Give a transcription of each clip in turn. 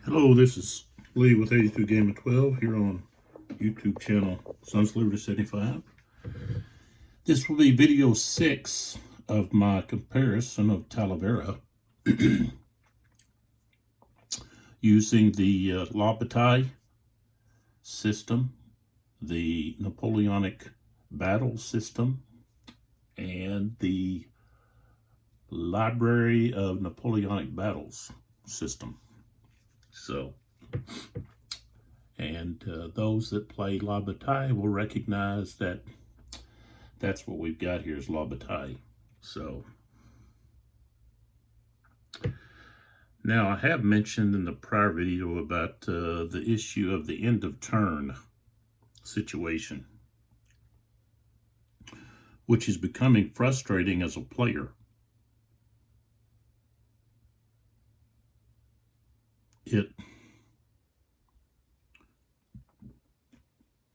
Hello, this is Lee with 82 Game of 12 here on YouTube channel Sons Liberty 75. This will be video 6 of my comparison of Talavera using the La Bataille system, the Napoleonic battle system, and the Library of Napoleonic Battles system. So, and those that play La Bataille will recognize that that's what we've got here is La Bataille. So, now I have mentioned in the prior video about the issue of the end of turn situation, which is becoming frustrating as a player.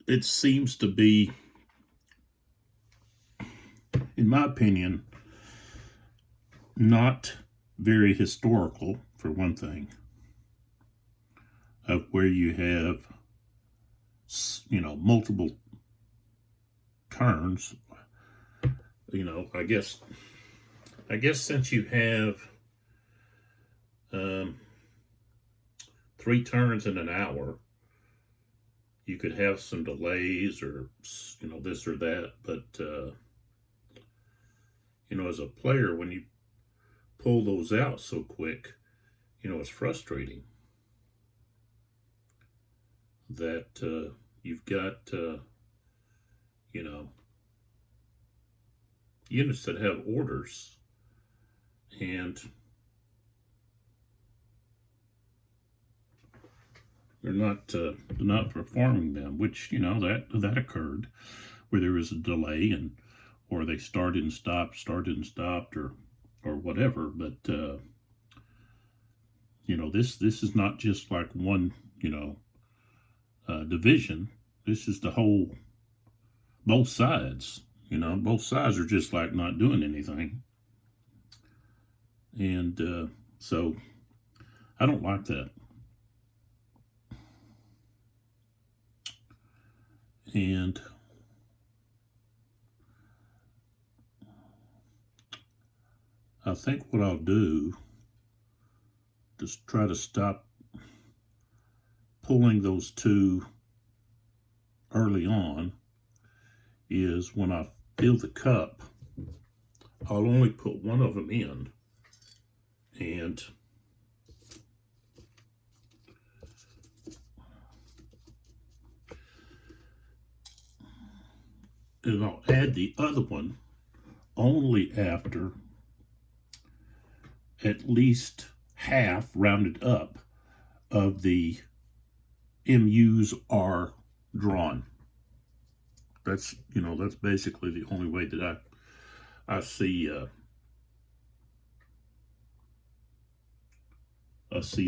It seems to be, in my opinion, not very historical, for one thing, of where you have, multiple turns. I guess since you have 3 turns in an hour, you could have some delays or, this or that. But, as a player, when you pull those out so quick, it's frustrating that you've got, units that have orders and they're not performing them, which that occurred where there was a delay or they started and stopped or whatever. But this is not just like one division. This is the whole, both sides. Both sides are just like not doing anything, and so I don't like that. And I think what I'll do is try to stop pulling those two early on is when I fill the cup, I'll only put one of them in, and I'll add the other one only after at least half, rounded up, of the MUs are drawn. That's basically the only way that I see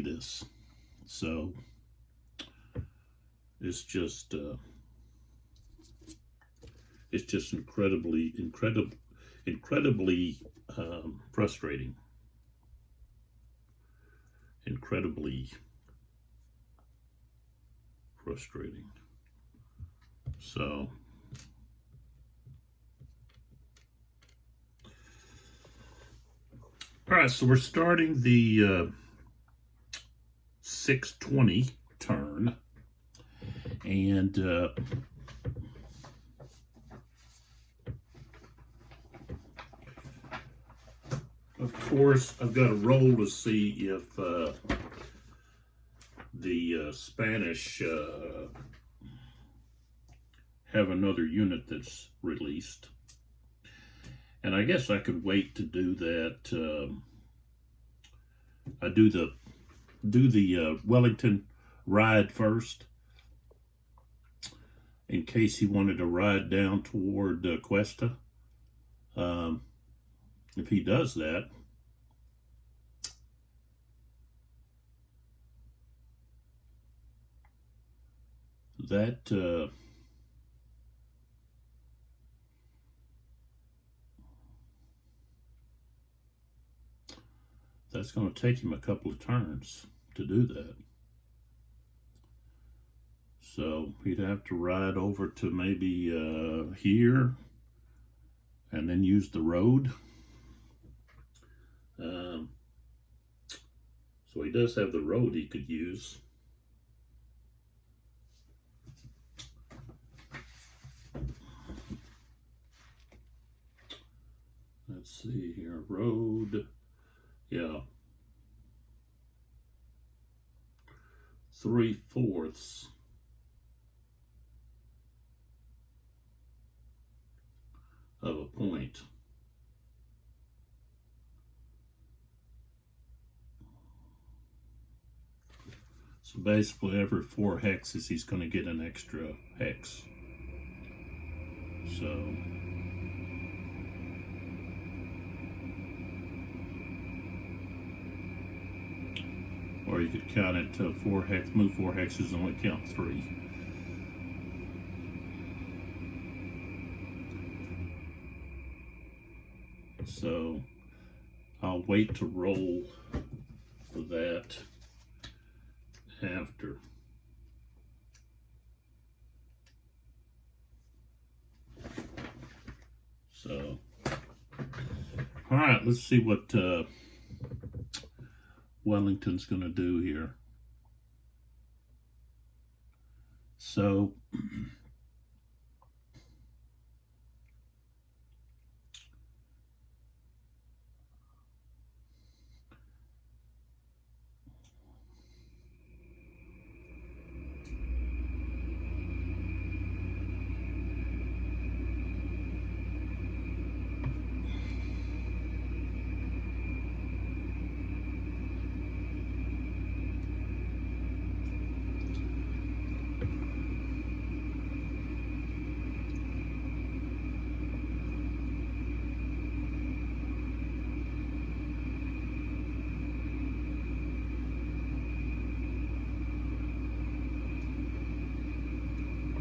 this. So it's just incredibly frustrating. Incredibly frustrating. So all right, so we're starting the 620 turn, and of course, I've got to roll to see if the Spanish have another unit that's released. And I guess I could wait to do that. I do the Wellington ride first, in case he wanted to ride down toward Cuesta. If he does that, that's going to take him a couple of turns to do that. So he'd have to ride over to maybe here and then use the road. So he does have the road he could use. Let's see here, road, yeah. 3/4 of a point. So basically every 4 hexes he's going to get an extra hex. So or you could count it to 4 hex, move 4 hexes and only count 3. So I'll wait to roll for that after. So, all right, let's see what Wellington's going to do here. So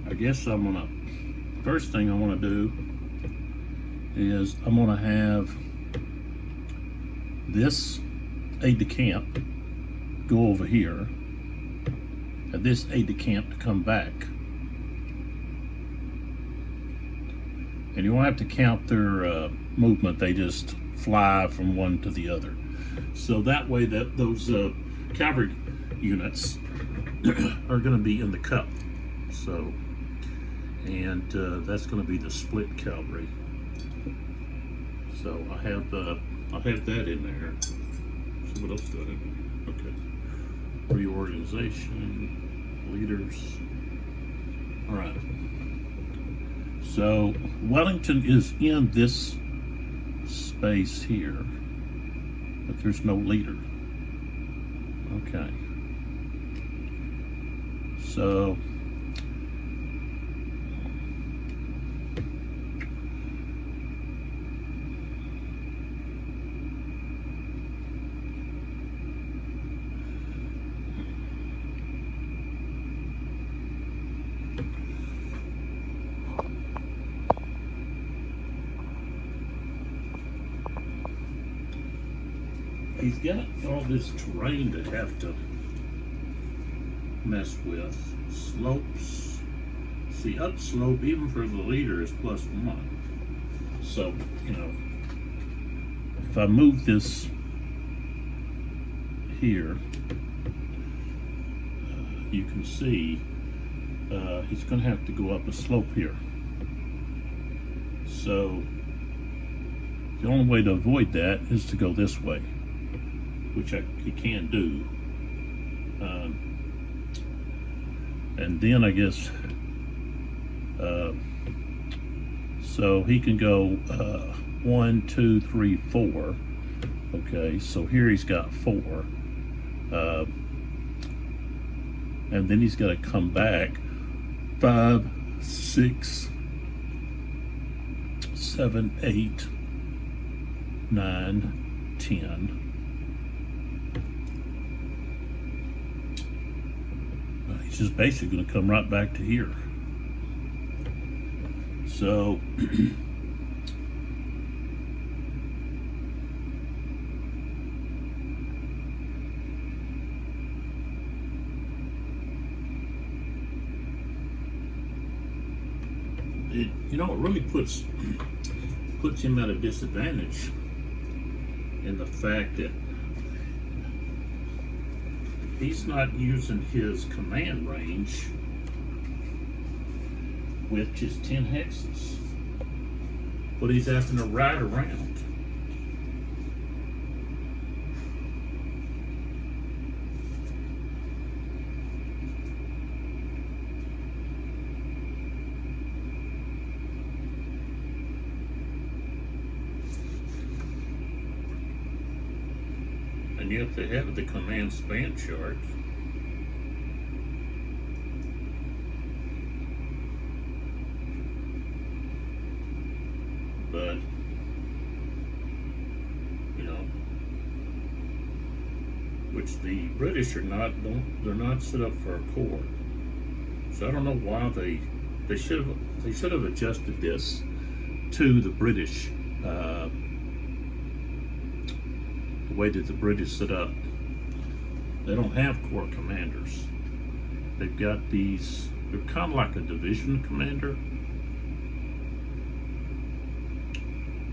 I guess I'm gonna, first thing I want to do is I'm gonna have this aide-de-camp go over here and this aide-de-camp to come back. And you won't have to count their movement, they just fly from one to the other. So that way that those cavalry units are going to be in the cup. So, and that's going to be the split cavalry. So I have that in there. So what else do I have? Okay. Reorganization, leaders. All right. So Wellington is in this space here, but there's no leader. Okay. So he's got all this terrain to have to mess with. Slopes. See, upslope, even for the leader, is +1. So, you know, if I move this here, you can see he's going to have to go up a slope here. So, the only way to avoid that is to go this way, which he can do. And then I guess, so he can go 1, 2, 3, 4. Okay, so here he's got 4. And then he's got to come back 5, 6, 7, 8, 9, 10. He's just basically going to come right back to here. So it really puts him at a disadvantage in the fact that he's not using his command range, which is 10 hexes, but he's having to ride around. And yet they have the command span chart. But, you know, which the British are not, they're not set up for a core. So I don't know why they should have adjusted this to the British, the way that the British set up. They don't have corps commanders. They've got these, they're kind of like a division commander.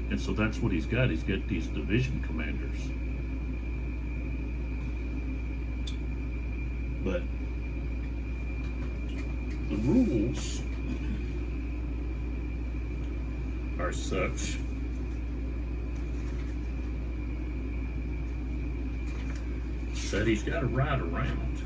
And so that's what he's got. He's got these division commanders. But the rules are such that he's got to ride around.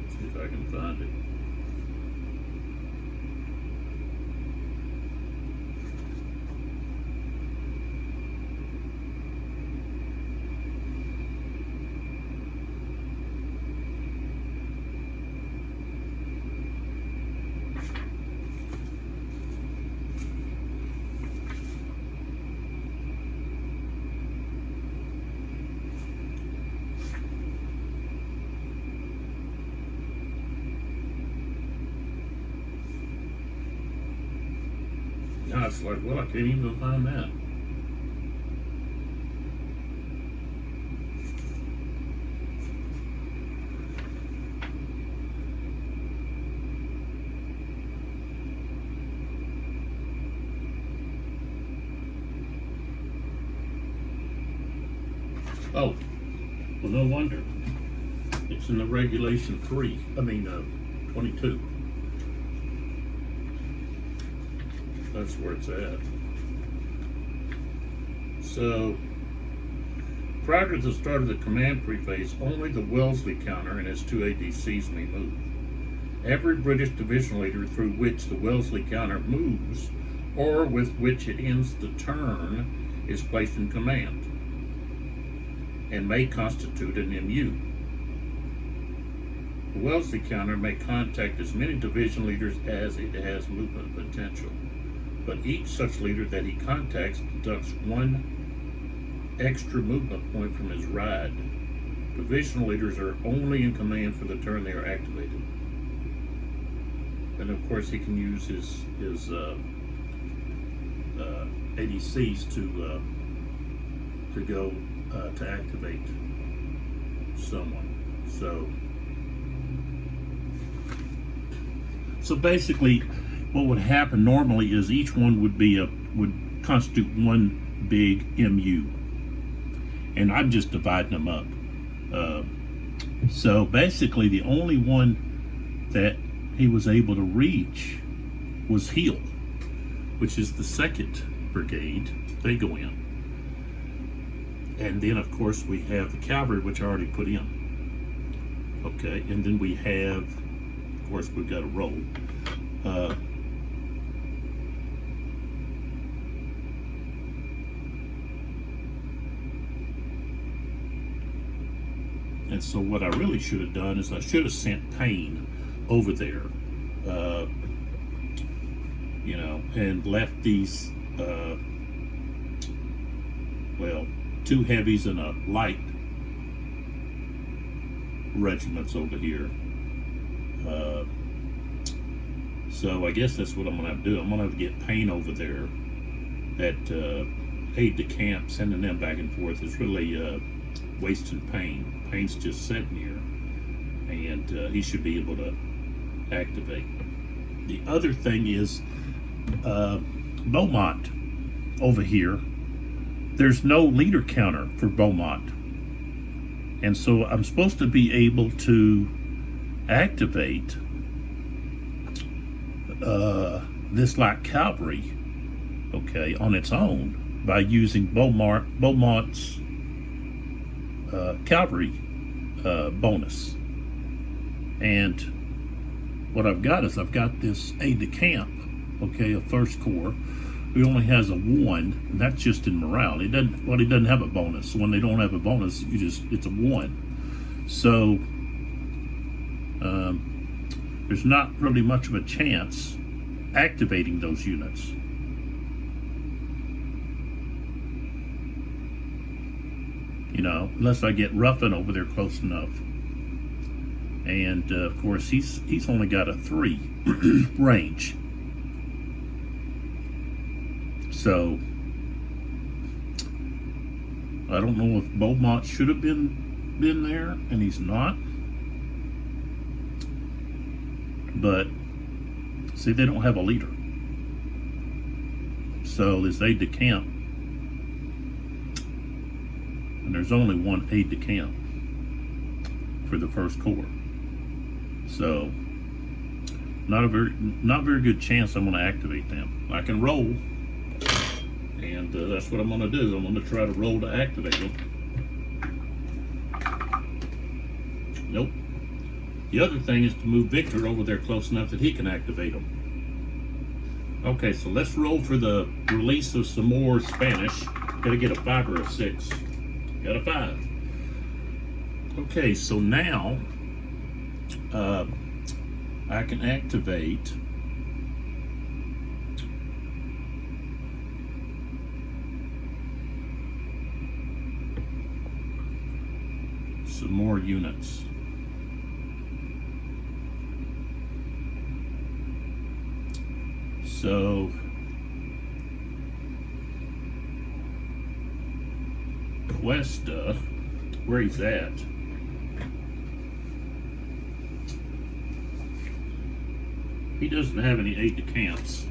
See if I can find it. Now it's like, well, I can't even find that. Oh, well, no wonder. It's in the regulation 22. That's where it's at. So, prior to the start of the command prephase, only the Wellesley counter and its 2 ADCs may move. Every British division leader through which the Wellesley counter moves, or with which it ends the turn, is placed in command, and may constitute an MU. The Wellesley counter may contact as many division leaders as it has movement potential, but each such leader that he contacts deducts 1 extra movement point from his ride. Divisional leaders are only in command for the turn they are activated. And of course he can use his ADCs to go to activate someone. So basically, what would happen normally is each one would constitute one big MU, and I'm just dividing them up. So basically, the only one that he was able to reach was Heel, which is the 2nd Brigade. They go in, and then of course we have the cavalry, which I already put in. Okay, and then we have, of course, we've got a roll. And so what I really should have done is I should have sent Payne over there, you know, and left these, 2 heavies and a light regiments over here. So I guess that's what I'm going to have to do. I'm going to have to get Payne over there at aide-de-camp, sending them back and forth is really wasting Payne. Payne's just sitting here, and he should be able to activate. The other thing is Beaumont over here. There's no leader counter for Beaumont, and so I'm supposed to be able to activate this light cavalry, okay, on its own by using Beaumont's cavalry bonus. And what I've got is I've got this aide-de-camp, okay, of First Corps, who only has a 1, and that's just in morale. He doesn't have a bonus. So when they don't have a bonus, it's a 1. So there's not really much of a chance activating those units. You know, unless I get Ruffin over there close enough. And of course, he's only got a 3 range. So I don't know if Beaumont should have been there, and he's not. But see, they don't have a leader. So this aide-de-camp, and there's only one aide-de-camp for the First Corps. So not very good chance I'm going to activate them. I can roll, and that's what I'm going to do. I'm going to try to roll to activate them. Nope. The other thing is to move Victor over there close enough that he can activate them. Okay, so let's roll for the release of some more Spanish. Gotta get a 5 or a 6. Got a 5. Okay, so now I can activate some more units. So Cuesta, where he's at, he doesn't have any aide-de-camps.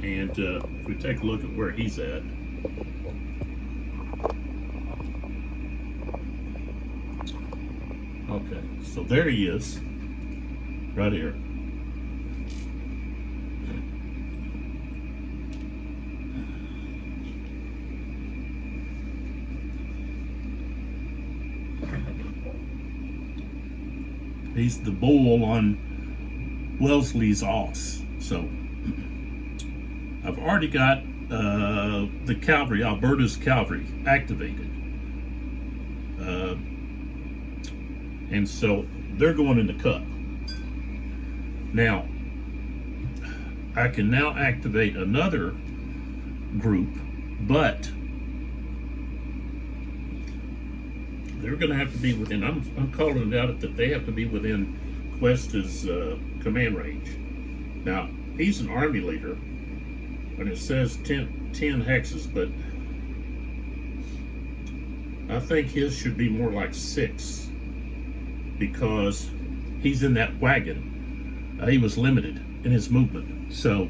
And if we take a look at where he's at, okay, so there he is, right here. He's the bull on Wellesley's Oss. So I've already got the cavalry, Alberta's cavalry, activated. And so they're going in the cup. Now, I can now activate another group, but they're going to have to be within, I'm calling it out that they have to be within Cuesta's command range. Now, he's an army leader, and it says 10 hexes, but I think his should be more like 6, because he's in that wagon. He was limited in his movement. So,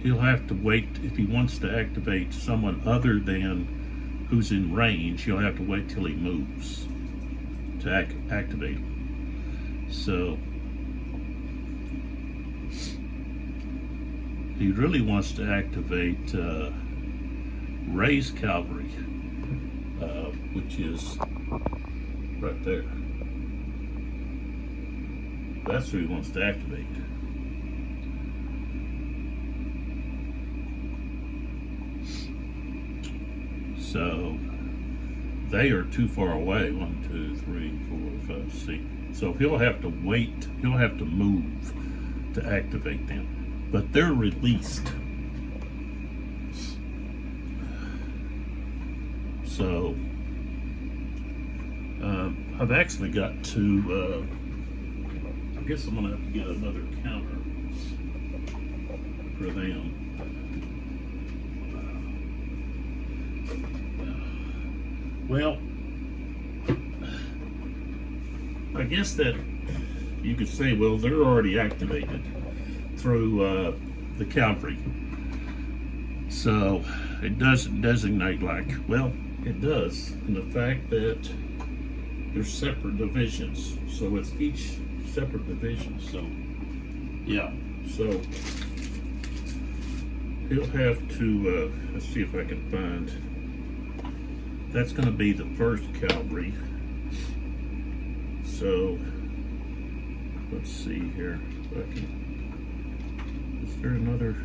he'll have to wait if he wants to activate someone other than who's in range. He'll have to wait till he moves to activate him. So he really wants to activate Ray's cavalry, which is right there. That's who he wants to activate. So they are too far away. 1, 2, 3, 4, 5, 6. So he'll have to wait. He'll have to move to activate them. But they're released. So I've actually got to guess I'm gonna have to get another counter for them. Well, I guess that you could say, well, they're already activated through the cavalry. So it doesn't designate like, well, it does in the fact that there's separate divisions. So it's each separate division. So, yeah. So he'll have to, let's see if I can find, that's going to be the 1st Cavalry. So, let's see here. Is there another?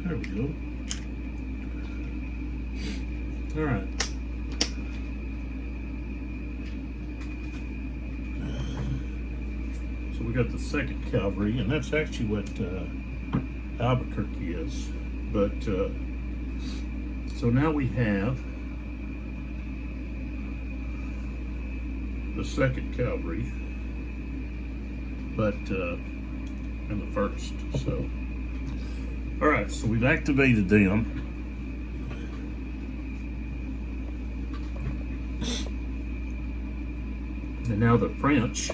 There we go. All right. So we got the 2nd Cavalry, and that's actually what Albuquerque is. But so now we have the 2nd Cavalry, but and the 1st. So. All right, so we've activated them. And now the French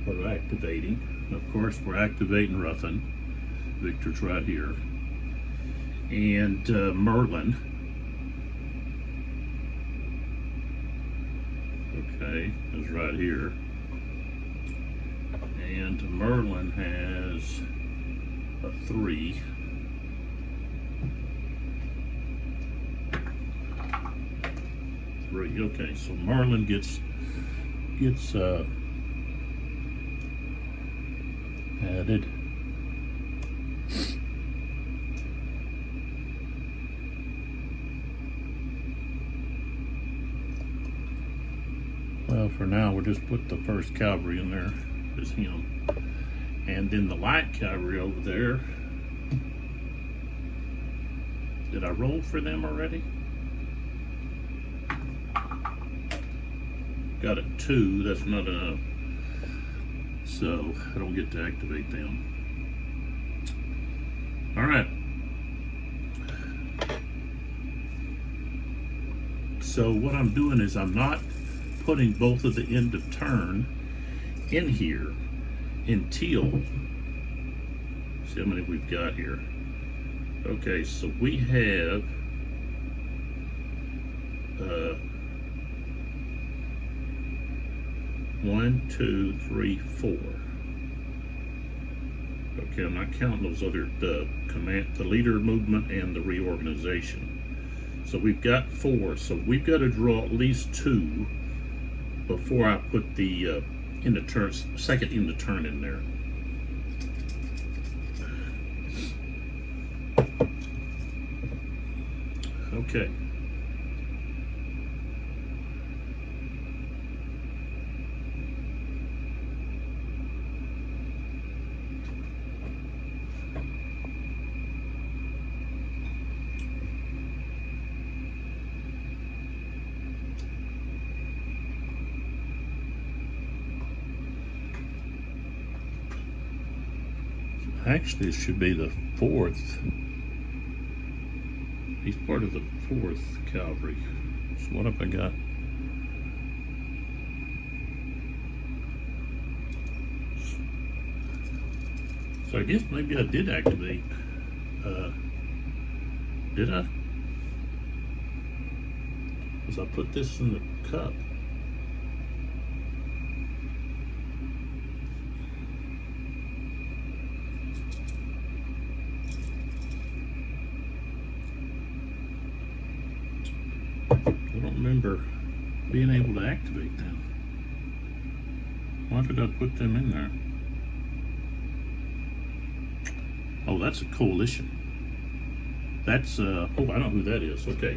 are activating. Of course, we're activating Ruffin. Victor's right here. And Merlin. Okay, is right here. And Merlin has a 3. Okay, so Merlin gets added. Well, for now, we'll just put the 1st Cavalry in there as him. And then the light cavalry over there. Did I roll for them already? Got a 2, that's not enough. So I don't get to activate them. All right. So what I'm doing is I'm not putting both of the end of turn in here until, see how many we've got here. Okay, so we have 1, 2, 3, 4. Okay, I'm not counting those other, the leader movement and the reorganization. So we've got 4, so we've got to draw at least 2 before I put the second in the turn in there. Okay. Actually, it should be the 4th He's part of the 4th Cavalry. So what have I got? So I guess maybe I did activate. Did I? Because I put this in the cup. I don't remember being able to activate them. Why did I put them in there? Oh, that's a coalition. That's, oh, I know who that is. Okay.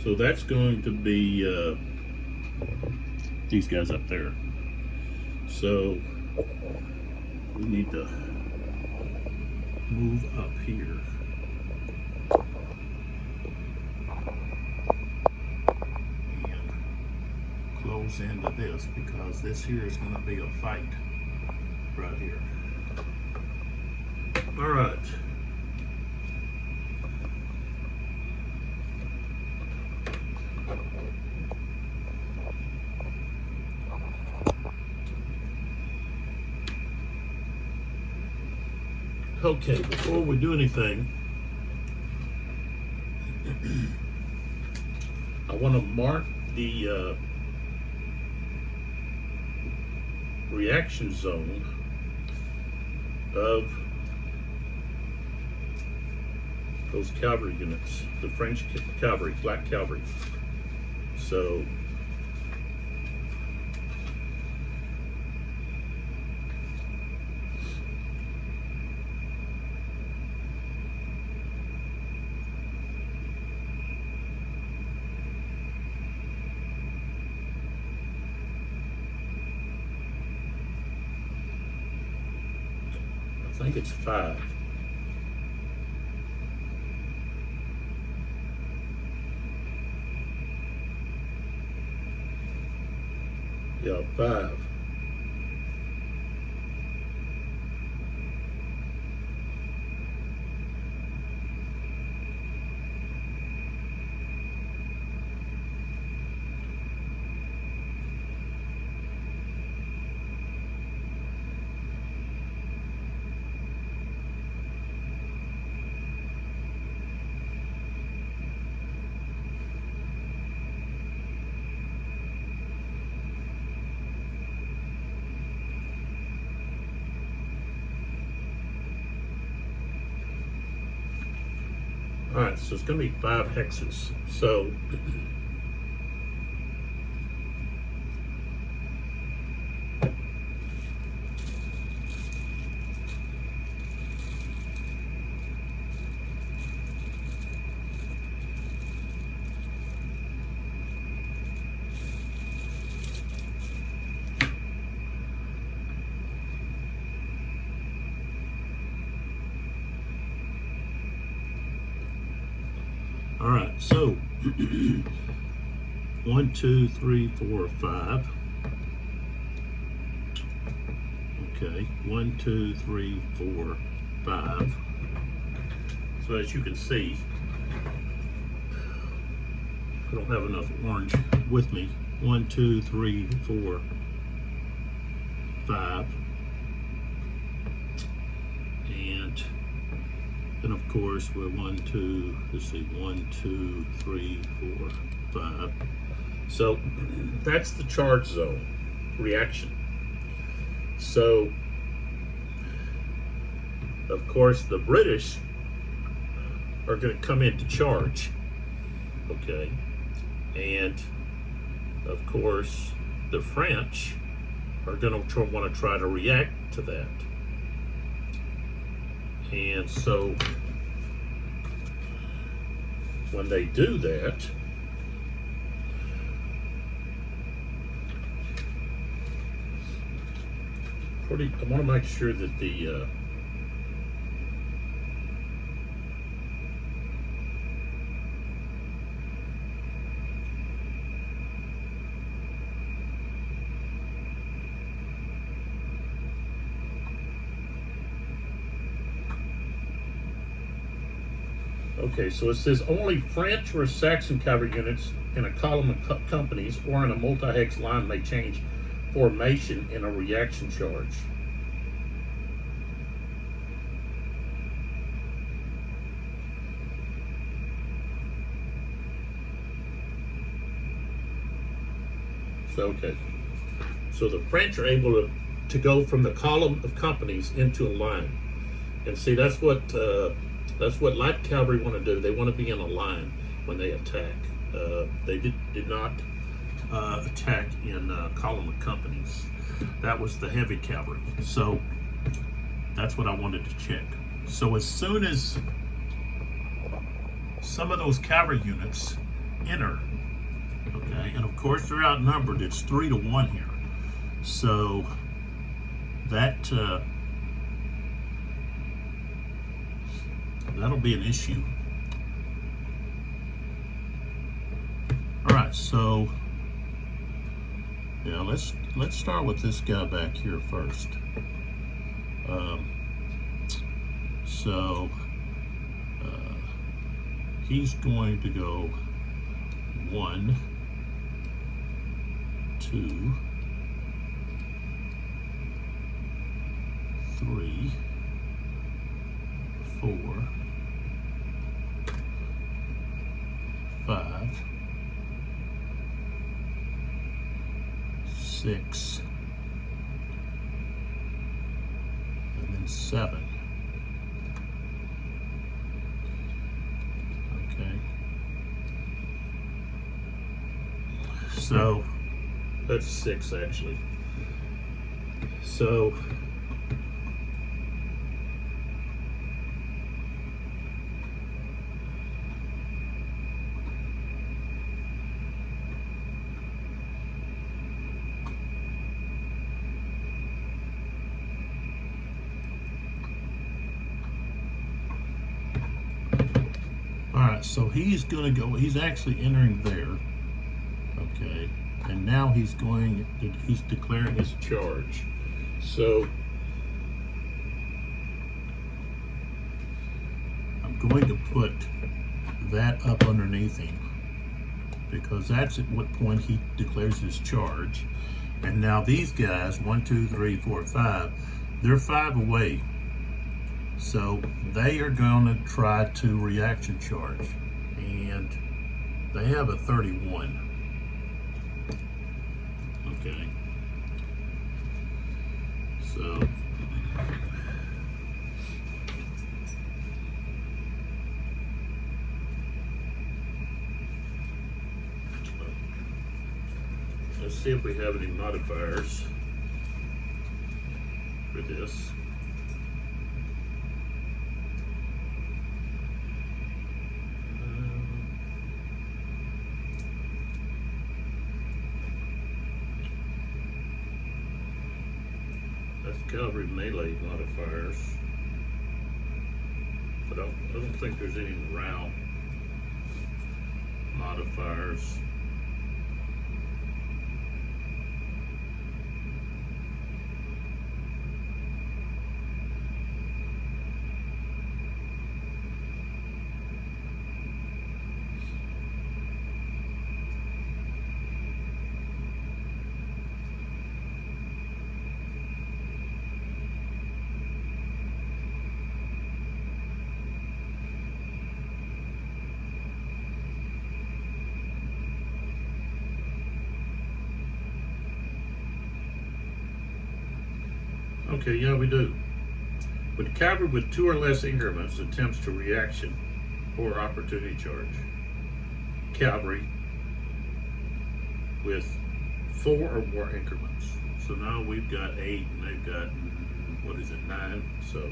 So that's going to be these guys up there. So we need to move up here. And close into this because this here is going to be a fight right here. All right. Okay, before we do anything, I want to mark the reaction zone of those cavalry units, the French cavalry, black cavalry. So I think it's 5. Yeah, 5. All right, so it's going to be 5 hexes. So all right, so 1, 2, 3, 4, 5. Okay, 1, 2, 3, 4, 5. So as you can see, I don't have enough orange with me. 1, 2, 3, 4, 5. And then of course we're 1, 2, let's see, 1, 2, 3, 4, 5. So that's the charge zone reaction. So of course the British are going to come into charge, okay, and of course the French are going to want to try to react to that. And so when they do that, I want to make sure that the Okay, so it says only French or Saxon cavalry units in a column of companies or in a multi-hex line may change formation in a reaction charge. So, okay. So the French are able to go from the column of companies into a line. And see, that's what light cavalry want to do. They want to be in a line when they attack. They did not attack in column of companies. That was the heavy cavalry. So that's what I wanted to check. So as soon as some of those cavalry units enter, okay, and of course they're outnumbered, it's 3-1 here. So that that'll be an issue. All right, so yeah, let's start with this guy back here first. He's going to go 1, 2, 3, 4, 5, 6, and then 7. Okay. So that's 6 actually. So so he's going to go, he's actually entering there, okay, and now he's declaring his charge. So I'm going to put that up underneath him because that's at what point he declares his charge. And now these guys, 1, 2, 3, 4, 5, they're 5 away. So they are going to try to reaction charge, and they have a 31. Okay. So let's see if we have any modifiers for this. Cavalry melee modifiers, but I don't think there's any route modifiers. Okay, yeah, we do. But cavalry with 2 or less increments attempts to reaction or opportunity charge. Cavalry with 4 or more increments. So now we've got 8 and they've got, what is it, 9? So,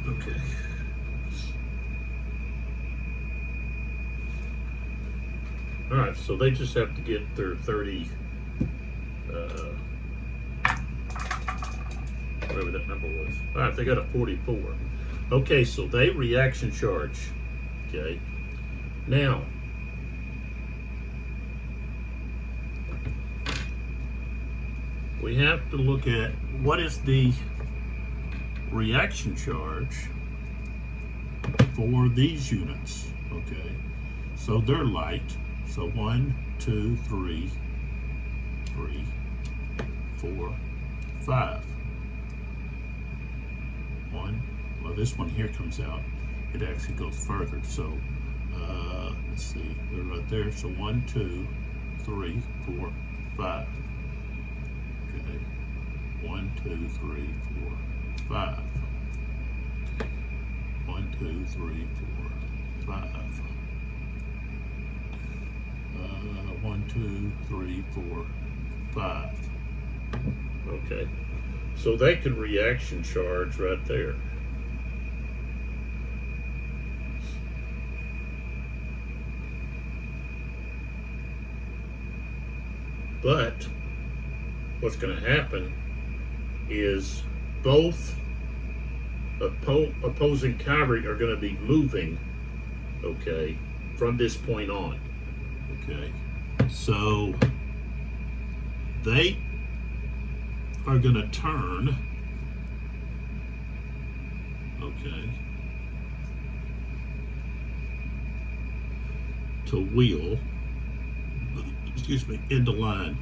okay. All right, so they just have to get their 30, whatever that number was. All right, they got a 44. Okay, so they reaction charge. Okay, now we have to look at what is the reaction charge for these units. Okay, so they're light. So 1, 2, 3, 4, 5. Well, this one here comes out. It actually goes further. So let's see, they're right there. So 1, 2, 3, 4, 5. Okay, 1, 2, 3, 4, 5. 1, 2, 3, 4, 5. 1, 2, 3, 4, 5. Okay, so they can reaction charge right there. But what's going to happen is both opposing cavalry are going to be moving, okay, from this point on. Okay, so they are going to turn, okay, to wheel, excuse me, into line.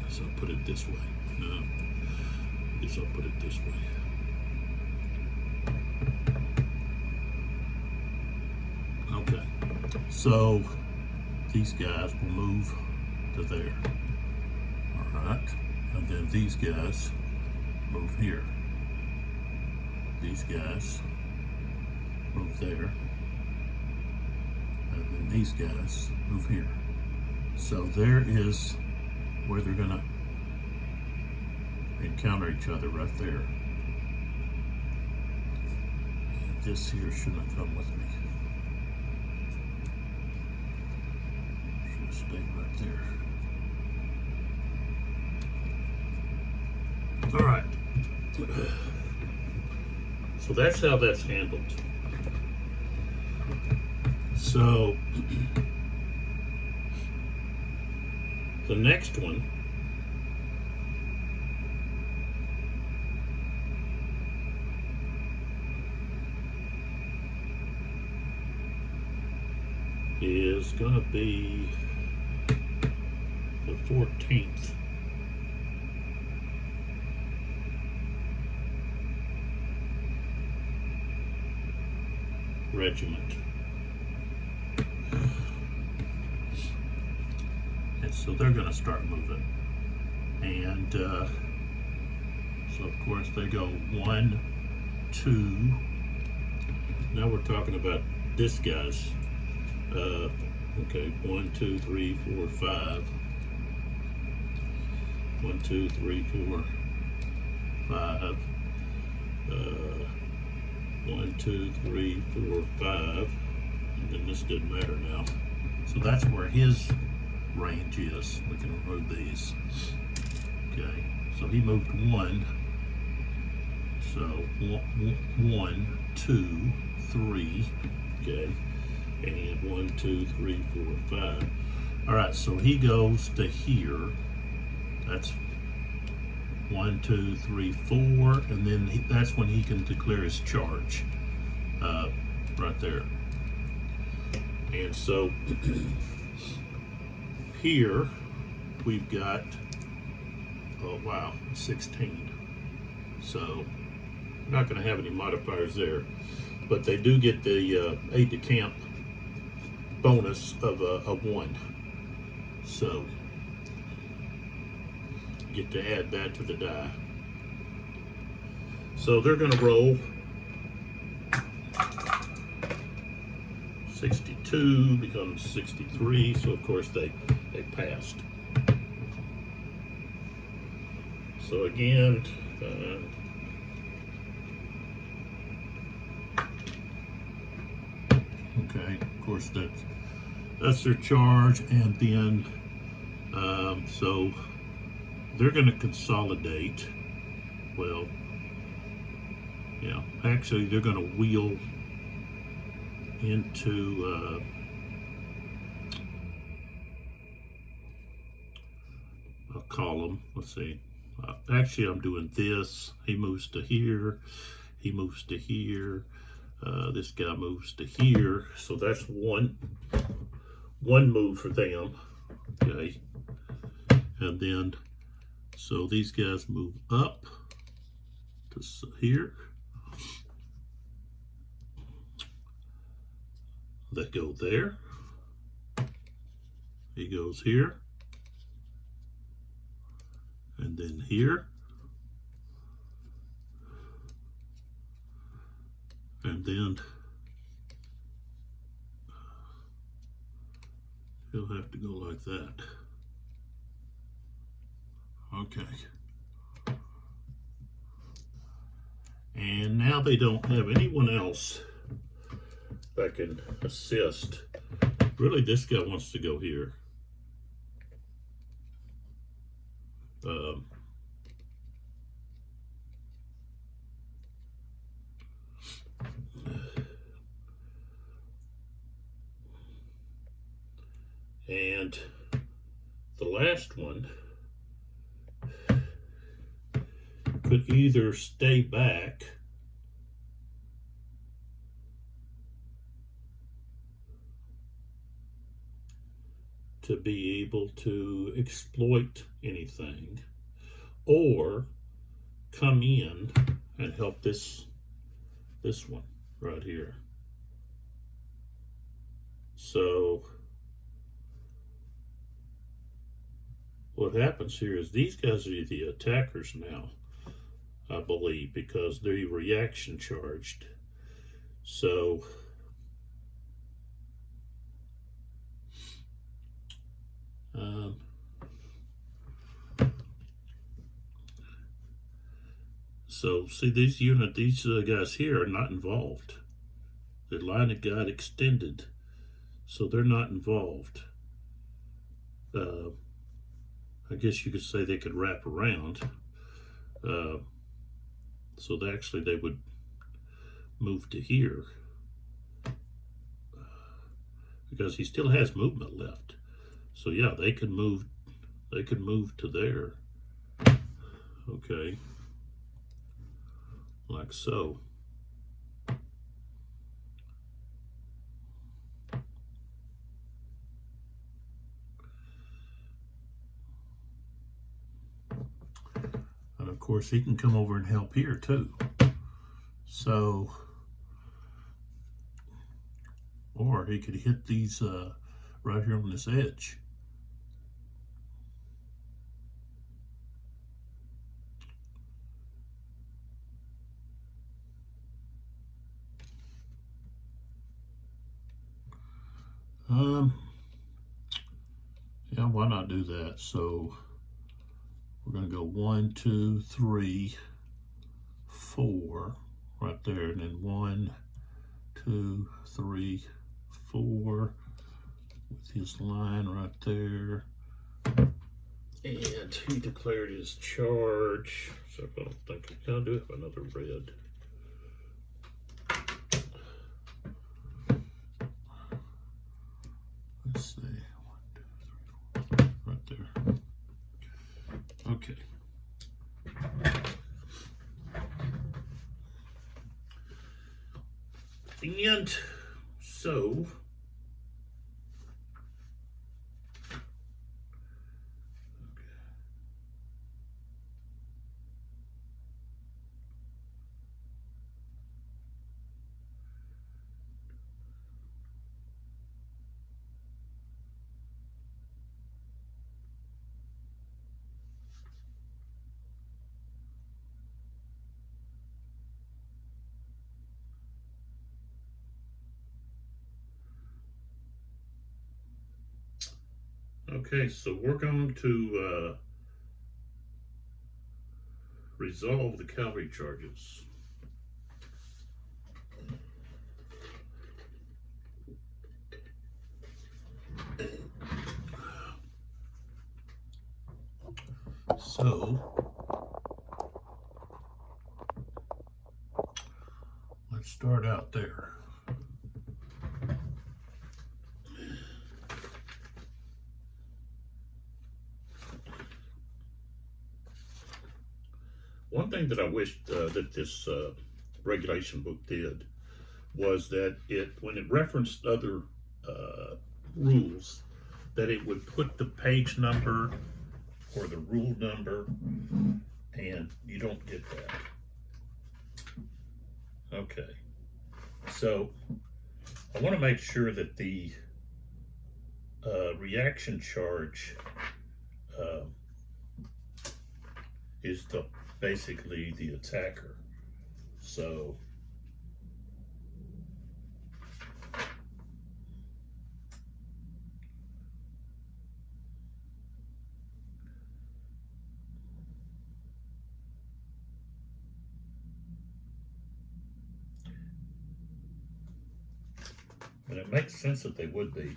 So I'll put it this way. No, I guess I'll put it this way. Okay, so these guys will move to there. All right, and then these guys move here. These guys move there. And then these guys move here. So there is where they're gonna encounter each other right there. And this here shouldn't come with me. Should stay right there. All right. So that's how that's handled. So the next one is going to be the 14th. Regiment. And so they're going to start moving. And so of course they go 1, 2. Now we're talking about this guy's. Okay, 1, 2, 3, 4, 5. 1, 2, 3, 4, 5. 1, 2, 3, 4, 5. And then this didn't matter now. So that's where his range is. We can remove these. Okay, so he moved 1. So 1, 2, 3. Okay, and 1, 2, 3, 4, 5. All right, so he goes to here. That's 1, 2, 3, 4, and then that's when he can declare his charge, right there. And so here we've got, oh wow, 16. So I'm not going to have any modifiers there, but they do get the aide de camp bonus of a 1. So get to add that to the die. So they're going to roll 62 becomes 63. So of course they passed. So again, okay. Of course that's their charge, and then so they're going to consolidate. Well, yeah, actually they're going to wheel into a column. Let's see. Actually, I'm doing this. He moves to here. he moves to here. This guy moves to here. So that's one move for them. Okay. And then, so these guys move up to here. They go there. He goes here. And then here. And then he'll have to go like that. Okay. And now they don't have anyone else that can assist. Really, this guy wants to go here. And the last one could either stay back to be able to exploit anything, or come in and help this one right here. So what happens here is these guys are the attackers now, I believe, because they're reaction charged. So see, these guys here are not involved. The line of got extended, so they're not involved. I guess you could say they could wrap around. So they would move to here, because he still has movement left. So yeah, they could move to there. Okay. Like so. And of course he can come over and help here too. So, or he could hit these right here on this edge. Yeah, why not do that? So we're going to go 1, 2, 3, 4 right there, and then 1, 2, 3, 4 with his line right there. And he declared his charge. So I don't think I do have another red. Let's see. 1, 2, 3, 4. Right there. Okay. And so okay, so we're going to resolve the cavalry charges. So let's start out there. One thing that I wish that this regulation book did was that when it referenced other rules, that it would put the page number or the rule number, and you don't get that. Okay, so I want to make sure that the reaction charge is basically the attacker. So and it makes sense that they would be.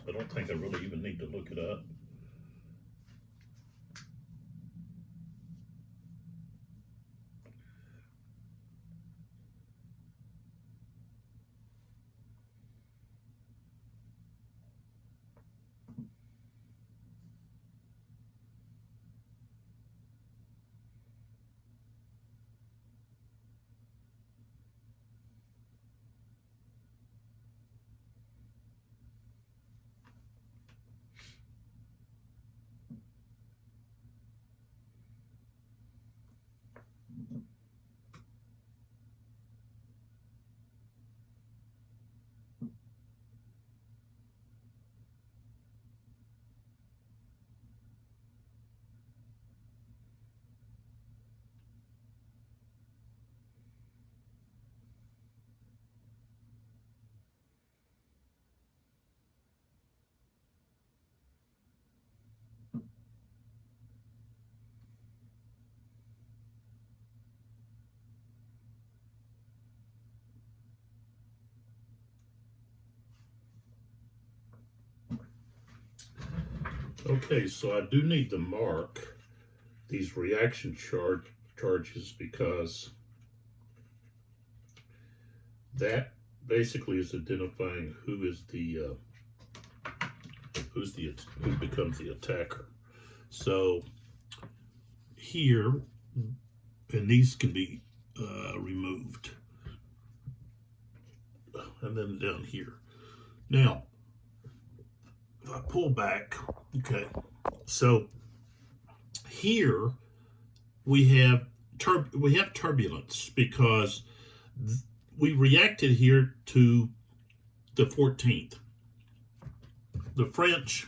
I don't think I really even need to look it up. Okay, so I do need to mark these reaction charges because that basically is identifying who becomes the attacker. So here, and these can be removed, and then down here. Now, if I pull back, okay, so here we have turbulence because we reacted here to the 14th. The French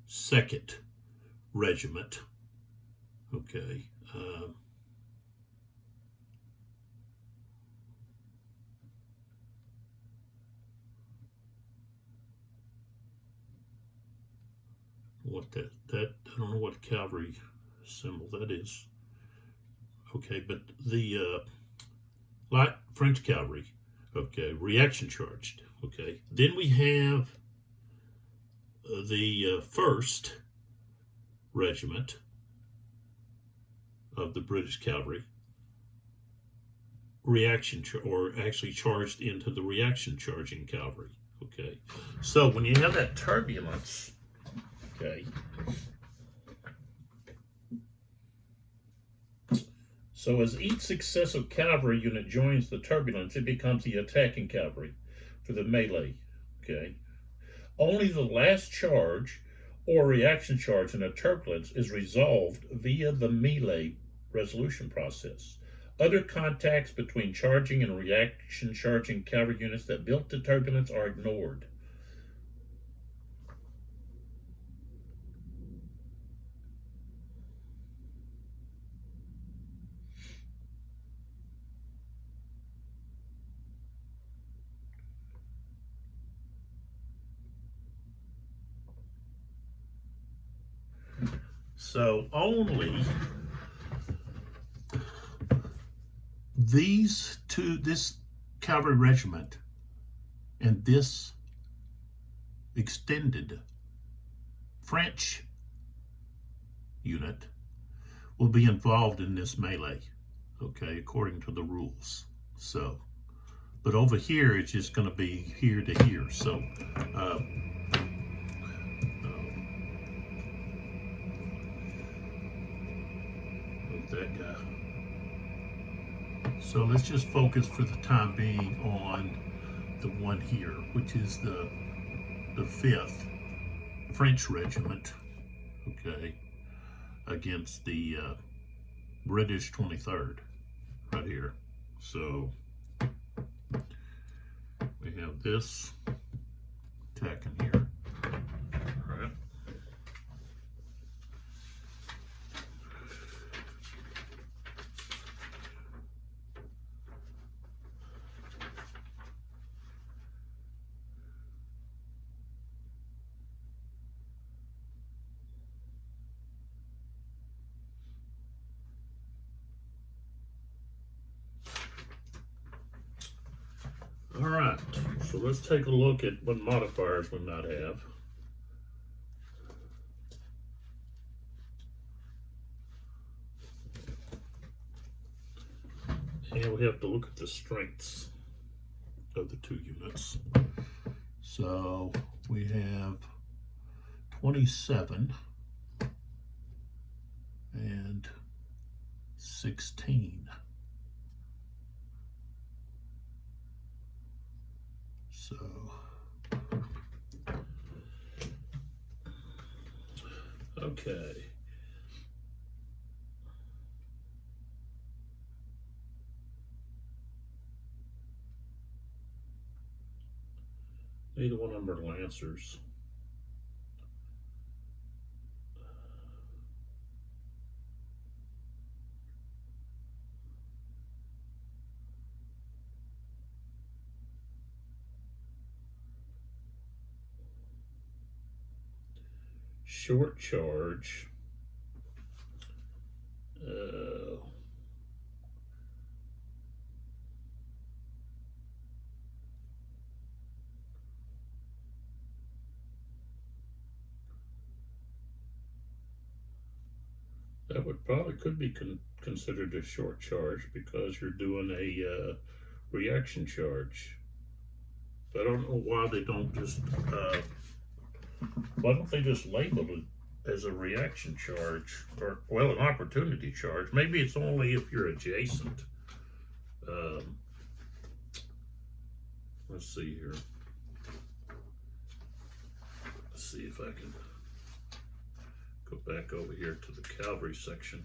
Second Regiment, okay, what that I don't know what cavalry symbol that is. Okay, but the light French cavalry, okay, reaction charged. Okay, then we have the First Regiment of the British Cavalry, reaction or actually charged into the reaction charging cavalry. Okay, so when you have that turbulence, okay, so as each successive cavalry unit joins the turbulence, it becomes the attacking cavalry for the melee. Okay, only the last charge or reaction charge in a turbulence is resolved via the melee resolution process. Other contacts between charging and reaction charging cavalry units that built the turbulence are ignored. So only these two, this cavalry regiment and this extended French unit will be involved in this melee, okay, according to the rules. So, but over here it's just going to be here to here. So that guy. So let's just focus for the time being on the one here, which is the 5th French Regiment, okay, against the British 23rd, right here. So we have this attacking here. All right. All right, so let's take a look at what modifiers we might have. And we have to look at the strengths of the two units. So we have 27 and 16. So okay. Neither one of them are Lancers. Short charge. That would probably could be considered a short charge because you're doing a reaction charge. But I don't know why they don't just why don't they just label it as a reaction charge, or well, an opportunity charge? Maybe it's only if you're adjacent. Let's see here. Let's see if I can go back over here to the cavalry section.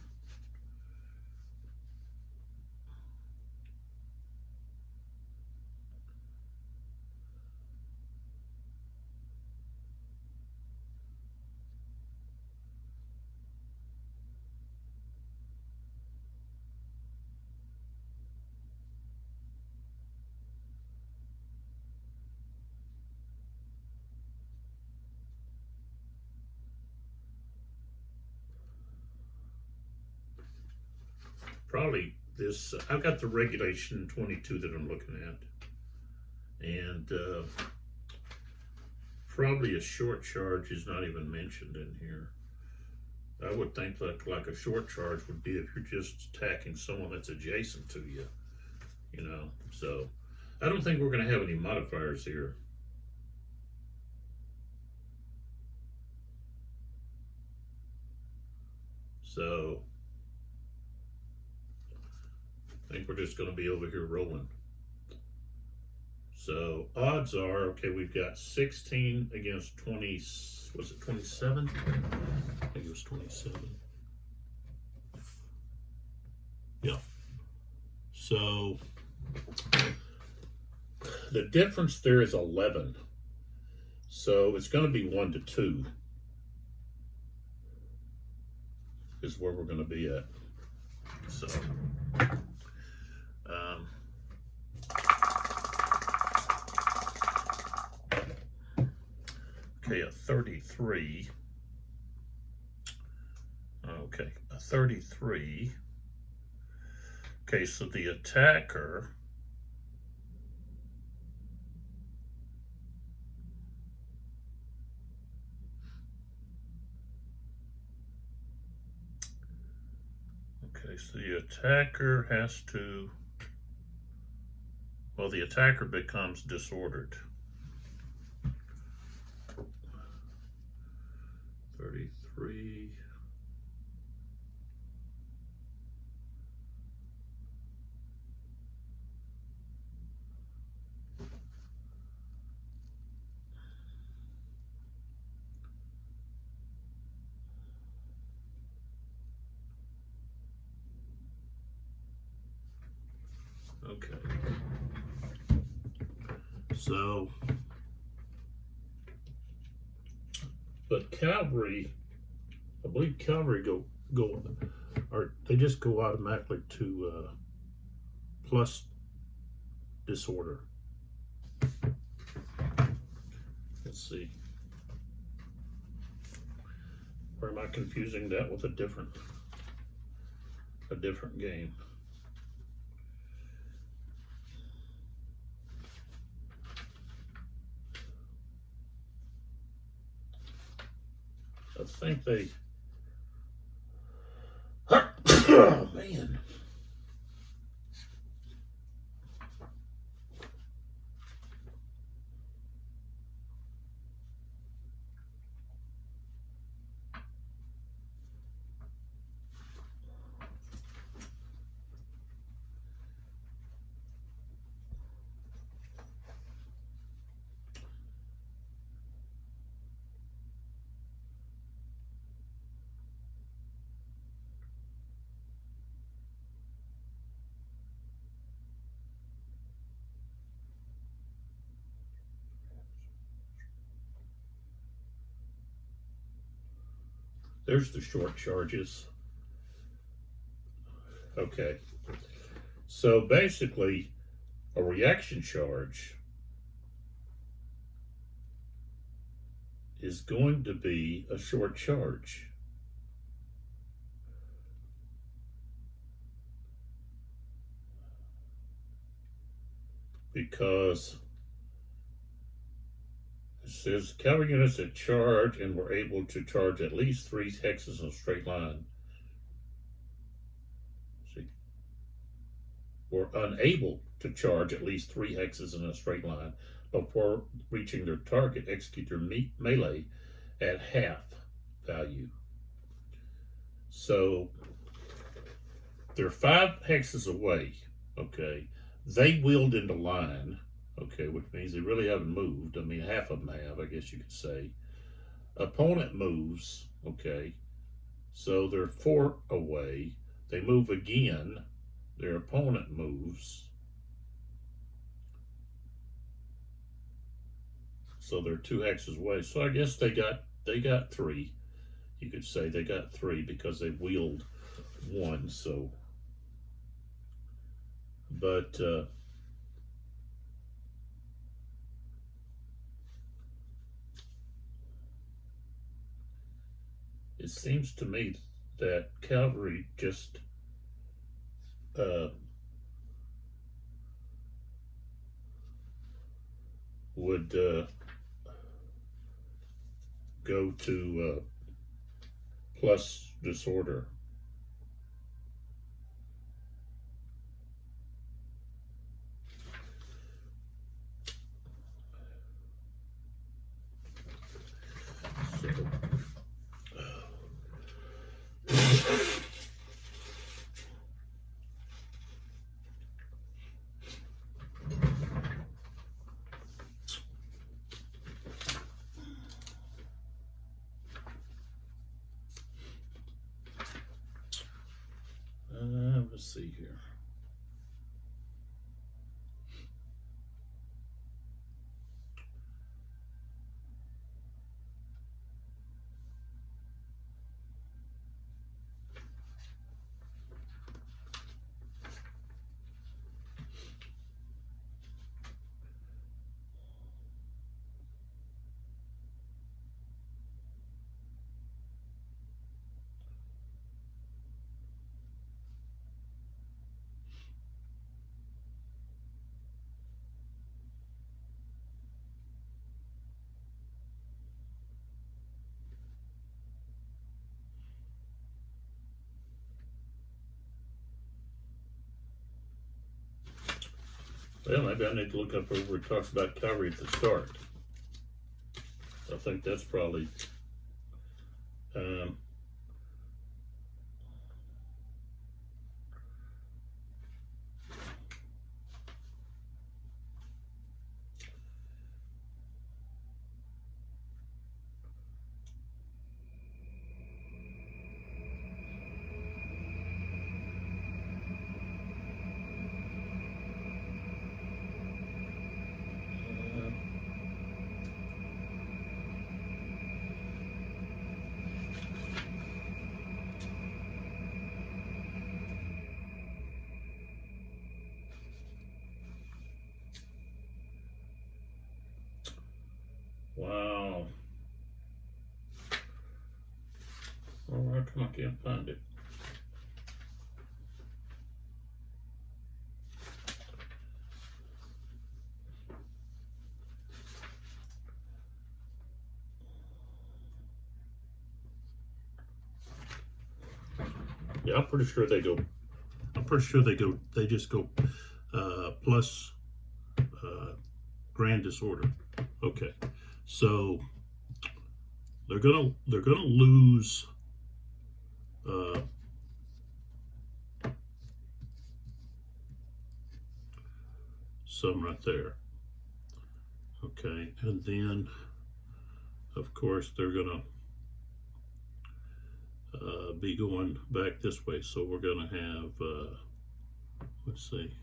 Probably this, I've got the regulation 22 that I'm looking at, and probably a short charge is not even mentioned in here. I would think like a short charge would be if you're just attacking someone that's adjacent to you, you know. So I don't think we're going to have any modifiers here. So I think we're just going to be over here rolling. So odds are, okay, we've got 16 against 20, was it 27? I think it was 27. Yeah. So the difference there is 11. So it's going to be 1-2 is where we're going to be at. So okay, a 33. Okay, a 33. Okay, so the attacker so the attacker has to, well, the attacker becomes disordered. 33. Okay. So, but cavalry, I believe cavalry or they just go automatically to plus disorder. Let's see. Or am I confusing that with a different game? I think they. Oh man. There's the short charges. Okay. So basically, a reaction charge is going to be a short charge. Because it says cavalry units that charge and were able to charge at least 3 hexes in a straight line. See, were unable to charge at least 3 hexes in a straight line before reaching their target, execute their melee at half value. So they're 5 hexes away, okay? They wheeled into line, okay, which means they really haven't moved. I mean, half of them have, I guess you could say. Opponent moves, okay, so they're 4 away. They move again. Their opponent moves. So they're 2 hexes away. So I guess they got 3. You could say they got 3 because they wheeled 1. So, but it seems to me that cavalry just would go to plus disorder. Let's see here. Well, maybe I need to look up where it talks about cavalry at the start. I think that's probably I can't find it. Yeah, I'm pretty sure they go. I'm pretty sure they go. They just go plus grand disorder. Okay, so they're gonna lose. Some right there. Okay, and then of course they're gonna be going back this way, so we're gonna have let's see,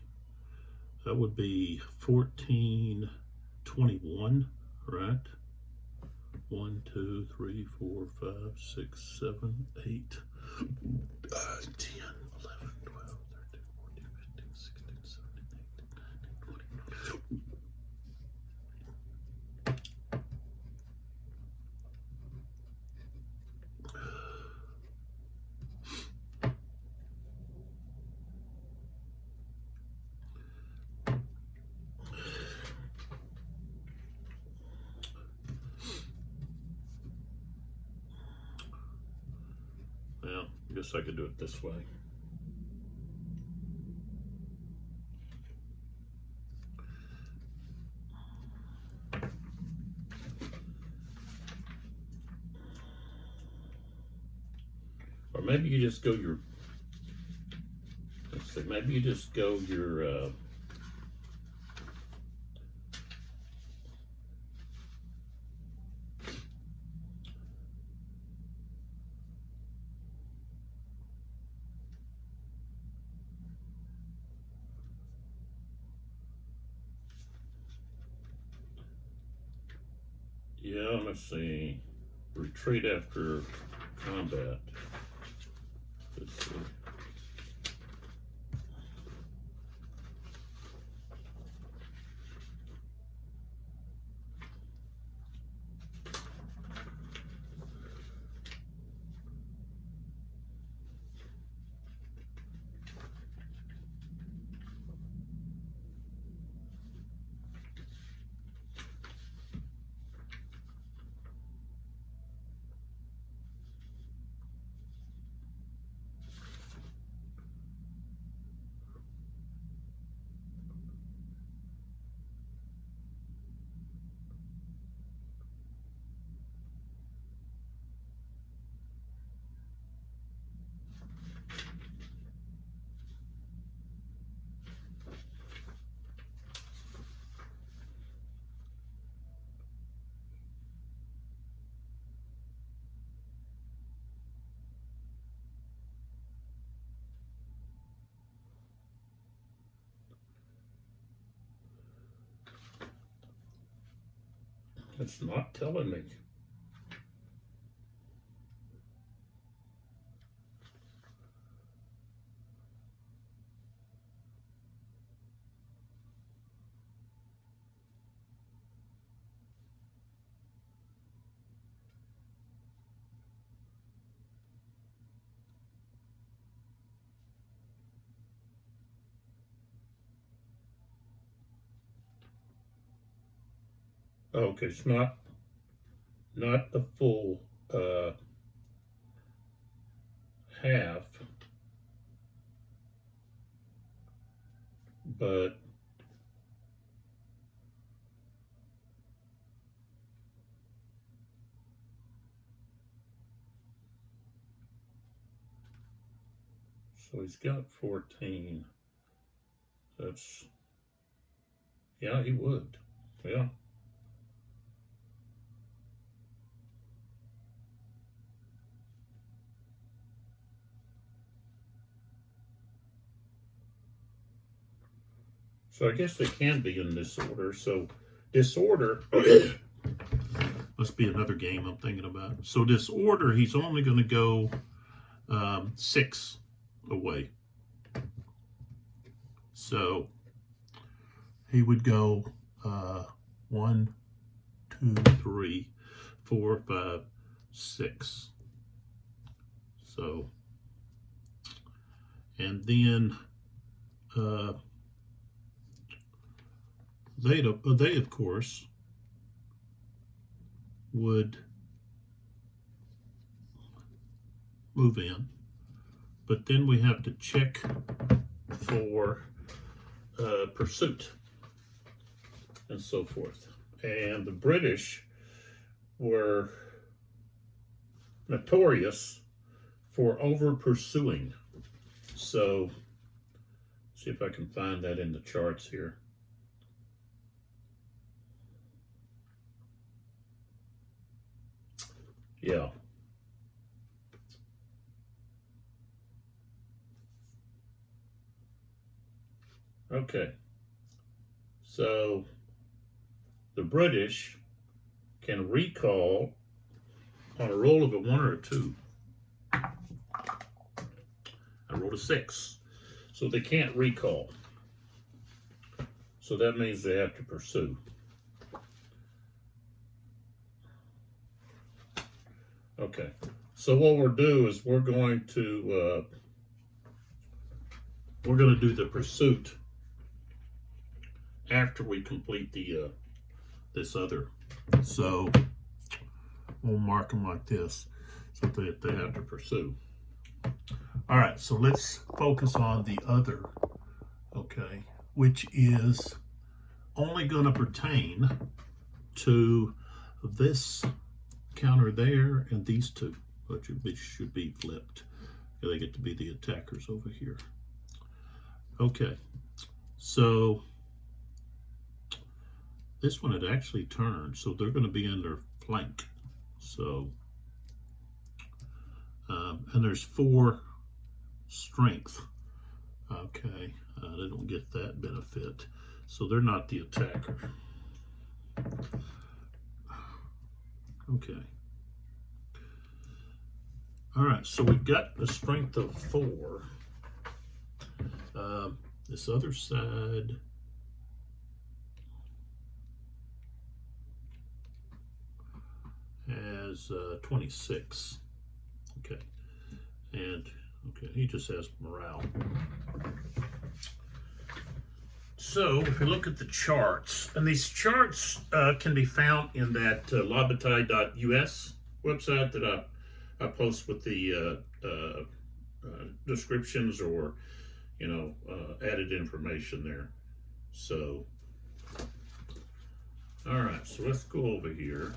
that would be 1421, right? 1 2 3 4 5 6 7 8 10 11 12 13 14 15 16 17 18 19 20. Well, I guess I could do it this way. Or maybe you just go your, let's see, maybe you just go your, yeah, let's see, retreat after combat. Let's see. It's not telling me. Okay, it's not the full half, but so he's got 14. That's, yeah, he would, yeah. So I guess they can be in this order. So disorder must be another game I'm thinking about. So disorder, he's only going to go 6 away. So he would go 1, 2, 3, 4, 5, 6. So, and then they of course would move in, but then we have to check for pursuit and so forth. And the British were notorious for over pursuing. So, see if I can find that in the charts here. Yeah. Okay. So, the British can recall on a roll of a 1 or a 2. I rolled a 6. So they can't recall. So that means they have to pursue. Okay. So what we'll do is we're going to do the pursuit after we complete the this other. So we'll mark them like this so that they have to pursue. All right, so let's focus on the other, okay, which is only going to pertain to this counter there and these two, which should be flipped. They get to be the attackers over here. Okay, so this one had actually turned, so they're going to be in their flank. So, and there's 4 strength. Okay, they don't get that benefit, so they're not the attacker. Okay. All right, so we've got a strength of 4. This other side has 26. Okay, and okay, he just has morale. So if we look at the charts, and these charts can be found in that labataille.us website that I post with the descriptions or, you know, added information there. So, all right, so let's go over here.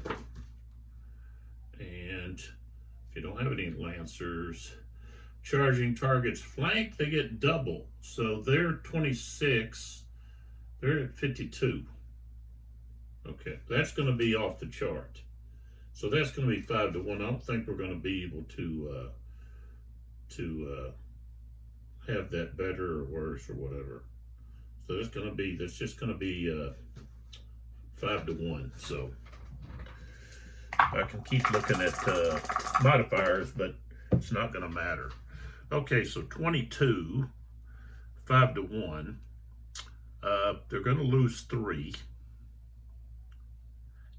And if you don't have any lancers, charging targets flank, they get double. So they're 26, they're at 52. Okay, that's going to be off the chart. So that's going to be 5 to 1. I don't think we're going to be able to have that better or worse or whatever. So that's just going to be 5 to 1. So I can keep looking at modifiers, but it's not going to matter. Okay, so 22, 5 to 1. They're going to lose 3,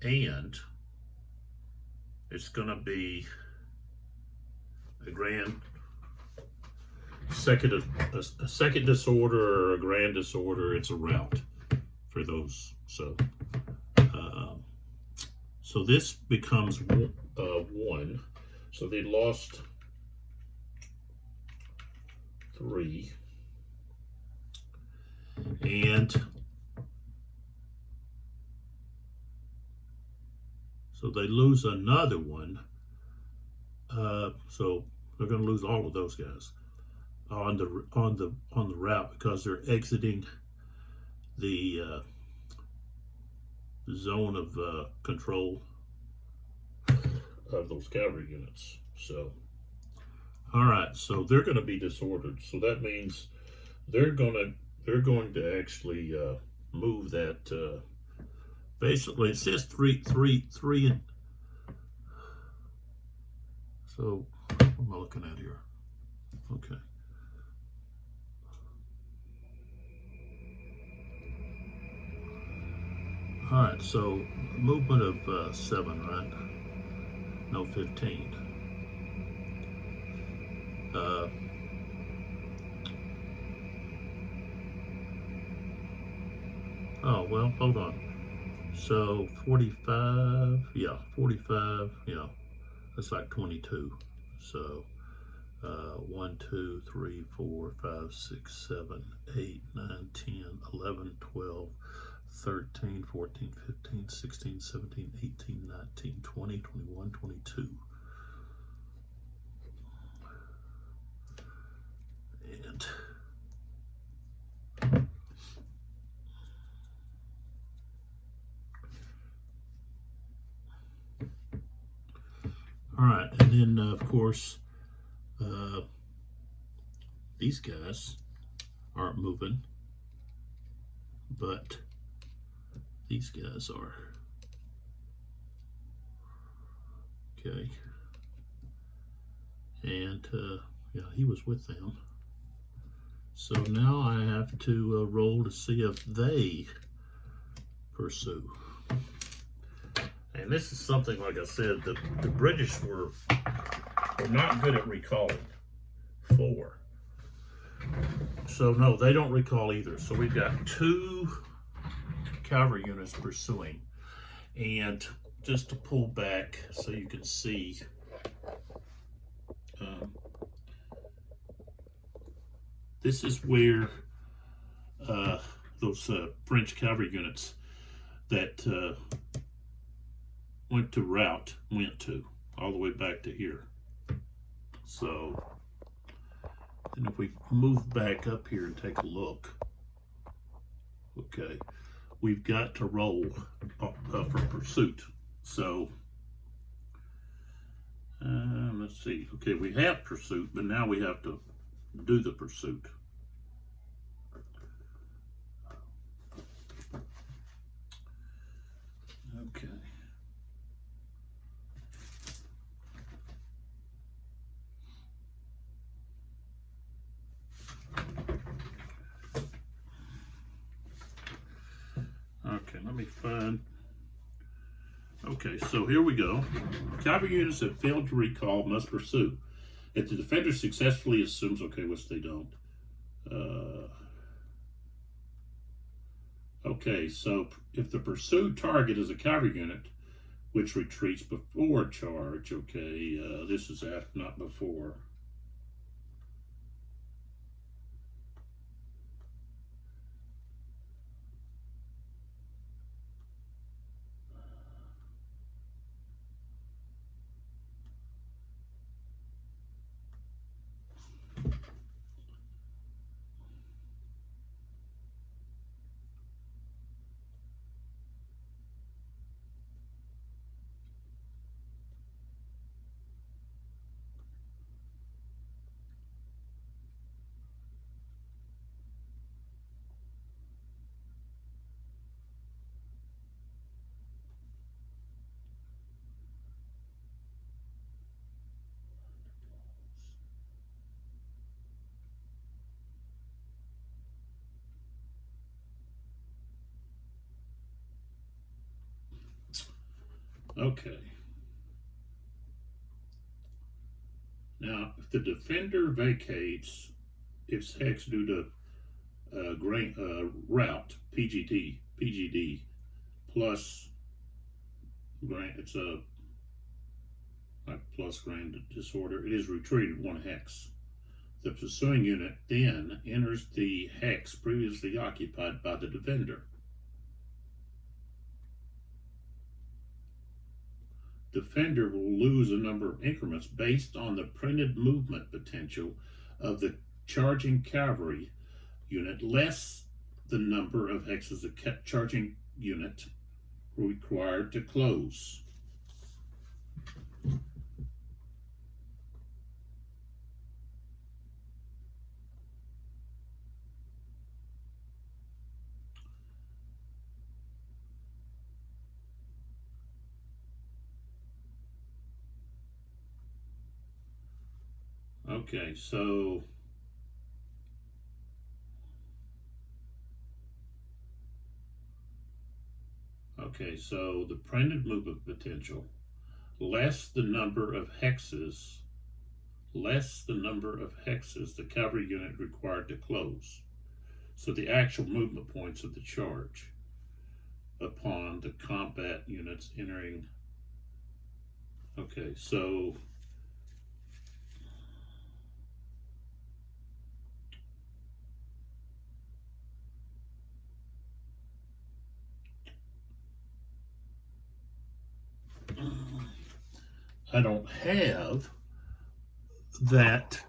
and it's going to be a grand second disorder or a grand disorder. It's a rout for those. So so this becomes 1. So they lost 3, and so they lose another one. So they're going to lose all of those guys on the route because they're exiting the zone of control of those cavalry units. So, all right, so they're going to be disordered. So that means they're going to actually move that. Basically, it says 3, and so what am I looking at here? Okay. All right, so movement of 7, right? No, 15. Oh, well, hold on. So 45, yeah, 45, yeah, that's like 22. So 1, 2, 3, 4, 5, 6, 7, 8, 9, 10, 11, 12, 13, 14, 15, 16, 17, 18, 19, 20, 21, 22. And all right, and then of course these guys aren't moving, but these guys are. Okay, and yeah, he was with them. So now I have to roll to see if they pursue. And this is something, like I said, the British were not good at recalling 4. So no, they don't recall either. So we've got 2 cavalry units pursuing. And just to pull back so you can see, this is where those French cavalry units that went to, all the way back to here. So, and if we move back up here and take a look, okay, we've got to roll for pursuit. So, let's see. Okay, we have pursuit, but now we have to do the pursuit. Okay. Okay, let me find. Okay, so here we go. Cavalry units that failed to recall must pursue. If the defender successfully assumes, okay, which they don't. Okay, so if the pursued target is a cavalry unit, which retreats before charge, okay, this is after, not before. Okay. Now, if the defender vacates its hex due to route PGD plus it's a like plus grain disorder, it is retreated 1 hex. The pursuing unit then enters the hex previously occupied by the defender. Defender will lose a number of increments based on the printed movement potential of the charging cavalry unit less the number of hexes the charging unit required to close. Okay, so the printed movement potential less the number of hexes less the number of hexes the cavalry unit required to close. So the actual movement points of the charge upon the combat units entering. Okay, so I don't have that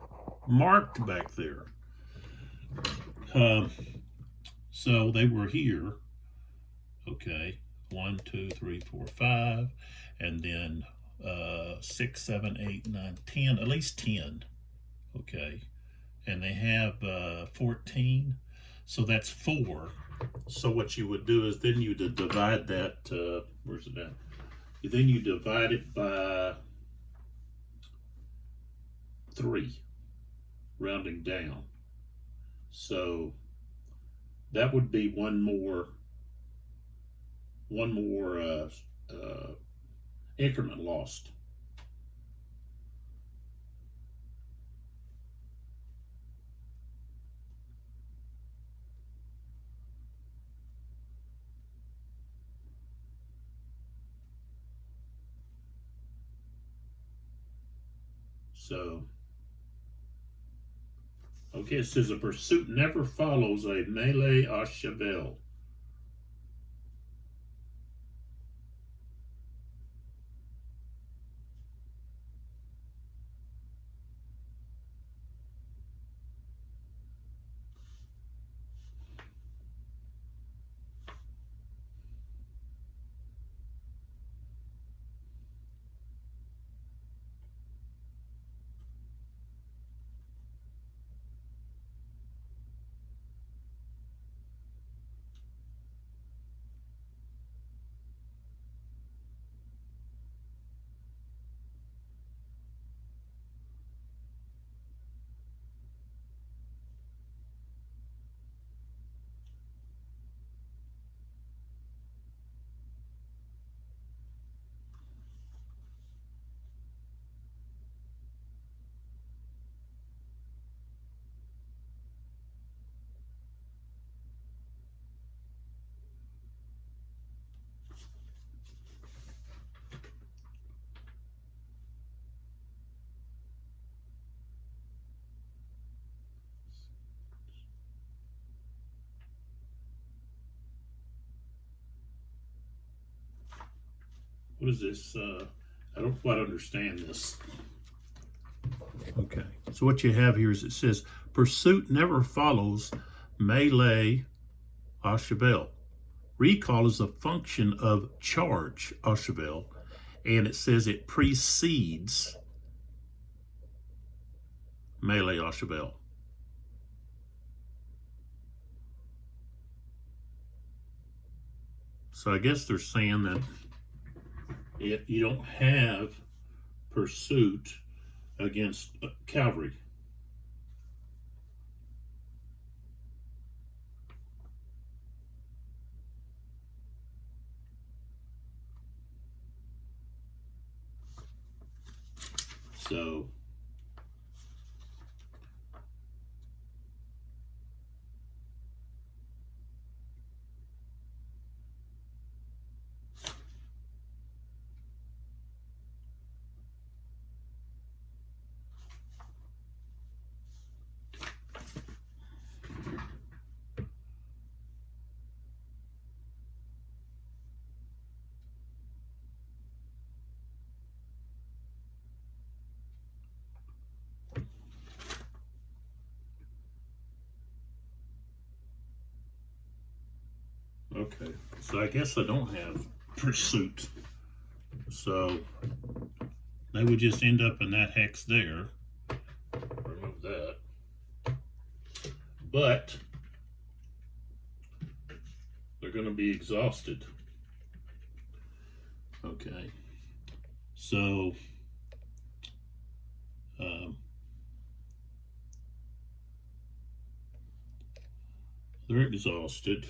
marked back there. So they were here. Okay, 1, 2, 3, 4, 5, and then 6, 7, 8, 9, 10, at least 10. Okay, and they have 14, so that's 4. So what you would do is then you divide that, where's it at? Then you divide it by 3, rounding down. So that would be one more increment lost. So, okay, it says a pursuit never follows a melee à cheval. What is this? I don't quite understand this. Okay, so what you have here is it says pursuit never follows melee à cheval. Recall is a function of charge à cheval, and it says it precedes melee à cheval. So I guess they're saying that you don't have pursuit against cavalry. So okay, so I guess I don't have pursuit. So they would just end up in that hex there. Remove that. But they're going to be exhausted. Okay. So they're exhausted.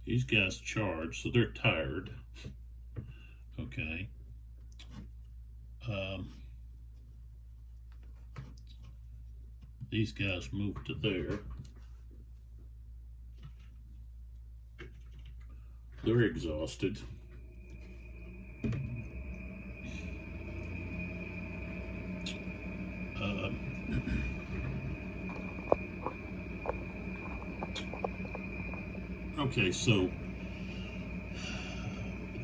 These guys charge, so they're tired. Okay. these guys move to there. They're exhausted. Okay, so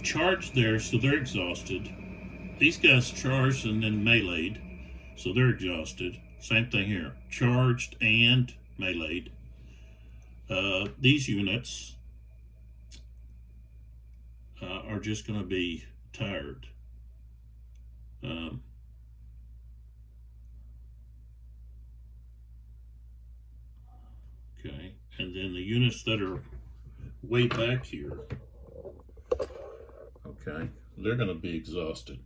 charged there, so they're exhausted. These guys charged and then meleeed, so they're exhausted. Same thing here, charged and meleeed. These units are just going to be tired. Okay, and then the units that are way back here, okay, they're going to be exhausted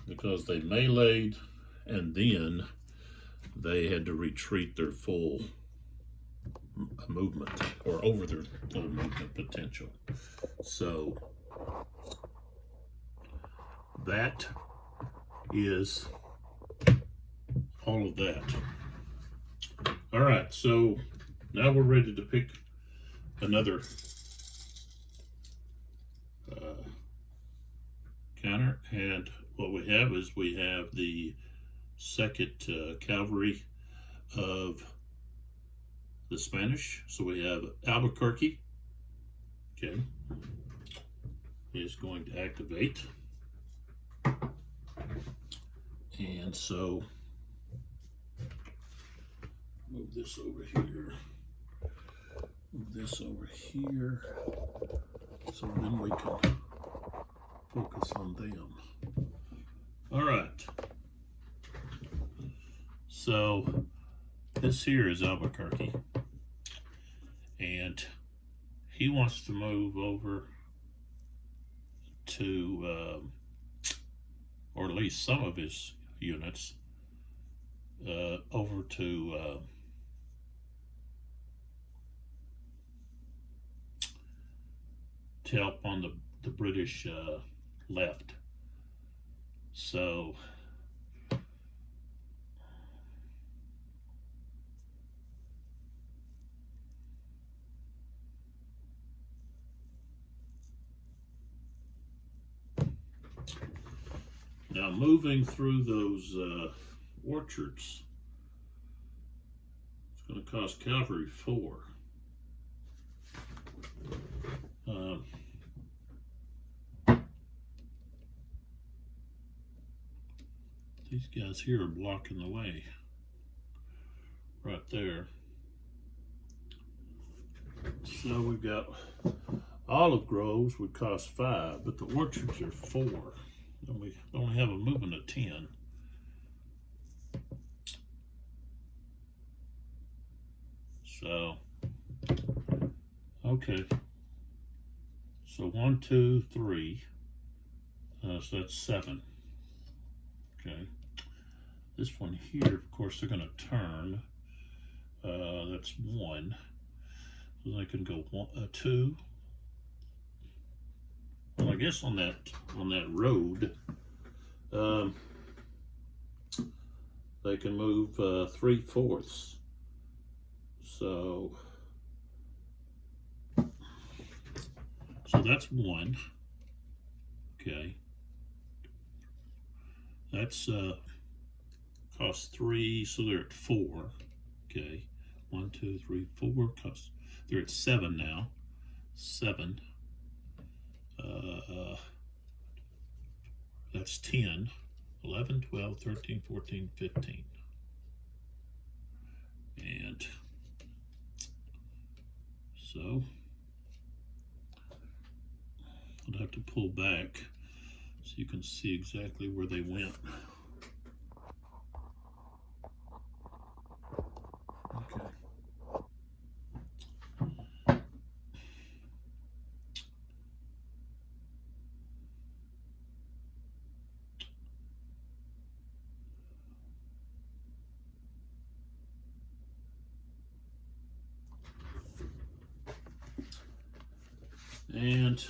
because they meleeed and then they had to retreat their full movement or over their full movement potential. So that is all of that. All right, so now we're ready to pick another counter, and what we have is we have the 2nd Cavalry of the Spanish. So we have Albuquerque, okay, is going to activate, and so move this over here, move this over here, so then we can focus on them. All right, so this here is Albuquerque, and he wants to move over to, or at least some of his units, over to help on the British left. So now moving through those orchards, it's going to cost cavalry 4. These guys here are blocking the way right there. So we've got olive groves would cost 5, but the orchards are 4, and we only have a movement of 10. So, okay. So 1, 2, 3. So that's 7. Okay. This one here, of course, they're going to turn. That's 1. So they can go 2. Well, I guess on that road, they can move 3/4. So that's 1. Okay. That's cost 3, so they're at 4. Okay. 1, 2, 3, 4. Cost, they're at 7 now. 7. That's 10, 11, 12, 13, 14, 15. And so I'd have to pull back so you can see exactly where they went. Okay. And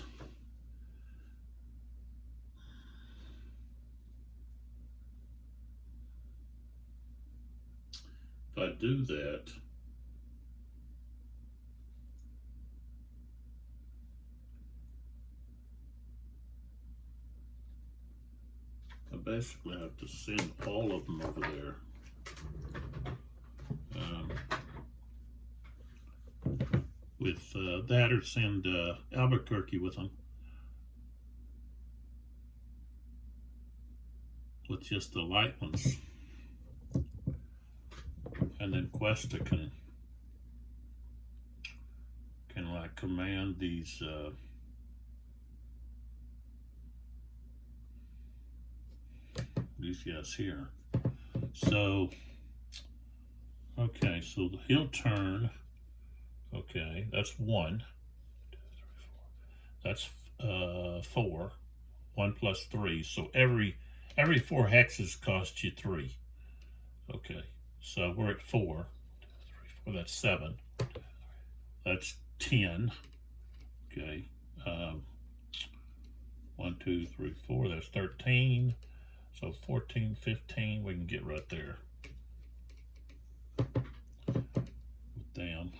if I do that, I basically have to send all of them over there. With that, or send Albuquerque with them. With just the light ones. And then Cuesta can like command these guys here. So okay, so he'll turn. Okay, that's 1, 2, 3, 4. That's 4. 1 plus 3. So every 4 hexes cost you 3. Okay, so we're at 4. 2, 3, 4. That's 7. That's 10. Okay. 1, 2, 3, 4. That's 13. So 14, 15. We can get right there. Damn.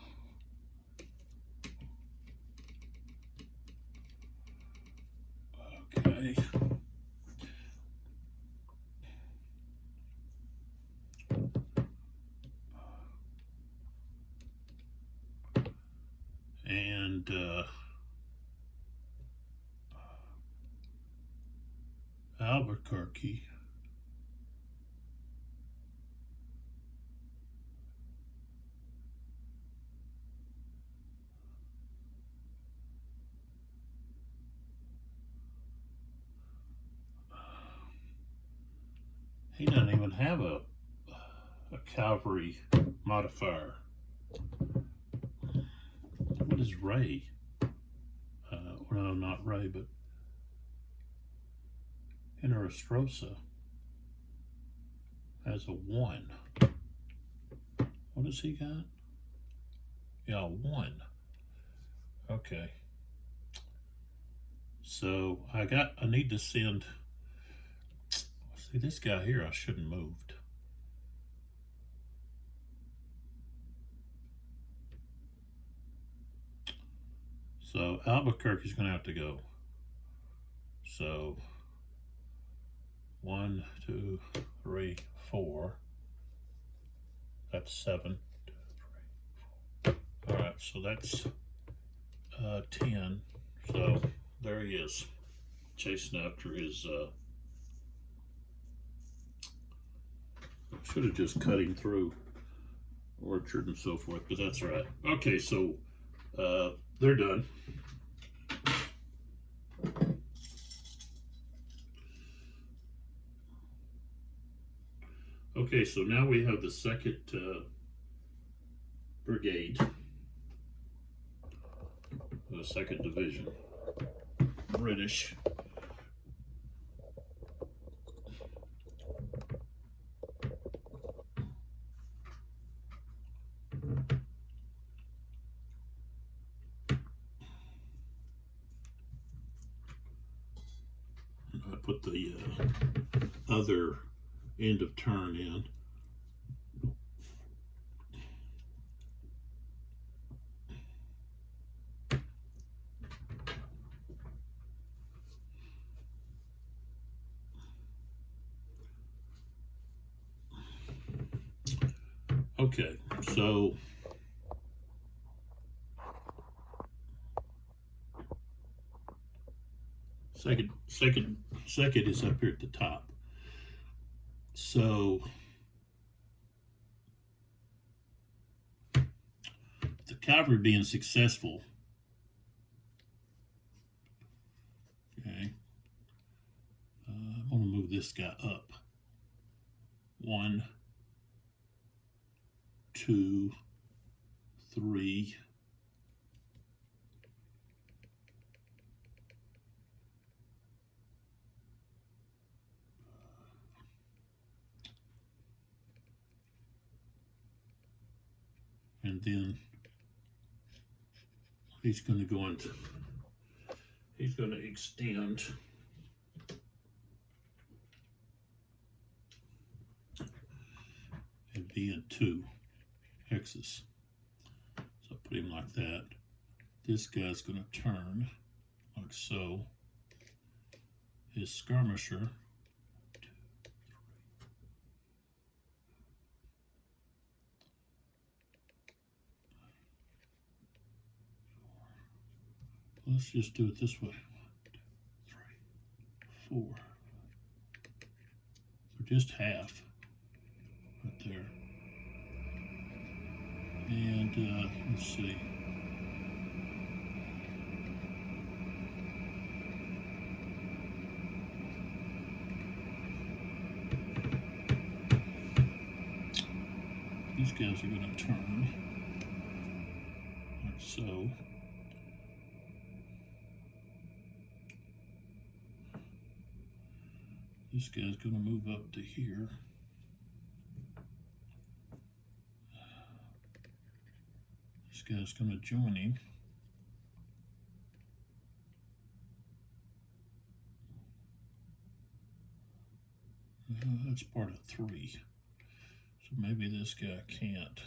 Okay. And Albuquerque. He doesn't even have a cavalry modifier. What is Ray? No, not Ray, but Interostrosa has a 1. What has he got? Yeah, 1. Okay. So I need to send. See, this guy here, I shouldn't have moved. So Albuquerque's going to have to go. So 1, 2, 3, 4. That's 7. 2, 3, 4. All right, so that's 10. So there he is, chasing after his. Should have just cut him through orchard and so forth, but that's right. Okay, so they're done. Okay, so now we have the 2nd Brigade, the 2nd Division, British. I put the other end of turn in. Okay, so second is up here at the top. So the cavalry being successful, okay, I'm going to move this guy up. 1, 2, 3. And then he's going to go into, he's going to extend and be in 2. hexes. So I put him like that. This guy's going to turn like so. His skirmisher, let's just do it this way. 1, 2, 3, 4. So just half right there. And let's see. These guys are going to turn like so. This guy's going to move up to here. This guy's going to join him. That's part of 3. So maybe this guy can't.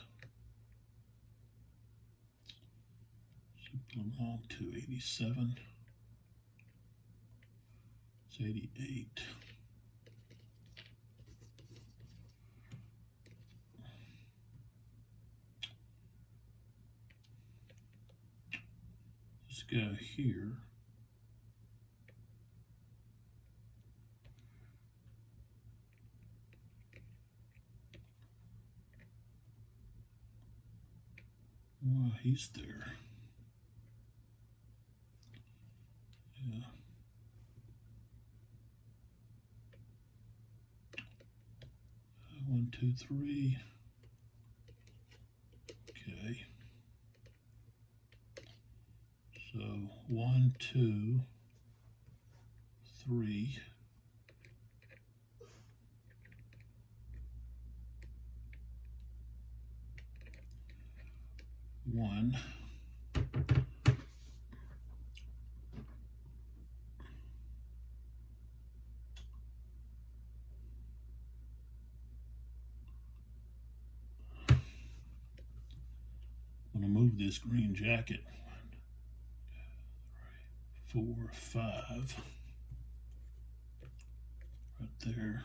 So belong to 87. It's 88. This guy here. Well, he's there. Yeah. 1, 2, 3. Okay. So 1, 2, 3. One. I'm going to move this green jacket. 1, 2, 3, 4, 5. Right there.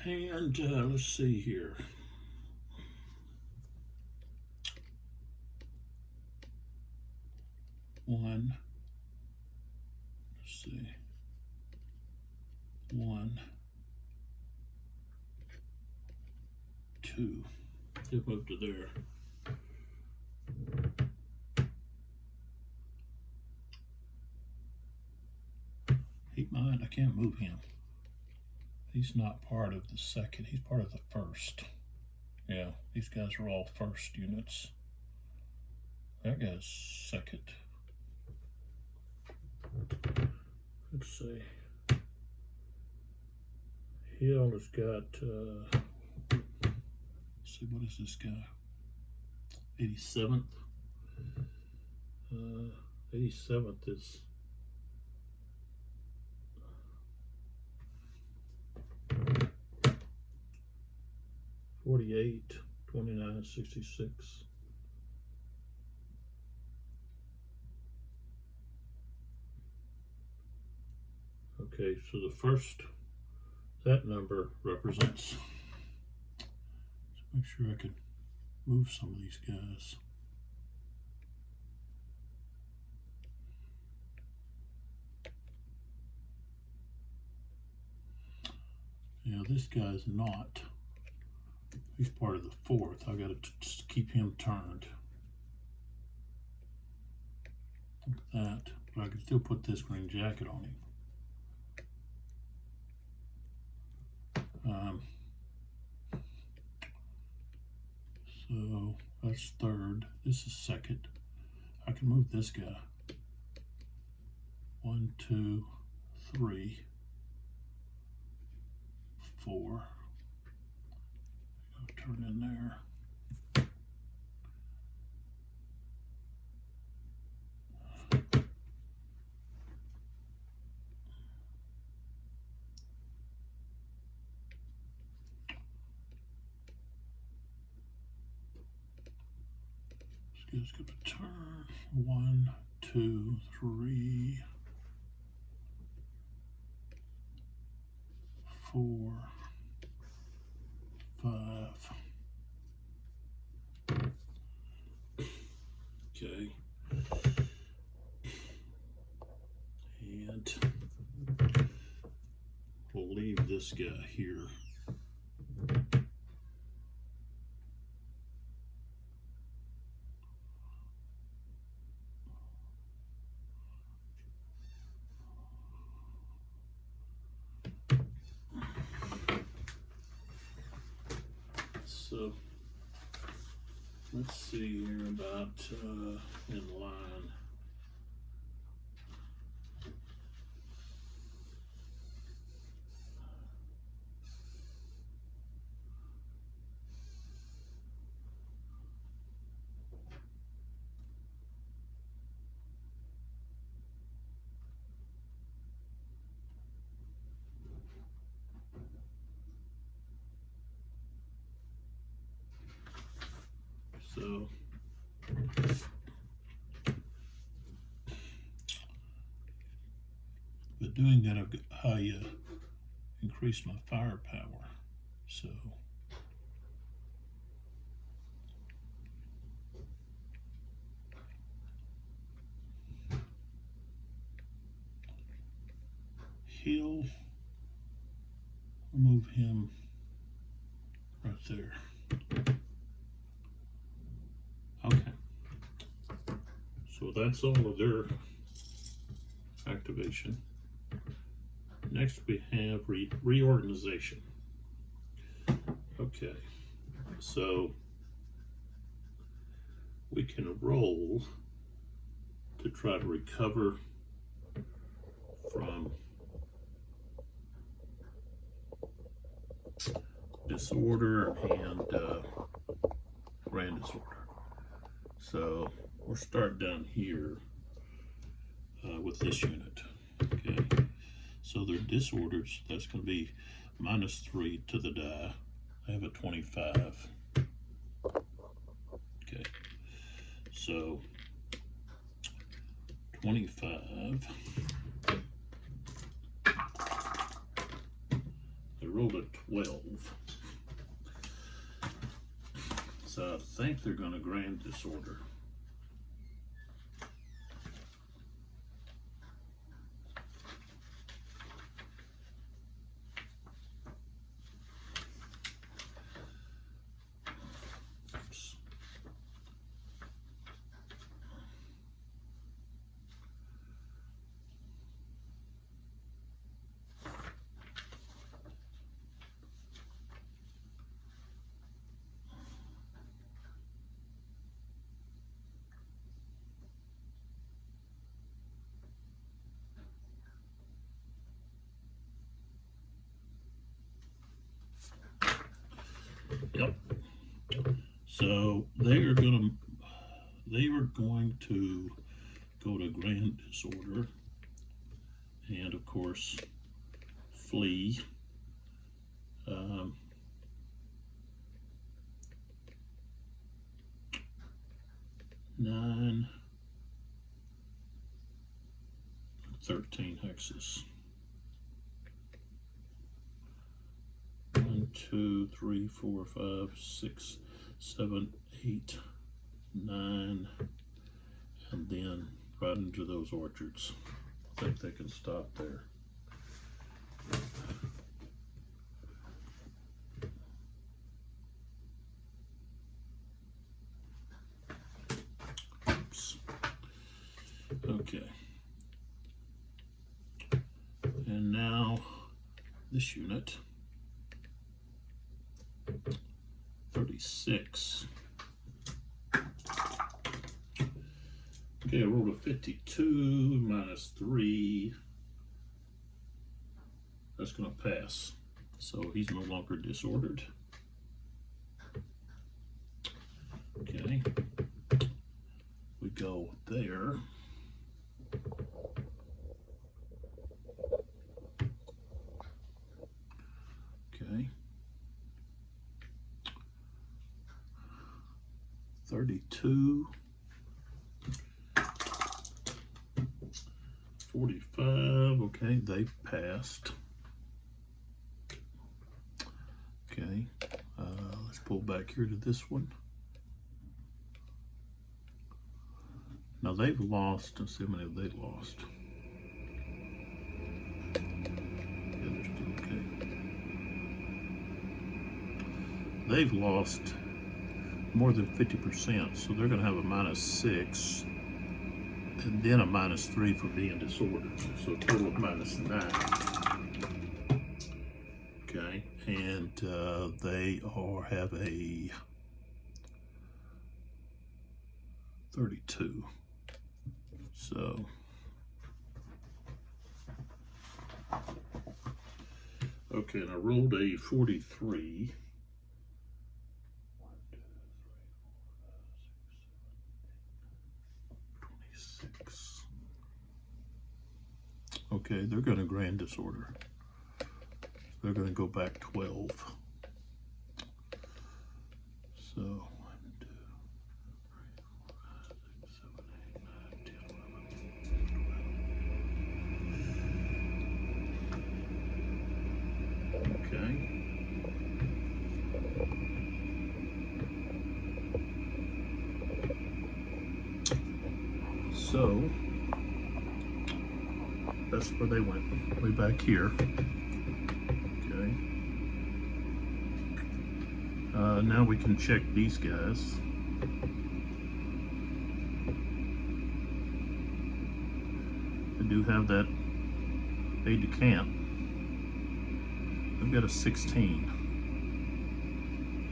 And let's see here. One. Let's see. 1, 2. Zip up to there. Keep in mind, I can't move him. He's not part of the second, he's part of the first. Yeah, these guys are all first units. That guy's second. Let's see. Hill has got, let's see, what is this guy? 87th. 87th is 48, 29, 66. Okay, so the first, that number represents, let's make sure I can move some of these guys. Yeah, this guy's not. He's part of the fourth. I gotta just keep him turned. Like that. But I can still put this green jacket on him. So That's third. This is second. I can move this guy. 1, 2, 3, 4. I'll turn in there. This guy's gonna turn. 1, 2, 3, 4, 5. Okay. And we'll leave this guy here. So let's see here about in line. So but doing that, I increase my firepower. So he'll move him right there. Okay, so that's all of their activation. Next we have reorganization. Okay, so we can roll to try to recover from disorder and grand disorder. So we'll start down here with this unit. Okay, so their disorders, that's going to be -3 to the die. I have a 25. Okay, so 25. They rolled a 12. So I think they're going to grand disorder. Oops. Yep. So they were going to go to grand disorder and of course flee. 9, 13 hexes. 1, 2, 3, 4, 5, 6, 7, 8, 9, and then right into those orchards. I think they can stop there. Oops. Okay. And now this unit. 36. Okay, I rolled a 52 minus 3. That's going to pass. So he's no longer disordered. Okay. We go there. Okay. 32. 45. Okay, they've passed. Okay. Let's pull back here to this one. Now they've lost. Let's see how many they lost. Yeah, they're still okay. They've lost more than 50%, so they're going to have a -6, and then a -3 for being disordered. So a total of -9. Okay, and they have a 32. So okay, and I rolled a 43. 26. Okay, they're going to grand disorder. They're going to go back 12. So 1, 2, 3, 4, 5, 6, 7, 8, 9, 10, 11, 12. Okay. So that's where they went, way back here. Okay. Now we can check these guys. I do have that aide-de-camp. I've got a 16.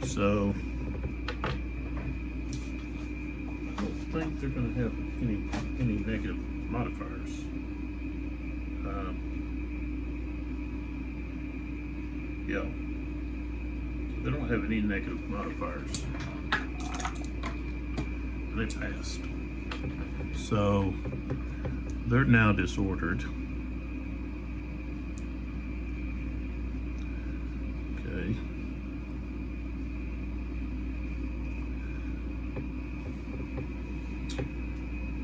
So I don't think they're going to have any negative modifiers. Yeah. They don't have any negative modifiers. They passed. So they're now disordered. Okay.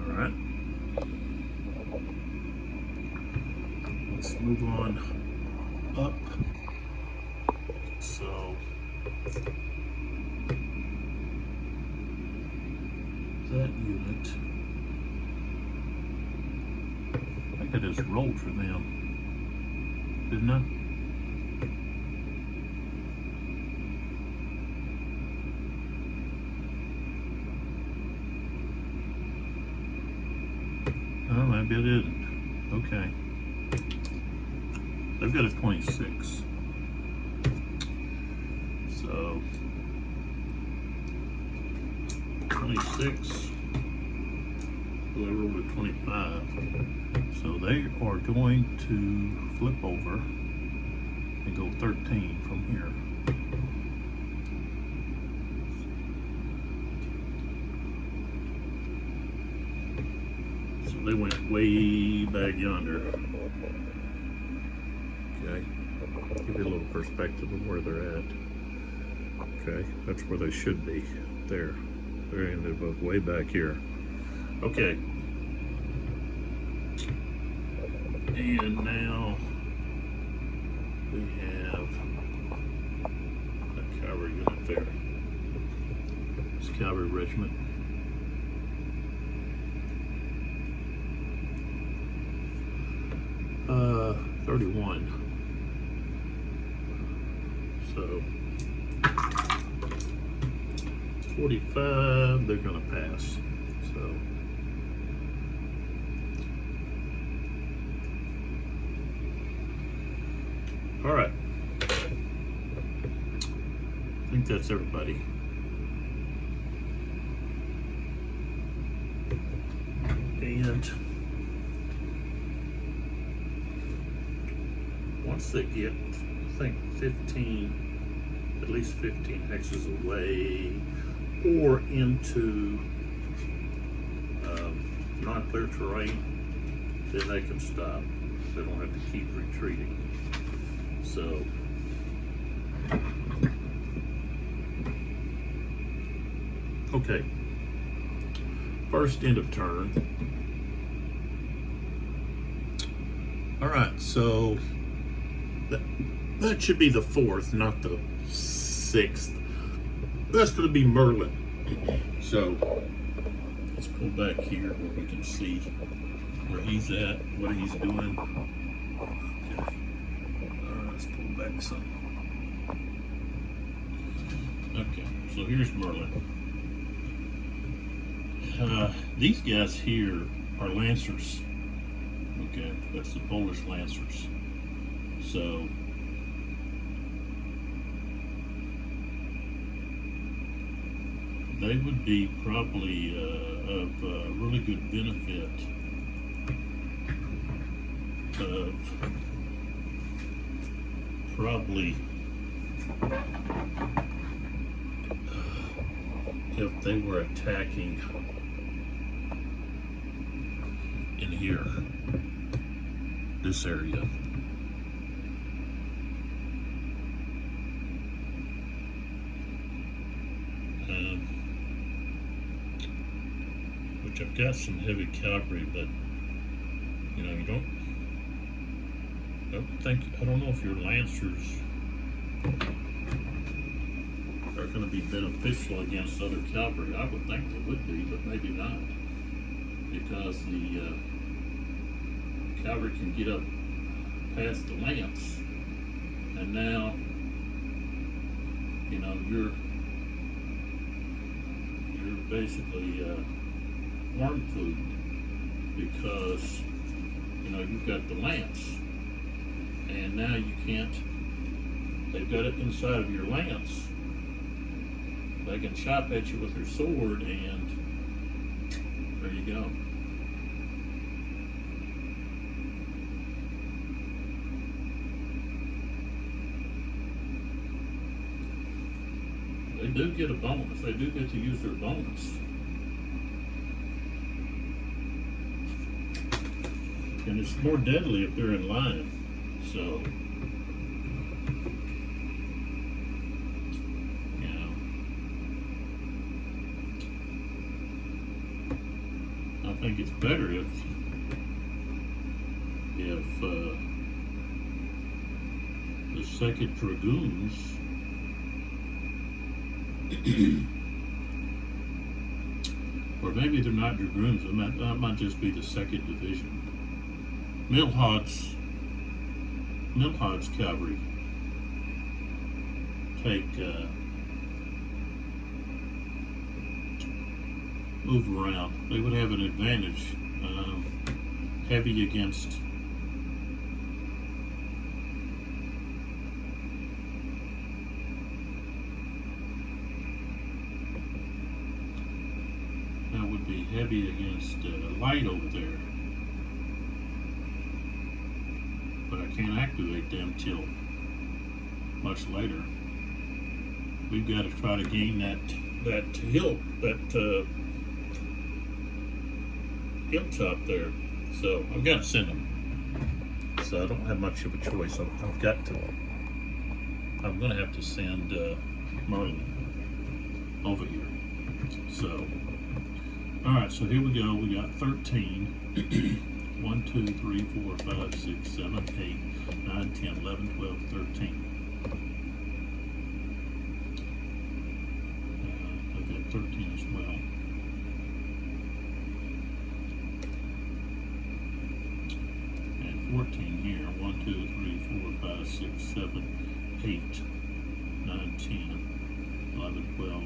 All right. Let's move on up. So that unit, I think I just rolled for them, didn't I? Oh, maybe I didn't. Okay. They've got a 26. So 26. Well, I rolled a 25. So they are going to flip over and go 13 from here. So they went way back yonder. Okay. Give you a little perspective of where they're at. Okay, that's where they should be. There. They're in about way back here. Okay. And now we have a cavalry unit there. It's cavalry regiment. Uh, 31. So 45, they're gonna pass. So all right. I think that's everybody. And once they get, I think, 15, at least 15 hexes away or into non-clear terrain, then they can stop. They don't have to keep retreating. So okay, first end of turn. All right, so that should be the 4th, not the 6th. That's going to be Merlin. So let's pull back here where we can see where he's at, what he's doing. Okay. All right, let's pull back some. Okay, so here's Merlin. These guys here are Lancers. Okay, that's the Polish Lancers. So they would be probably of really good benefit of probably if they were attacking in here, this area. Which I've got some heavy cavalry, but you know, I don't know if your Lancers are going to be beneficial against other cavalry. I would think they would be, but maybe not, because the cavalry can get up past the lance, and now, you know, you're basically worm food, because you know you've got the lance, and now you can't. They've got it inside of your lance. They can chop at you with their sword, and there you go. They do get a bonus. They do get to use their bonus. And it's more deadly if they're in line. So, you know, I think it's better if the 2nd Dragoons or maybe they're not Dragoons, that might just be the 2nd Division. Milhaud's cavalry move around. They would have an advantage, heavy against heavy against light over there, but I can't activate them till much later. We've got to try to gain that hilltop there. So I've got to send them. So I don't have much of a choice. I'm going to have to send Merlin over here. So. Alright, so here we go. We got 13. 1, 2, 3, 4, 5, 6, 7, 8, 9, 10, 11, 12, 13. I've got 13 as well. And 14 here. 1, 2, 3, 4, 5, 6, 7, 8, 9, 10, 11, 12,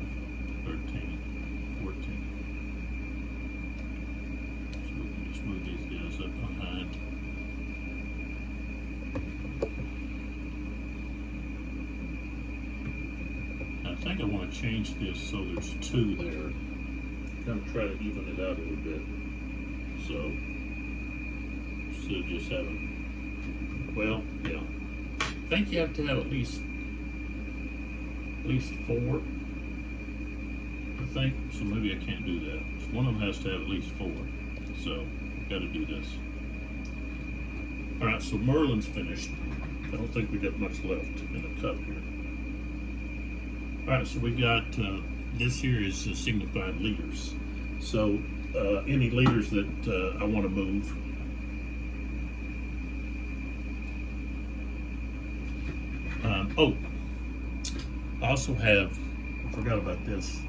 13, 14. Move these guys up behind. I think I want to change this so there's 2 there. Kind of try to even it out a little bit. So instead of just having, well, yeah, I think you have to have at least 4. I think so. Maybe I can't do that. One of them has to have at least 4. So got to do this. All right. So Merlin's finished. I don't think we got much left in the cup here. All right. So we got this here is signified leaders. So any leaders that I want to move. Oh, I also have, I forgot about this,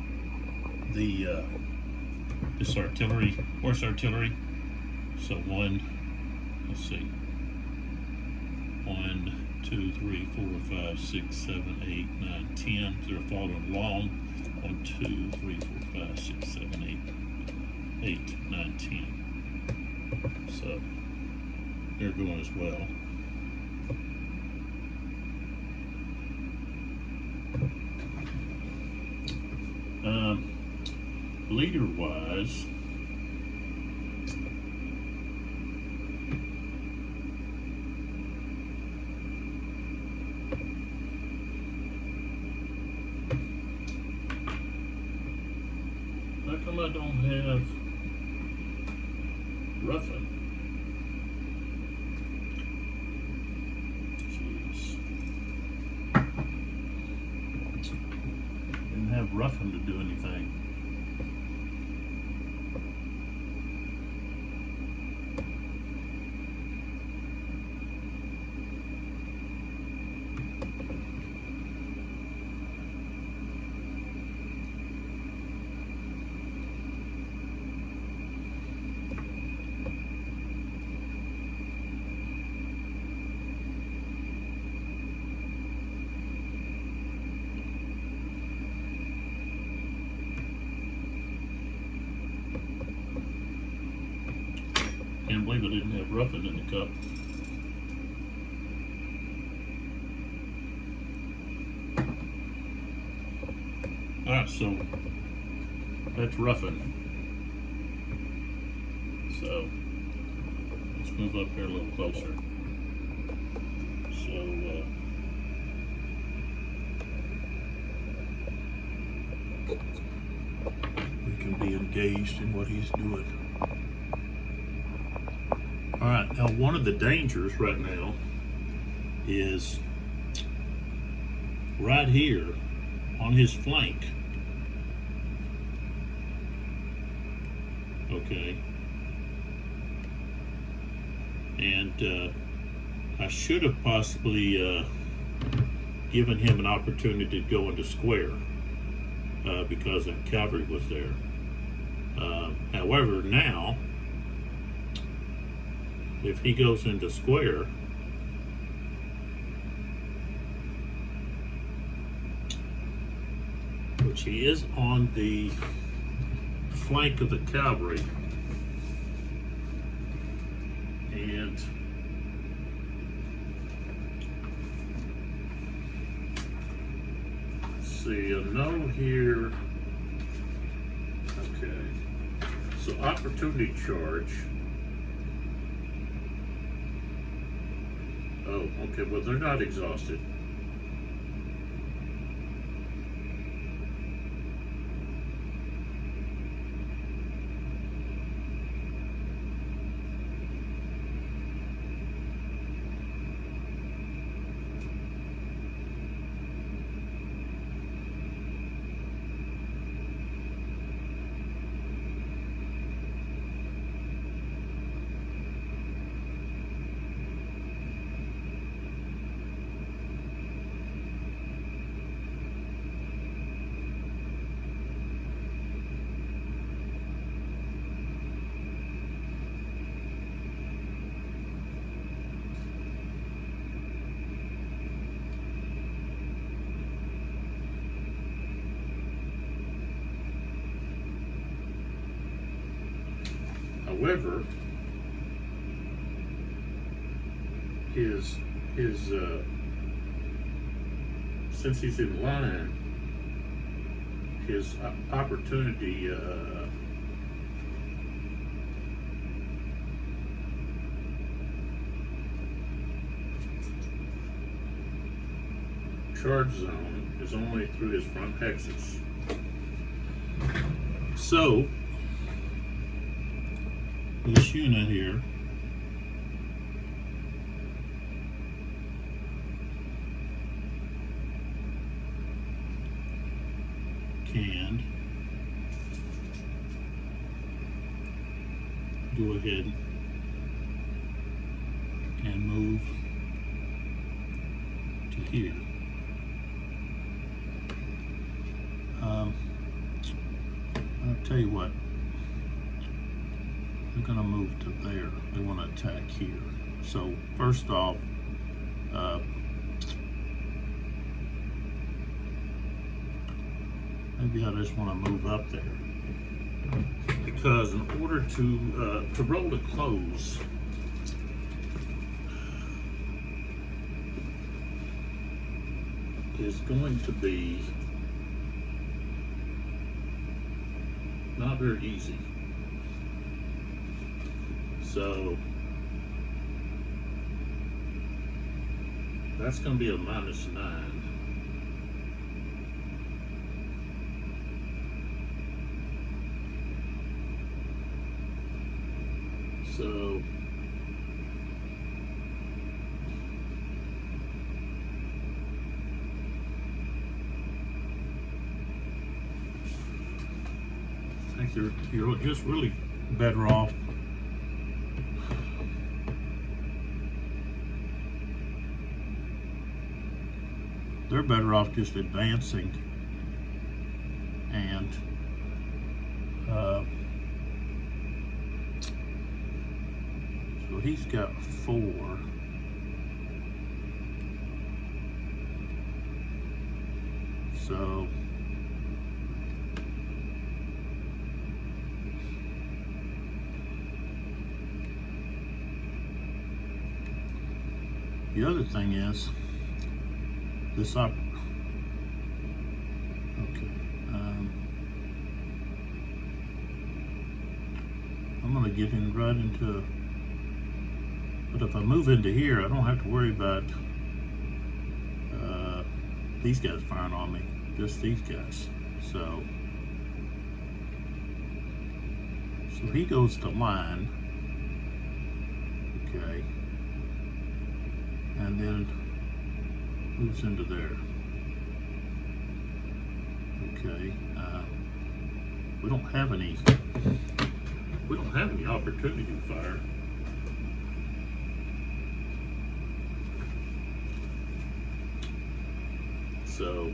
this artillery, horse artillery. So let's see, 1, 2, 3, 4, 5, 6, 7, 8, 9, 10. They're following along. 1, 2, 3, 4, 5, 6, 7, 8, 9, 10. So they're going as well. Leader-wise, how come I don't have Ruffin? Jeez. Didn't have Ruffin to do anything. Can't believe I didn't have Ruffin in the cup. Alright, so that's Ruffin. So let's move up here a little closer. So we can be engaged in what he's doing. All right, now one of the dangers right now is right here on his flank. Okay. And I should have possibly given him an opportunity to go into square because the cavalry was there. However, now, if he goes into square, which he is on the flank of the cavalry, and let's see, a no here. Okay, so opportunity charge. Oh, okay, well, they're not exhausted. However, his since he's in line, his opportunity charge zone is only through his front hexes. So, this unit here can go ahead and move to here. I'll tell you what, they're going to move to there. They want to attack here. So first off, maybe I just want to move up there, because in order to roll to close, is going to be not very easy. So that's going to be a -9. So I think you're just really better off they're better off just advancing and so he's got 4. So the other thing is this okay, I'm gonna get in right into, but if I move into here, I don't have to worry about these guys firing on me, just these guys. So he goes to line, okay, and then moves into there. Okay, we don't have any opportunity to fire. So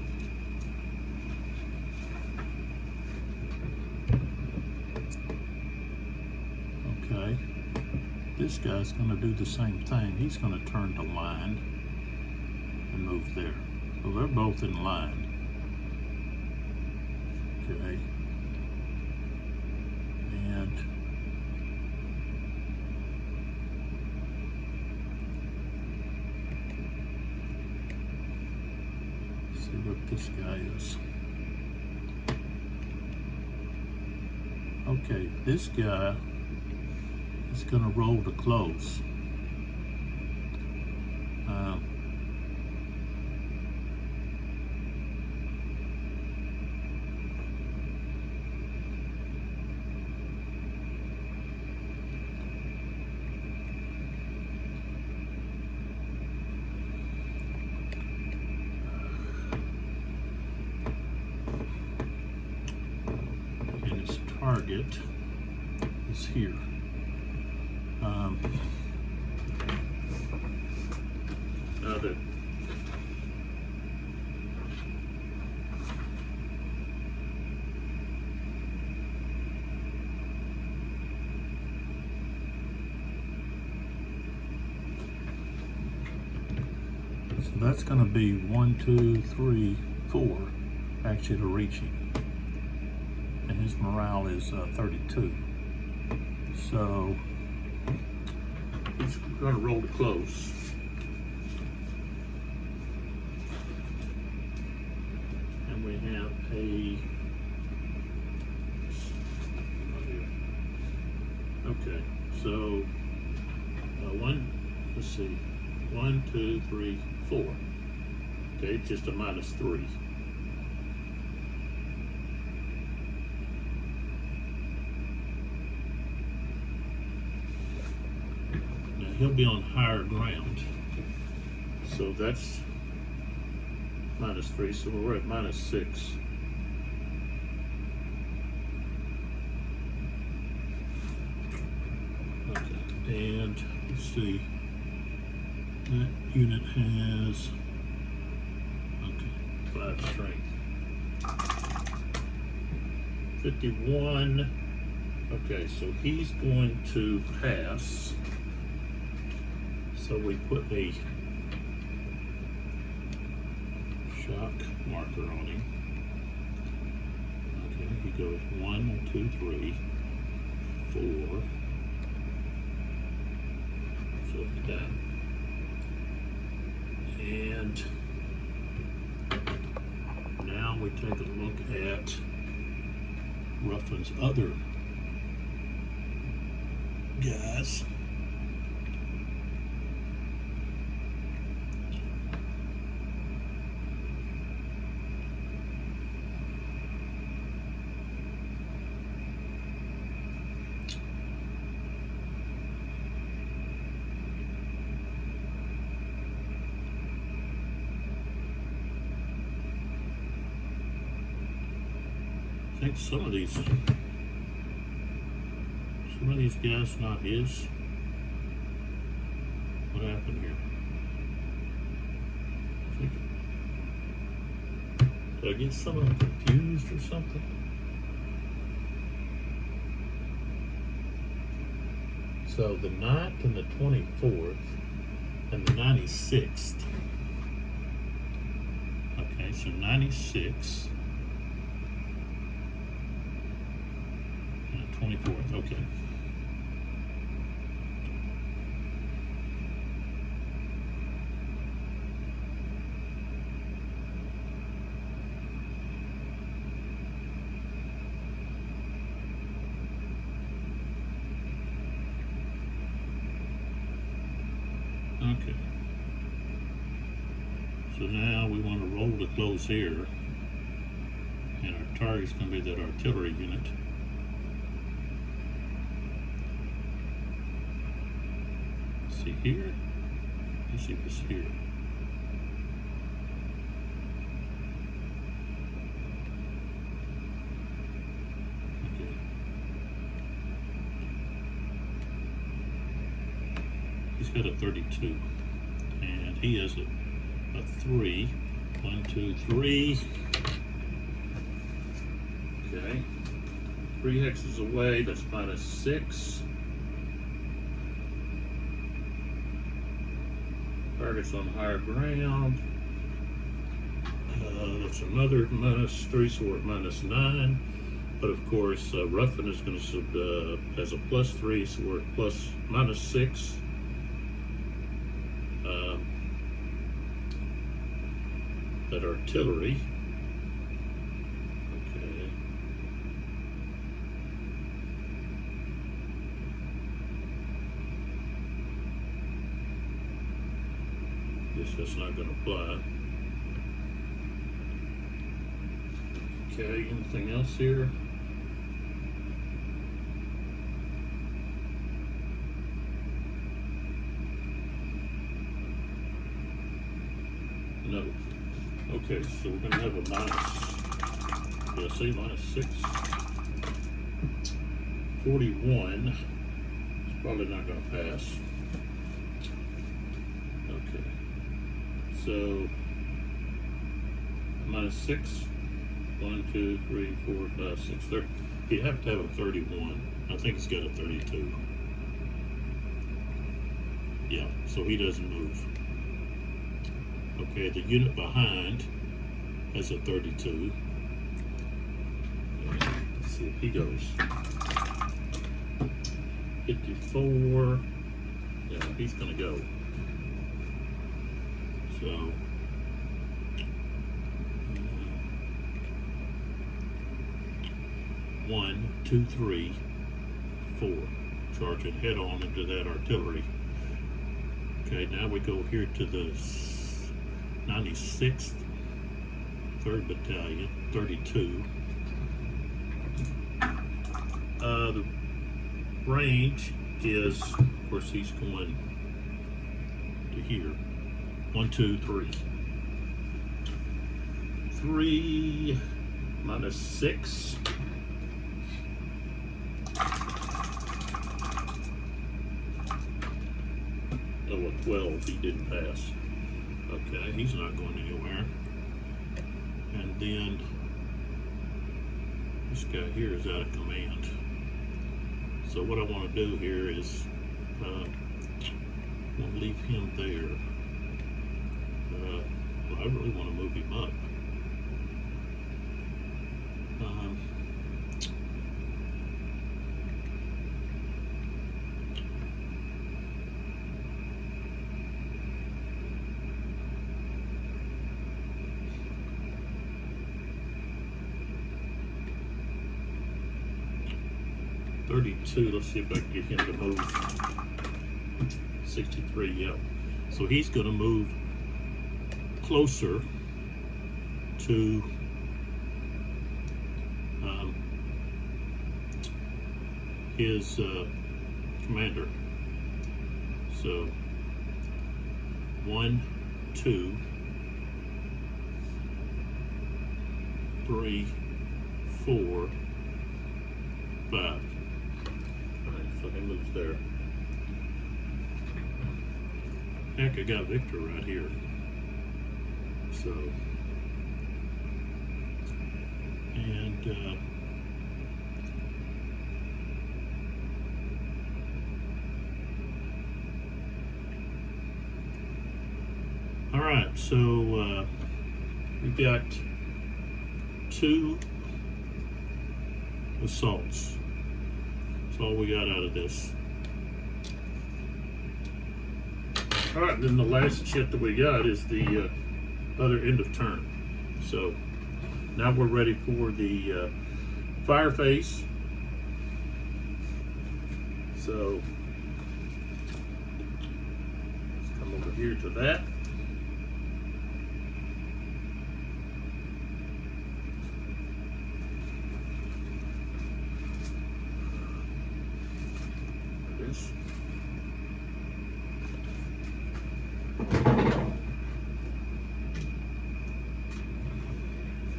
okay, this guy's going to do the same thing. He's going to turn to line and move there. So they're both in line. Okay. And see what this guy is. Okay, this guy is going to roll to close. Target is here. So that's going to be 1, 2, 3, 4 actually to reaching. And his morale is 32. So he's going to roll to close. And we have a okay. So let's see, 1, 2, 3, 4. Okay, just a -3. Now he'll be on higher ground. So that's -3, so we're at -6. Okay, and let's see. That unit has 5 strength. 51. Okay, so he's going to pass. So we put a shock marker on him. Okay, he goes 1, 2, 3, 4. So that. And now we take a look at Ruffin's other guys. I think some of these guys not his. What happened here? Did I get some of them confused or something? So the 9th and the 24th and the 96th. Okay, so 96. 24th, okay. Okay. So now we want to roll to close here, and our target's going to be that artillery unit. See here? You see this here. Okay. He's got a 32, and he has a 3. 1, 2, 3. Okay. 3 hexes away, that's -6. Target's on higher ground. That's another -3, so we're at -9. But of course, Ruffin is going to has a +3, so we're at -6. That artillery. Okay. Guess that's not going to apply. Okay, anything else here? No. Okay, so we're going to have a minus, did I say -6? 41. It's probably not going to pass. Okay. So, -6. 1, 2, 3, 4, 5, 6. You have to have a 31. I think it's got a 32. Yeah, so he doesn't move. Okay, the unit behind has a 32. Let's see if he goes. 54. Yeah, he's gonna go. So 1, 2, 3, 4. Charging head on into that artillery. Okay, now we go here to the 96th, 3rd Battalion, 32. The range is, of course, he's going to here. 1, 2, 3. 3 minus 6. Oh, a 12, he didn't pass. Okay, he's not going anywhere. And then this guy here is out of command. So what I want to do here is I'll leave him there. Well, I really want to move him up. 32, let's see if I can get him to move. 63, yeah. So he's going to move closer to his commander. So 1, 2, 3, 4, 5. So he moves there. Heck, I got Victor right here. So, and all right, so we've got 2 assaults. That's all we got out of this. All right, then the last shit that we got is the other end of turn. So now we're ready for the fire phase. So let's come over here to that.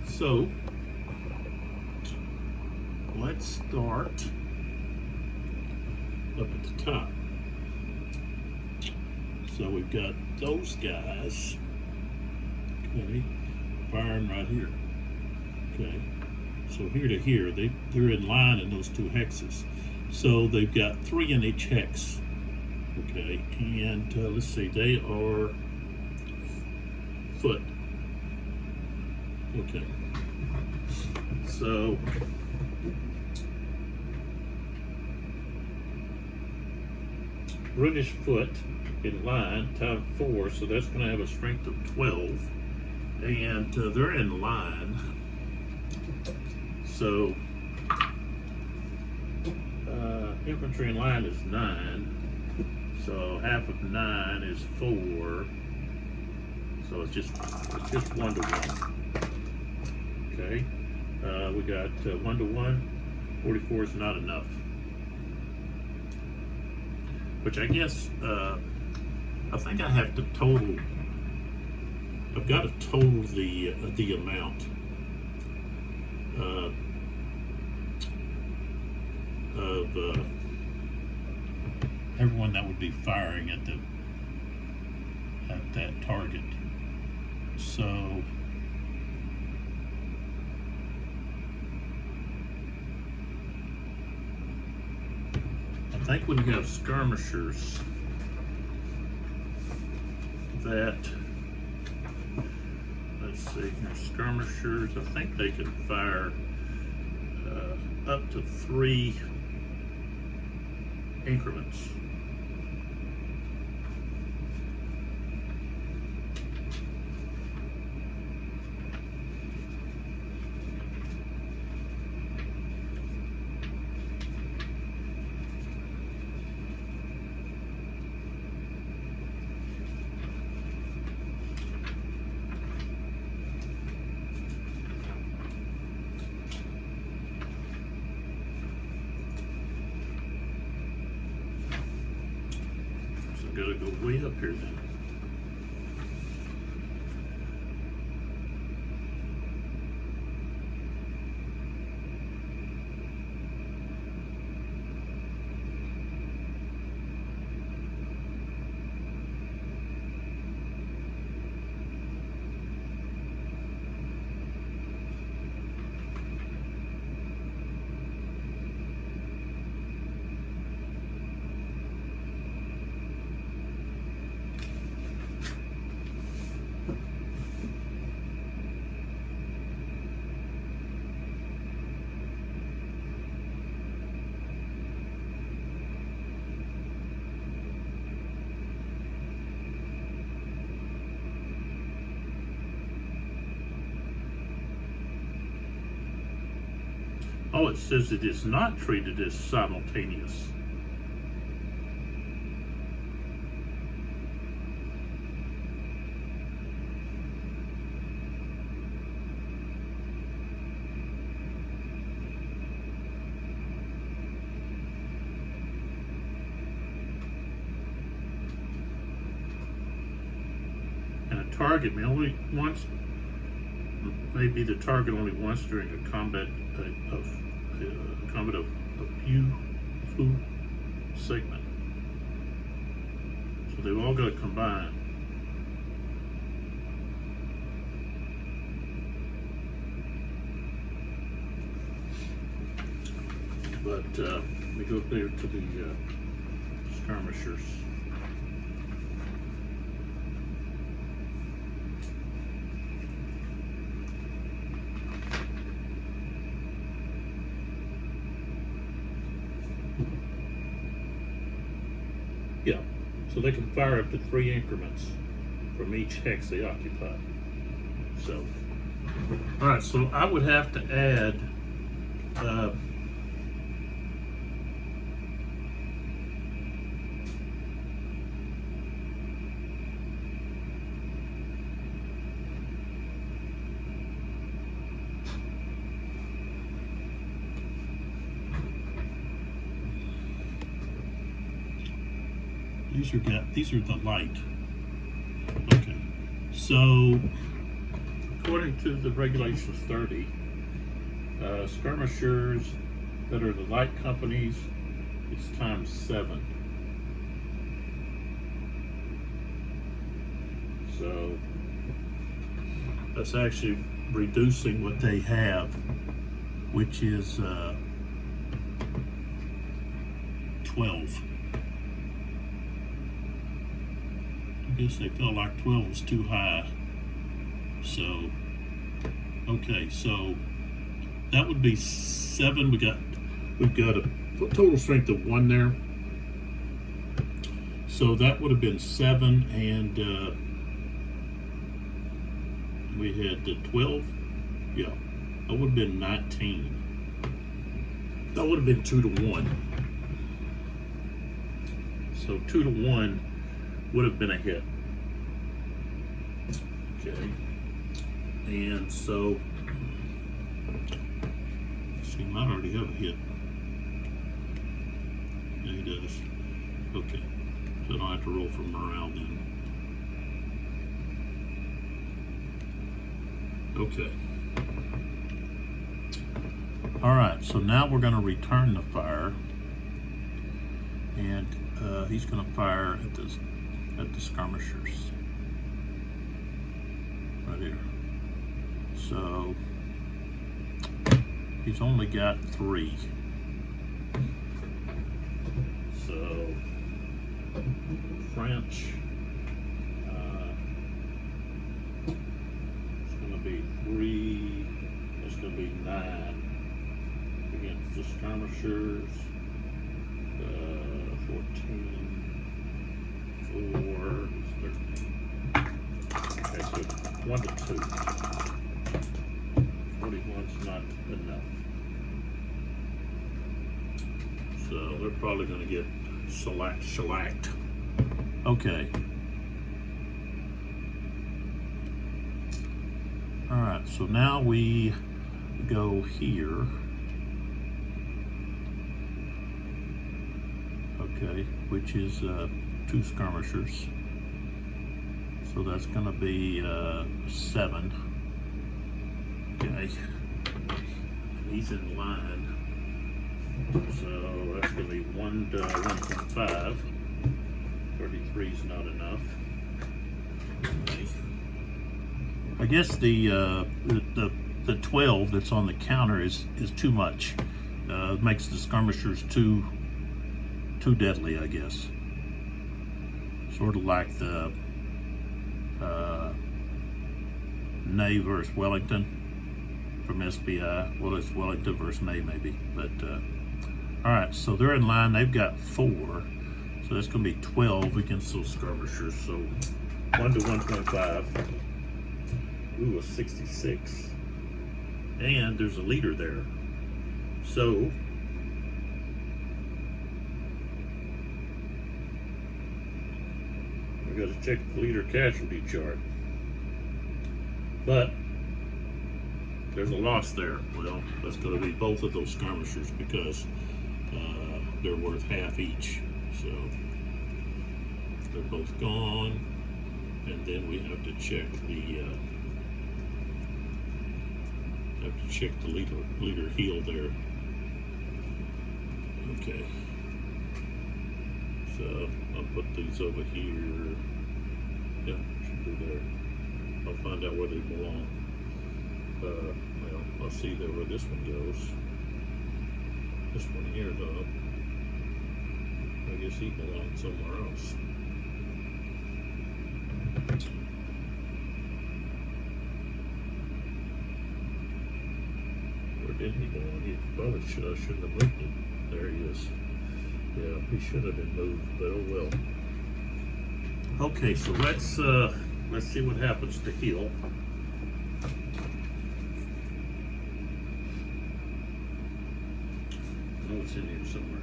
So let's start up at the top. So we've got those guys, okay, firing right here. Okay, so here to here, they're in line in those 2 hexes. So they've got 3 in each hex. Okay, and let's see, they are foot. Okay, so British foot in line times 4, so that's going to have a strength of 12, and they're in line. So infantry in line is 9. So half of 9 is 4. So it's just 1 to 1. Okay. We got 1 to 1. 44 is not enough. Which I guess I think I have to total. I've got to total the amount of everyone that would be firing at that target. So I think when you have skirmishers that, let's see here, skirmishers, I think they can fire up to 3 increments. I gotta go way up here then. Oh, it says it is not treated as simultaneous. And a target may only once, maybe the target only once during a combat of few segment. So they've all got to combine. But we go there to the skirmishers. Yeah, so they can fire up to 3 increments from each hex they occupy. So, all right, so I would have to add these are the light. Okay, so according to the regulations 30, skirmishers that are the light companies, it's times 7. So that's actually reducing what they have, which is 12. I guess they felt like 12 was too high. So, okay, so that would be 7. We've got a total strength of 1 there. So that would have been 7, and we had 12. Yeah, that would have been 19. That would have been 2 to 1. So 2 to 1 would have been a hit. Okay, and so he might already have a hit. Yeah, he does. Okay, so I don't have to roll for morale then. Okay. All right, so now we're going to return the fire, and he's going to fire at the skirmishers right here. So he's only got 3. So French, it's going to be 3. It's going to be 9 against the skirmishers. 14. 4. Okay, so 1 to 2. 41's not enough. So they're probably going to get shellacked. Okay. All right, so now we go here. Okay, which is 2 skirmishers. So that's going to be 7. Okay. He's in line. So that's going to be 1 to 1.5. 33 is not enough. Okay. I guess the 12 that's on the counter is too much. It makes the skirmishers too deadly, I guess. Sort of like the Ney versus Wellington from SBI. Well, it's Wellington versus Ney maybe, but all right. So they're in line. They've got 4, so that's going to be 12 against those skirmishers. So 1 to 1.5. Ooh, a 66, and there's a leader there. So we got to check the leader casualty chart. But there's a loss there. Well, that's going to be both of those skirmishers because they're worth half each. So they're both gone, and then we have to check the leader heel there. Okay. So I'll put these over here. Yeah, should be there. I'll find out where they belong. Well, I'll see there where this one goes. This one here, though. I guess he belongs somewhere else. Where did he belong? He probably shouldn't have moved him. There he is. Yeah, he should have been moved, but oh well. Okay, so let's see what happens to heel. Oh, it's in here somewhere.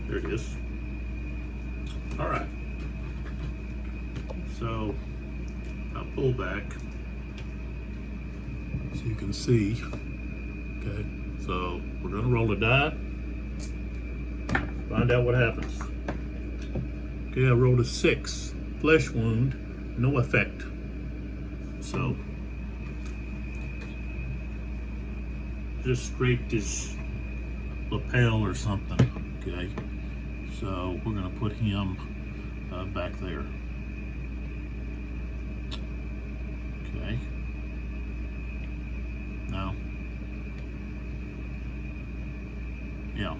There it is. All right. So I'll pull back so you can see. Okay. So we're going to roll a die. Find out what happens. Okay, I rolled a 6. Flesh wound, no effect. So just scraped his lapel or something. Okay. So we're going to put him back there. Okay. Now, yeah,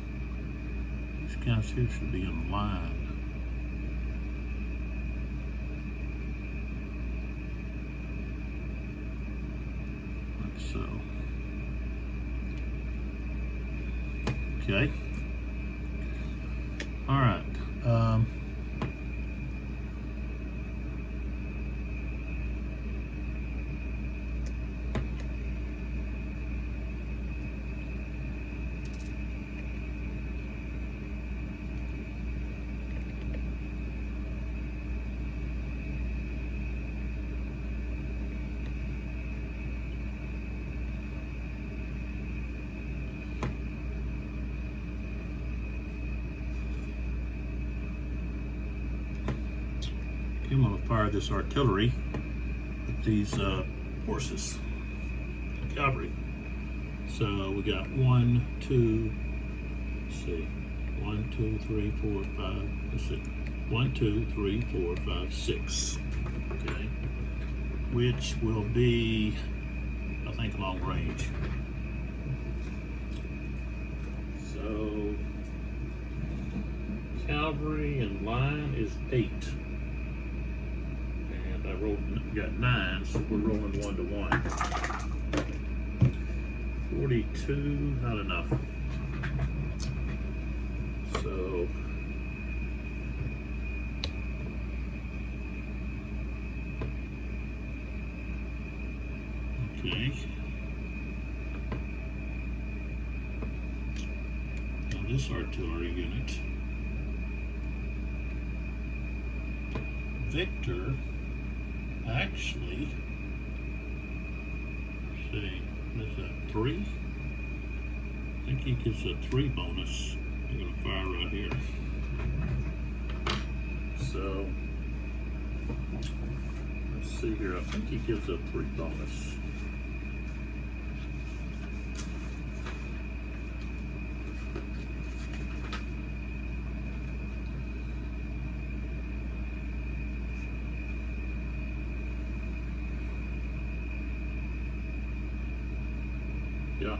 these guys here should be in line. Like so. Okay. All right. I'm going to fire this artillery with these horses, cavalry. So we got 1, 2, let's see, 1, 2, 3, 4, 5, let's see, 1, 2, 3, 4, 5, 6, okay, which will be, I think, long range. So cavalry in line is 8. I got 9, so we're rolling 1 to 1. 42, not enough. So okay. Now this artillery unit Victor actually, let's see, what is that, 3? I think he gets a 3 bonus. I'm going to fire right here. So, let's see here. I think he gives a 3 bonus. Yeah.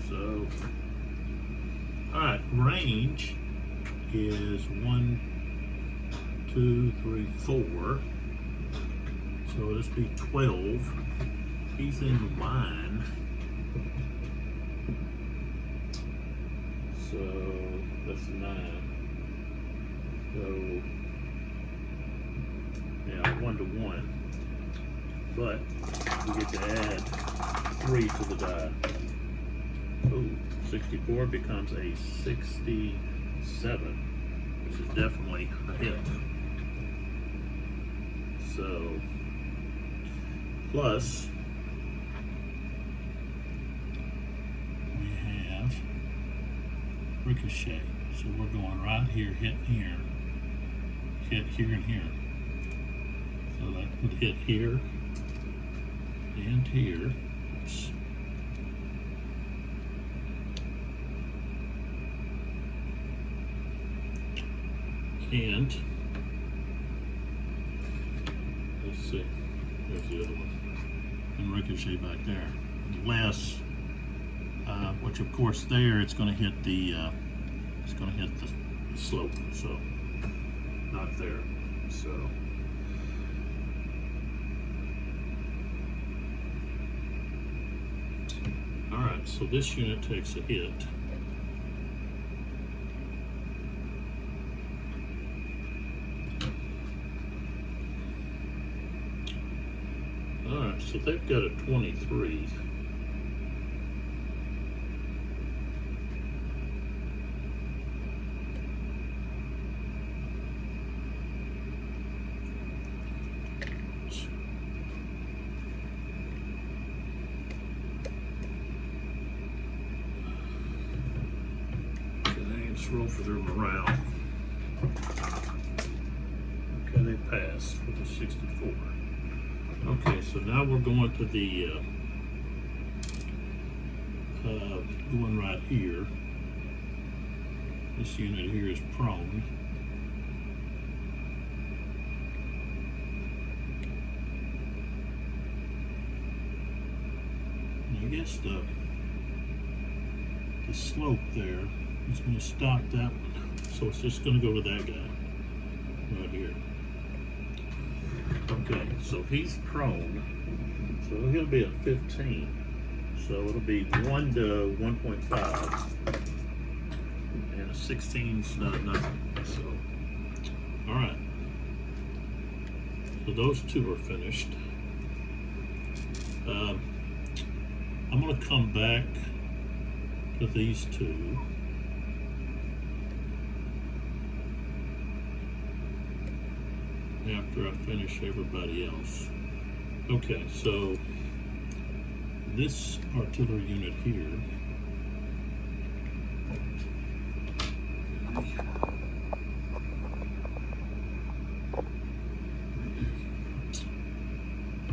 So, all right, range is 1, 2, 3, 4. So this be 12. He's in line. So that's 9. So yeah, 1 to 1. But we get to add 3 to the die. Oh, 64 becomes a 67, which is definitely a hit. So, plus, we have ricochet. So we're going right here, hitting here, hit here and here. So that would hit here and here. Oops. And let's see, there's the other one, and ricochet back there. Unless, which of course there it's going to hit the slope, so not there. So all right, so this unit takes a hit. Alright, so they've got a 23. Okay, let's roll for their morale. Okay, they passed with a 64. Okay, so now we're going to the, going right here. This unit here is prone. And I guess the slope there is going to stop that one. So it's just going to go to that guy right here. Okay, so he's prone, so he'll be at 15. So it'll be 1 to 1.5, and a 16's not nothing. So, all right. So those 2 are finished. I'm going to come back to these 2. After I finish everybody else. Okay, so this artillery unit here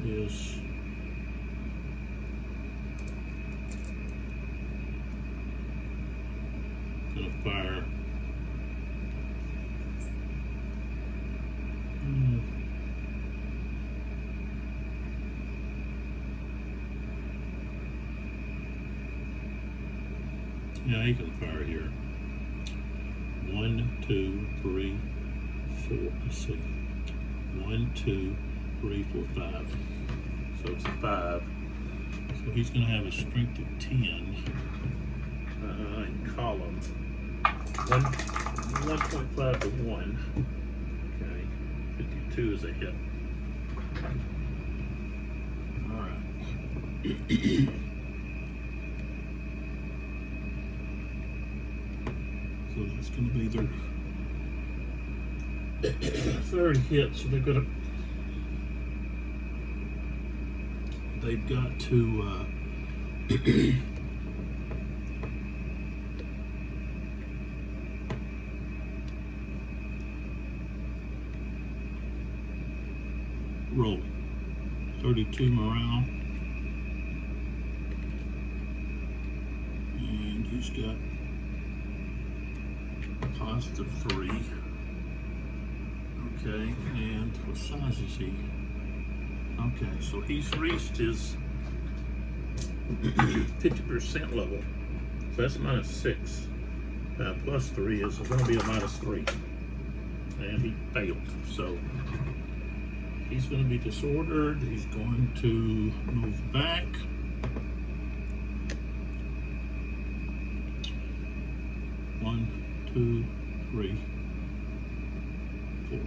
is gonna fire yeah, he can fire here. 1, 2, 3, 4. Let's see. 1, 2, 3, 4, 5. So it's a 5. So he's going to have a strength of 10 in column. 1.5 to 1. Okay. 52 is a hit. All right. So that's going to be their third hit, so they've got to roll 32 morale, and he's got +3. Okay, and what size is he? Okay, so he's reached his 50% level, so that's -6. +3 is going to be a -3, and he failed. So he's going to be disordered. He's going to move back. One, two, three, 4.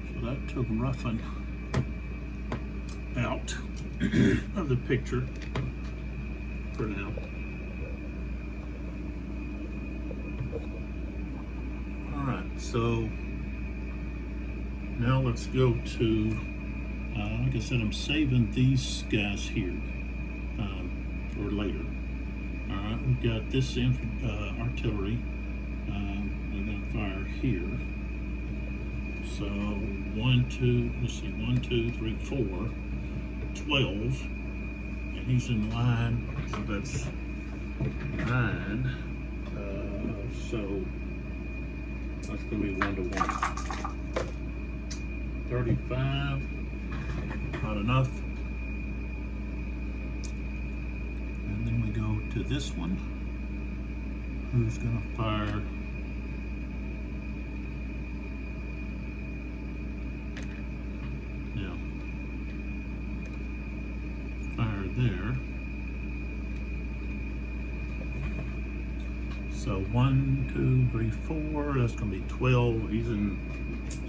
So that took Ruffin out of the picture for now. All right, so now let's go to, like I said, I'm saving these guys here for later. All right, we've got this artillery. We're going to fire here. So 1, 2, let's see, 1, 2, 3, 4, 12. And he's in line, so that's 9. So that's going to be 1 to 1. 35, not enough. And then we go to this one, who's going to fire there. So 1, 2, 3, 4, that's going to be 12. He's in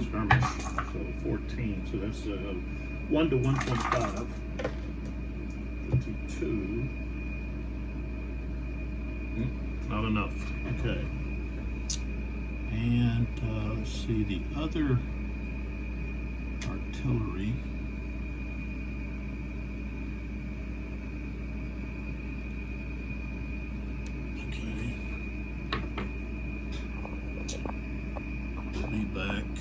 skirmish, so 14. So that's 1 to 1.5. 52. Not enough. Okay. And let's see the other artillery. Back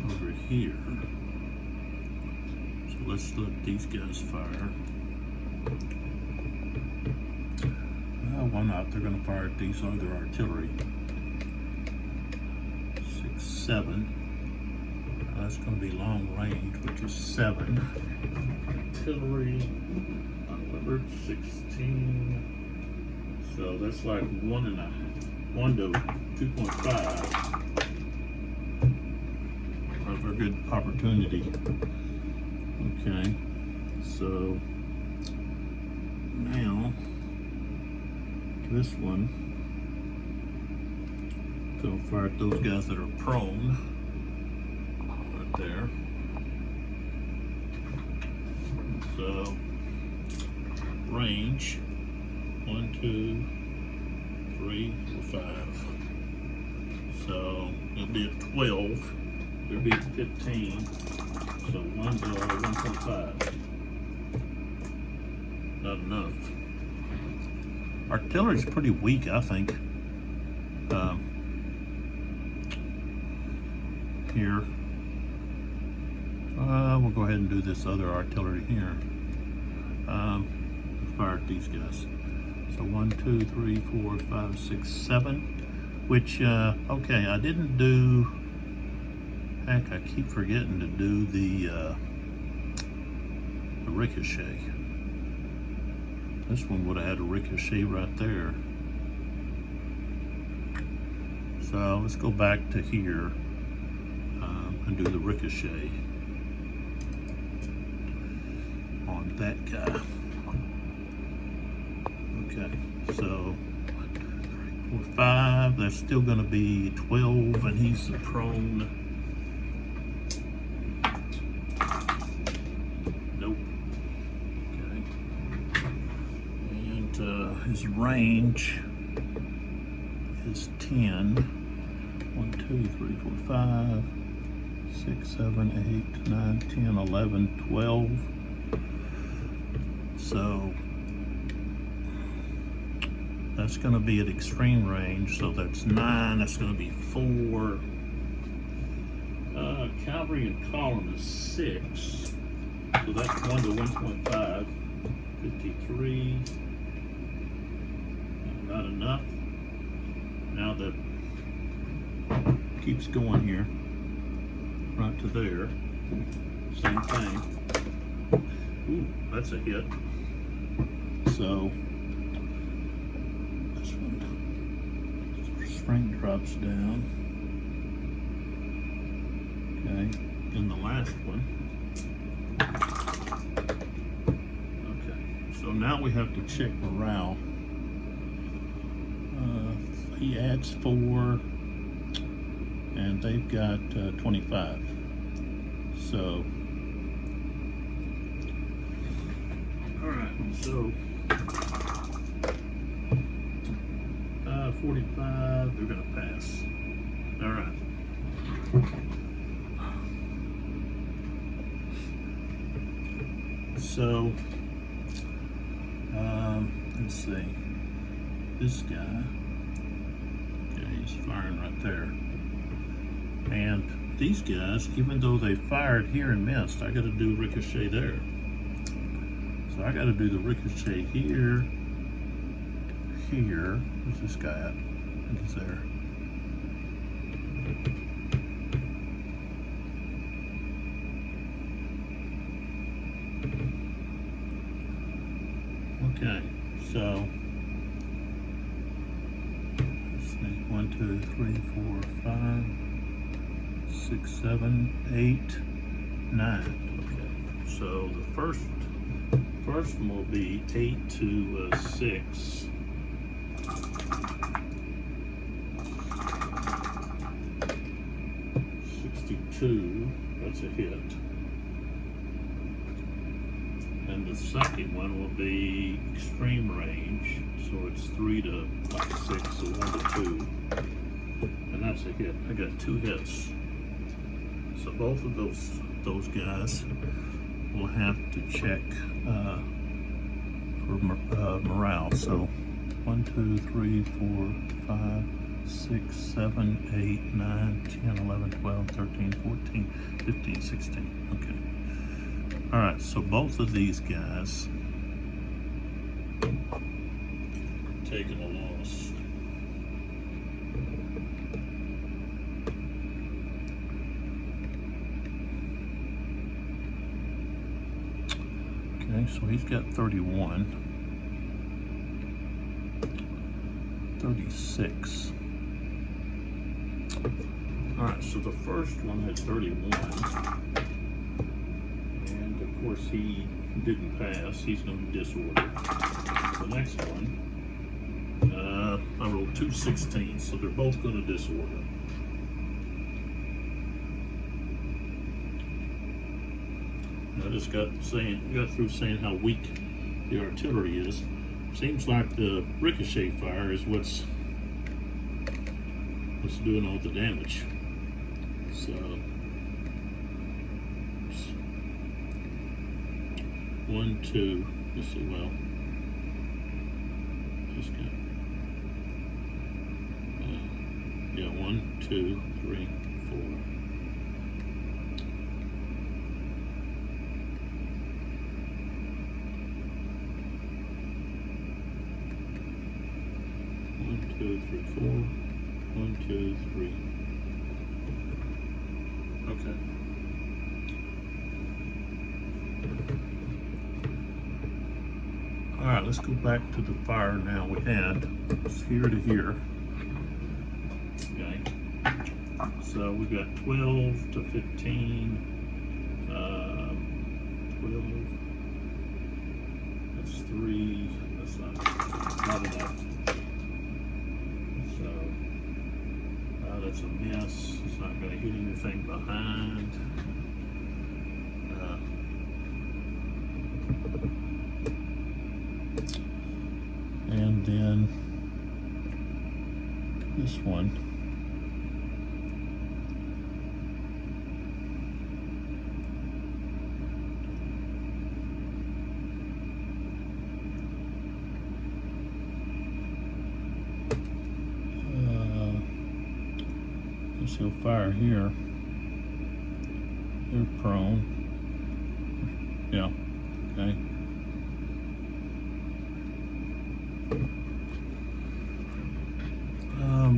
over here. So let's let these guys fire. Well, why not? They're going to fire at these other artillery. 6, 7. That's going to be long range, which is 7. Artillery unlevered 16. So that's like 1 to 2.5. A very good opportunity. Okay, so now this one gonna fire at those guys that are prone right there. So range 1, 2, 3, 4, 5. So it'll be at 12. It'll be at 15. So 1 to 1.5. Not enough. Artillery's pretty weak, I think. Here. We'll go ahead and do this other artillery here. Fire at these guys. So 1, 2, 3, 4, 5, 6, 7. Which, okay, I didn't do, heck, I keep forgetting to do the ricochet. This one would have had a ricochet right there. So let's go back to here and do the ricochet on that guy. Okay, so 4, 5, that's still going to be 12, and he's the prone. his range is 10. 1, 2, 3, 4, 5, 6, 7, 8, 9, 10, 11, 12. So that's going to be at extreme range. So that's 9. That's going to be 4. Cavalry and column is 6. So that's 1 to 1.5. 53. Not enough. Now that keeps going here, right to there. Same thing. Ooh, that's a hit. So this one, strength drops down. Okay, and the last one. Okay, so now we have to check morale. He adds 4, and they've got 25. So, all right. So 45. They're gonna pass. All right. So, let's see. This guy. He's firing right there. And these guys, even though they fired here and missed, I got to do ricochet there. So I got to do the ricochet here, here. Where's this guy at? He's there. Okay, so 1, 2, 3, 4, 5, 6, 7, 8, 9. Okay, so the first one will be 8 to 6. 62. That's a hit. And the second one will be extreme range, so it's 3 to 6, so 1 to 2, and that's a hit. I got 2 hits. So both of those guys will have to check for morale. So 1, 2, 3, 4, 5, 6, 7, 8, 9, 10, 11, 12, 13, 14, 15, 16. Okay. All right, so both of these guys taking a loss. Okay, so he's got 31, 36. All right, so the first one had 31. Of course, he didn't pass. He's going to be disordered. The next one, I rolled 2 16s, so they're both going to disorder. I just got through saying how weak the artillery is. Seems like the ricochet fire is what's doing all the damage. So 1, 2. Let's see. Well, just got yeah. 1, 2, 3, 4. 1, 2, 3, 4. 1, 2, 3. Okay. All right, let's go back to the fire now. We had here to here. Okay. So we got 12 to 15. 12. That's 3. That's not enough. So that's a miss. It's not going to hit anything behind. And then this one. He'll fire here. They're prone. Yeah, okay.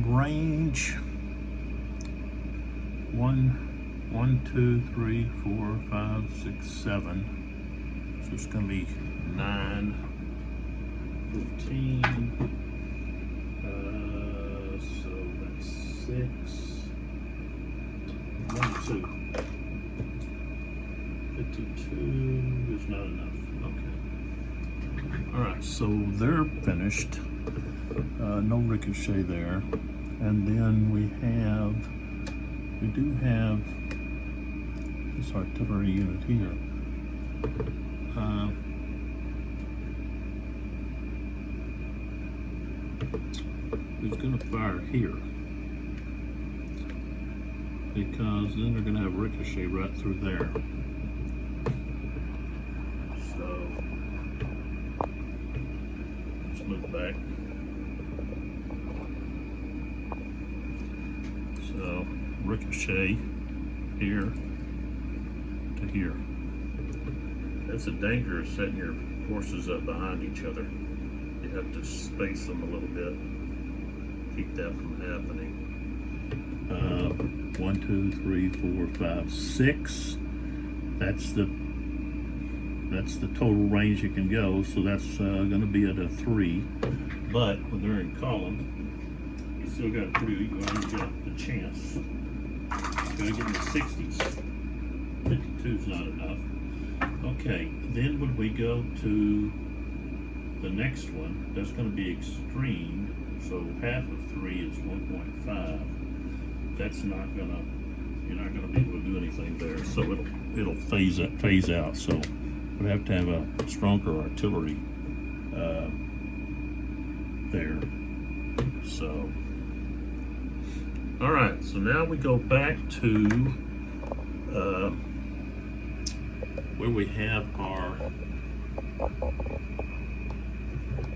Range 1, 2, 3, 4, 5, 6, 7. So it's going to be 9, 15. So that's 6. 1, 2. 52 is not enough. Okay. All right, so they're finished. No ricochet there. And then we do have this artillery unit here. Who's going to fire here? Because then they're going to have ricochet right through there. So let's move back. So ricochet here to here. That's a danger, setting your forces up behind each other. You have to space them a little bit. Keep that from happening. 1, 2, 3, 4, 5, 6. That's the total range you can go. So that's going to be at a 3. But when they're in column, you still got you got the chance. Got to get in the 60s. 52 is not enough. Okay, then when we go to the next one, that's going to be extreme. So half of 3 is 1.5. That's not gonna, you're not gonna be able to do anything there. So it'll phase out. So we have to have a stronger artillery there. So, all right. So now we go back to where we have our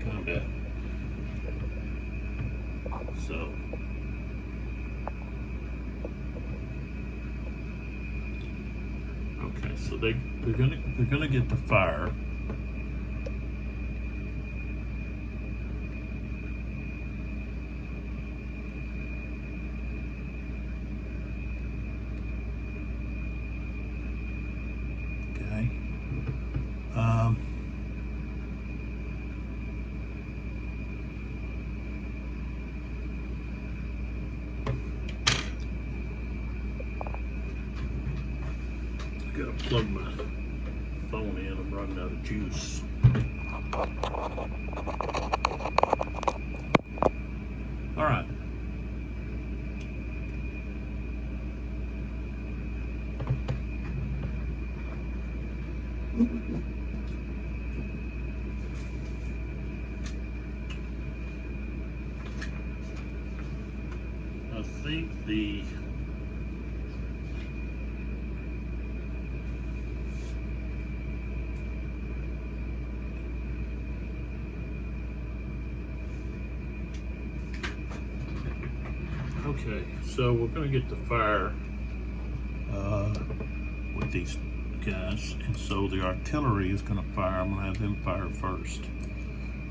combat. So. Okay, so they're gonna get the fire. Okay. Gotta plug my phone in. I'm running out of juice. All right. I think the okay, so we're going to get the fire with these guys, and so the artillery is going to fire. I'm going to have them fire first.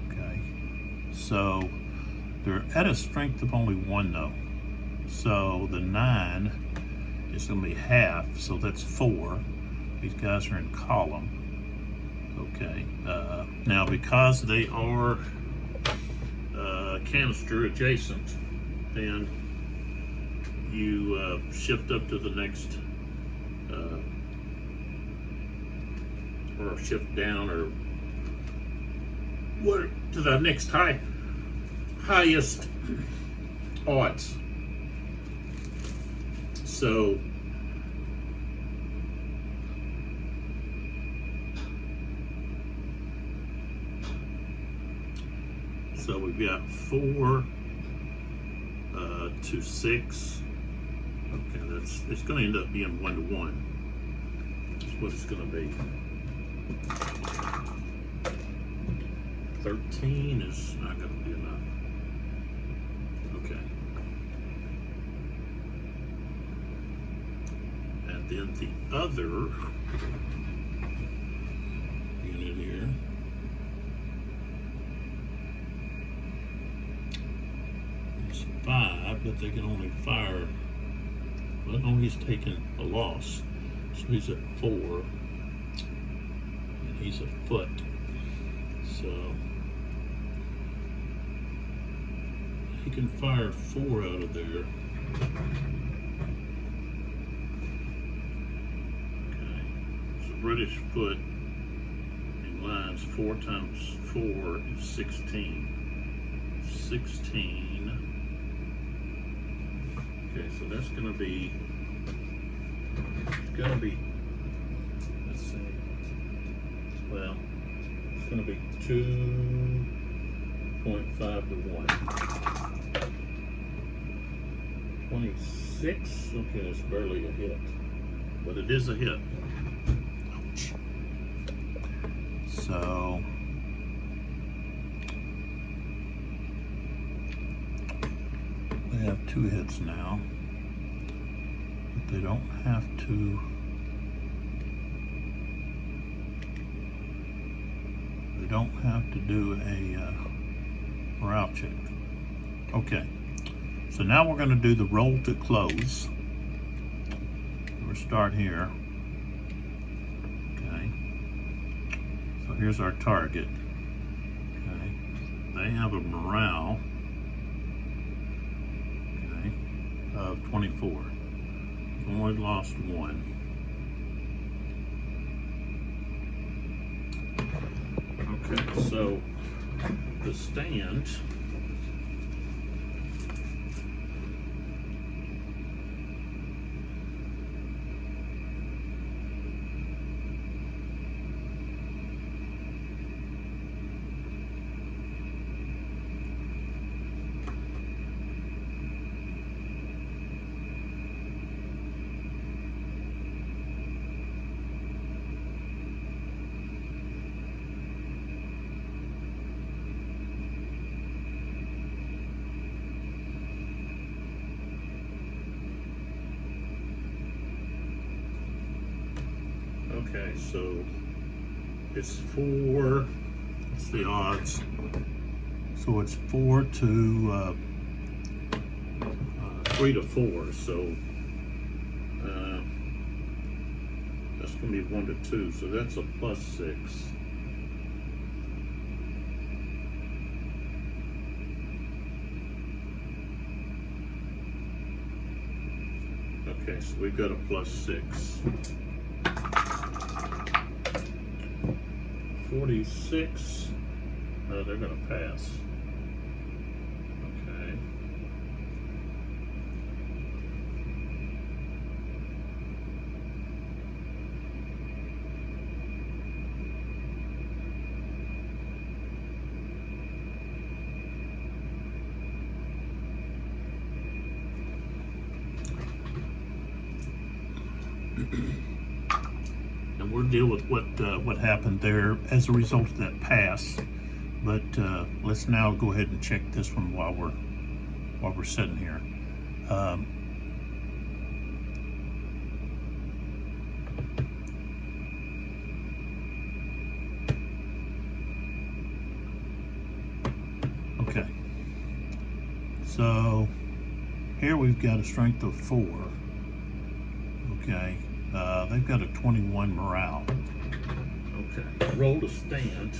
Okay, so they're at a strength of only 1 though. So the 9 is going to be half, so that's 4. These guys are in column. Okay, now because they are canister adjacent, then you shift up to the next, or shift down, or what, to the next highest odds. So So we've got 4 to 6. Okay, it's going to end up being 1 to 1. That's what it's going to be. 13 is not going to be enough. Okay. And then the other unit here is 5, but they can only fire. Well, no, he's taking a loss, so he's at 4, and he's a foot. So he can fire 4 out of there. Okay, so British foot in lines 4 times 4 is 16. 16. Okay, so that's going to be, it's going to be, let's see, well, it's going to be 2.5 to 1. 26, okay, that's barely a hit, but it is a hit. Ouch. So, they have 2 hits now, but they don't have to. They don't have to do a morale check. Okay, so now we're going to do the roll to close. We'll start here. Okay, so here's our target. Okay, they have a morale of 24. We've only lost 1. Okay, so the stand okay, so it's 4, what's the odds? So it's 4 to 3 to 4, so that's going to be 1 to 2, so that's a +6. Okay, so we've got a +6. 46, they're going to pass. Okay. And we'll deal with what happened there as a result of that pass. But let's now go ahead and check this one while we're sitting here. Okay. So here we've got a strength of 4. Okay. They've got a 21 morale. Okay. Roll to stand.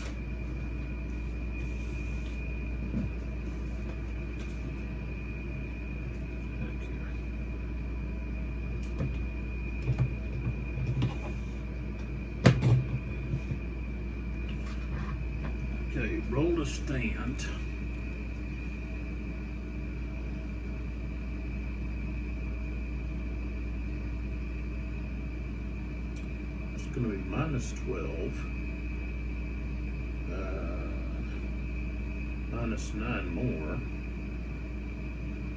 Okay, roll to stand. Going to be -12. minus 9 more.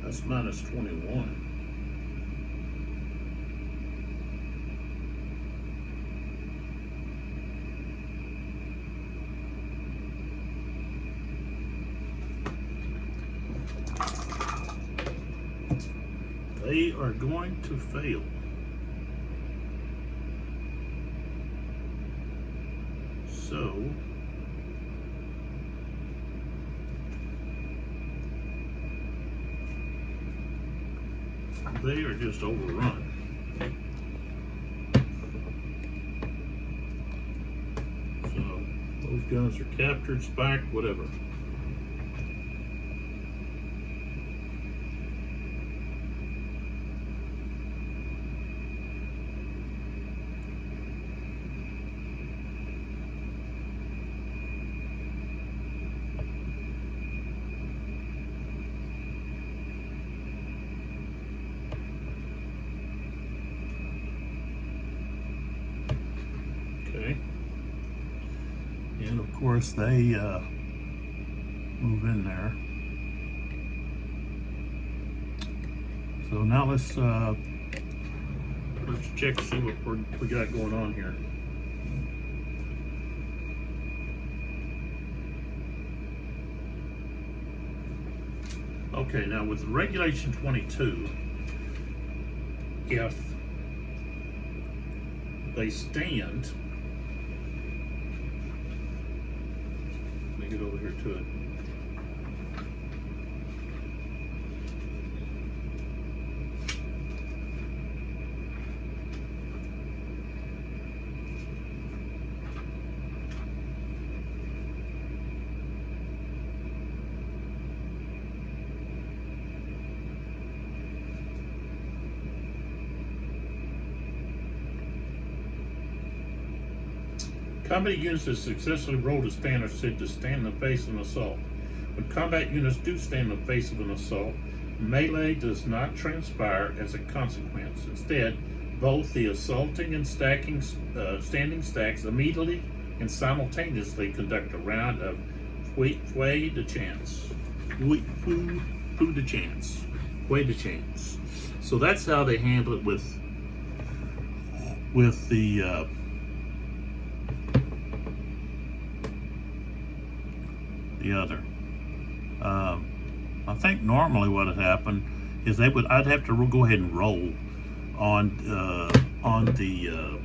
That's minus 21. They are going to fail. So they are just overrun. So those guns are captured, spiked, whatever. And of course they move in there. So now let's check and see what we got going on here. Okay, now with regulation 22, if they stand, let me get over here to it. Combat units that successfully rolled a stand are said to stand in the face of an assault. When combat units do stand in the face of an assault, melee does not transpire as a consequence. Instead, both the assaulting and standing stacks immediately and simultaneously conduct a round of fouet de chance. Fouet de chance. Fouet de chance. So that's how they handle it with the other. I think normally what had happened is I'd have to go ahead and roll on the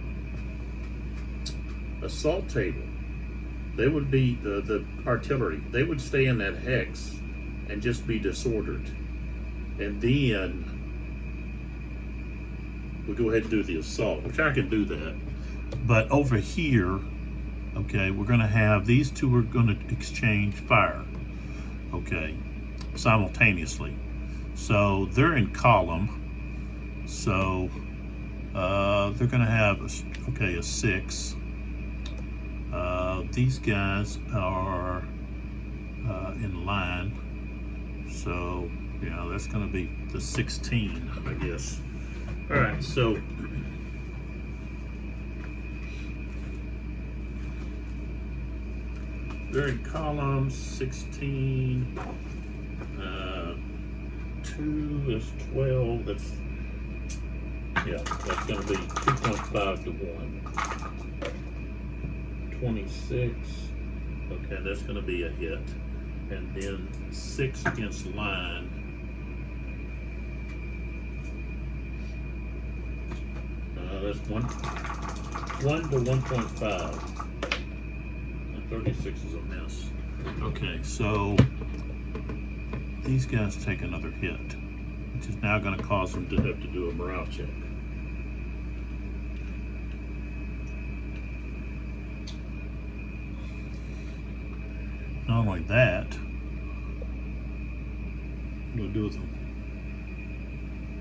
assault table. They would be the artillery. They would stay in that hex and just be disordered, and then we go ahead and do the assault, which I can do that. But over here, okay, we're going to have these two are going to exchange fire, okay, simultaneously. So they're in column. So they're going to have a 6. These guys are in line. So yeah, that's going to be the 16, I guess. All right, so they're in column 16. 2 is 12. That's going to be 2.5 to 1. 26. Okay, that's going to be a hit. And then 6 against line. That's 1 to 1.5. 36 is a miss. Okay, so these guys take another hit, which is now going to cause them to have to do a morale check. Not only that, what do I do with them?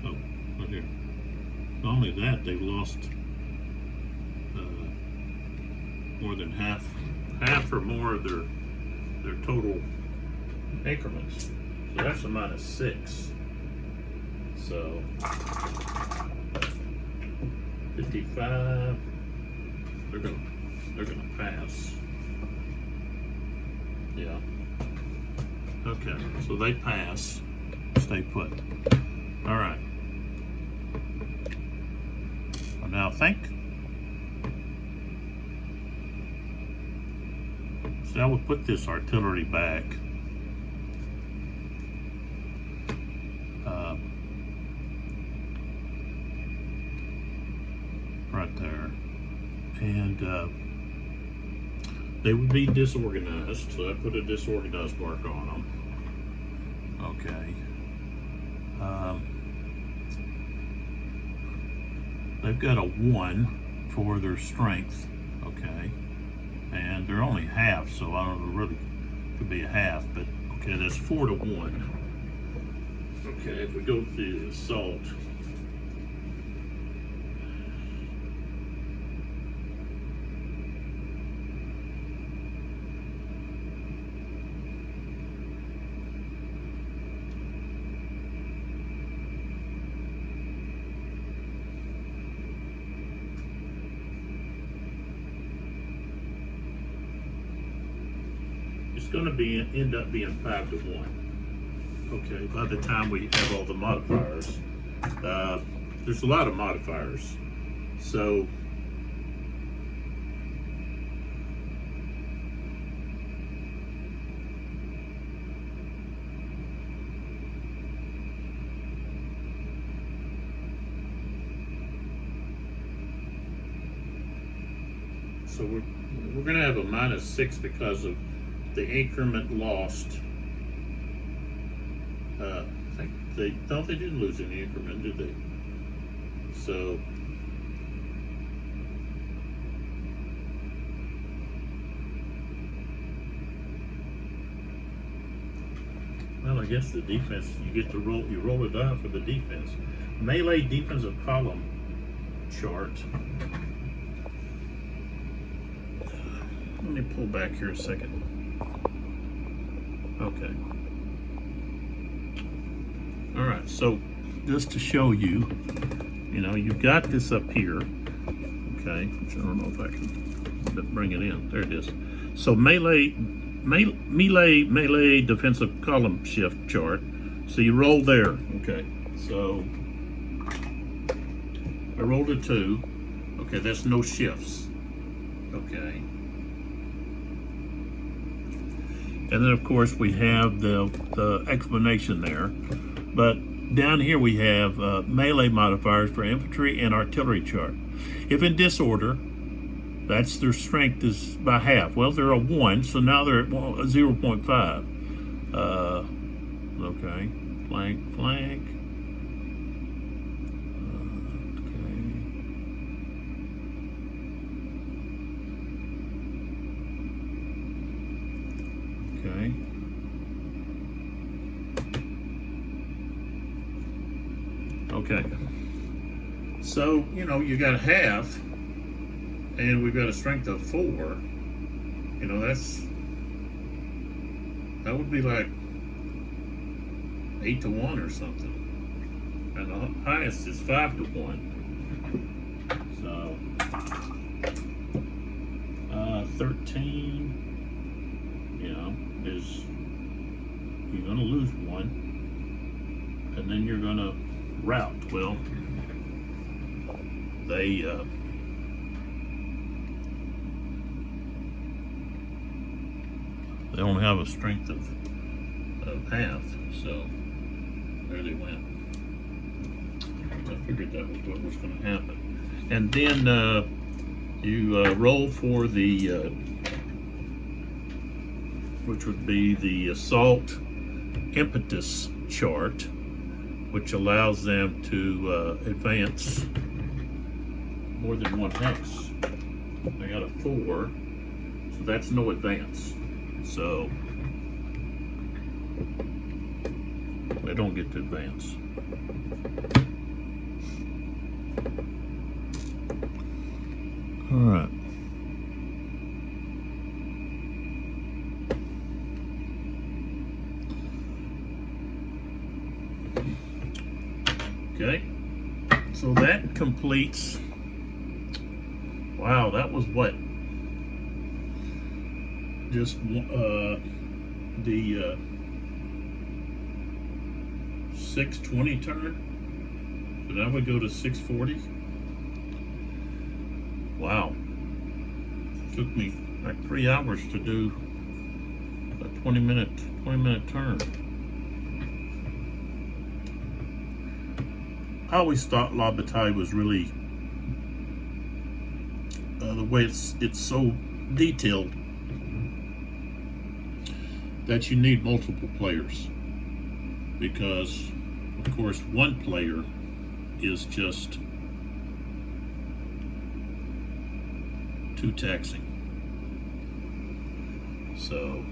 Oh, right here. Not only that, they've lost more than half or more of their total increments. So that's a -6. So 55. They're gonna pass. Yeah. Okay, so they pass. Stay put. All right. Well, now think. So I would put this artillery back. Right there. And they would be disorganized, so I put a disorganized mark on them. Okay. They've got a 1 for their strength, okay, and they're only half, so I don't know, really could be a half, but okay, that's 4 to 1. Okay, if we go to the assault, it's going to end up being 5 to 1. Okay, by the time we have all the modifiers, there's a lot of modifiers. So we're going to have a -6 because of the increment lost. I think they didn't lose any increment, did they? So well, I guess the defense, you roll a die for the defense. Melee defensive column chart. Let me pull back here a second. Okay. All right, so just to show you, you've got this up here, okay, which I don't know if I can bring it in. There it is. So melee defensive column shift chart. So you roll there, okay. So I rolled a 2. Okay, that's no shifts. Okay. And then of course we have the explanation there. But down here we have melee modifiers for infantry and artillery chart. If in disorder, that's their strength is by half. Well, they're a 1, so now they're at 0.5. Okay, flank. Okay. Okay. So, you got half, and we've got a strength of 4. That would be like 8 to 1 or something. And the highest is 5 to 1. So, 13, is, you're going to lose 1. And then you're going to rout. Well, they only have a strength of half, so there they went. I figured that was what was going to happen. And then you roll for the which would be the assault impetus chart, which allows them to advance more than 1 hex. They got a 4, so that's no advance. So they don't get to advance. All right. Okay, so that completes, wow, that was what? Just the 6:20 turn. So now we go to 6:40. Wow. Took me like 3 hours to do a 20-minute turn. I always thought La Bataille was really the way it's so detailed that you need multiple players, because of course one player is just too taxing. So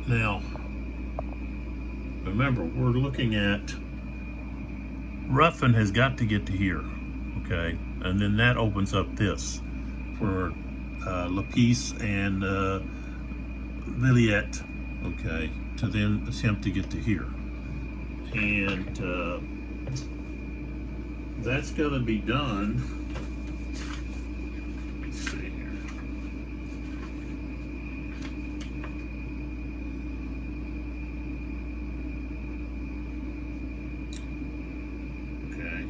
now remember, we're looking at Ruffin has got to get to here, okay, and then that opens up this for Lapisse and Villiet, okay, to then attempt to get to here, and that's going to be done. Let's see here. Okay.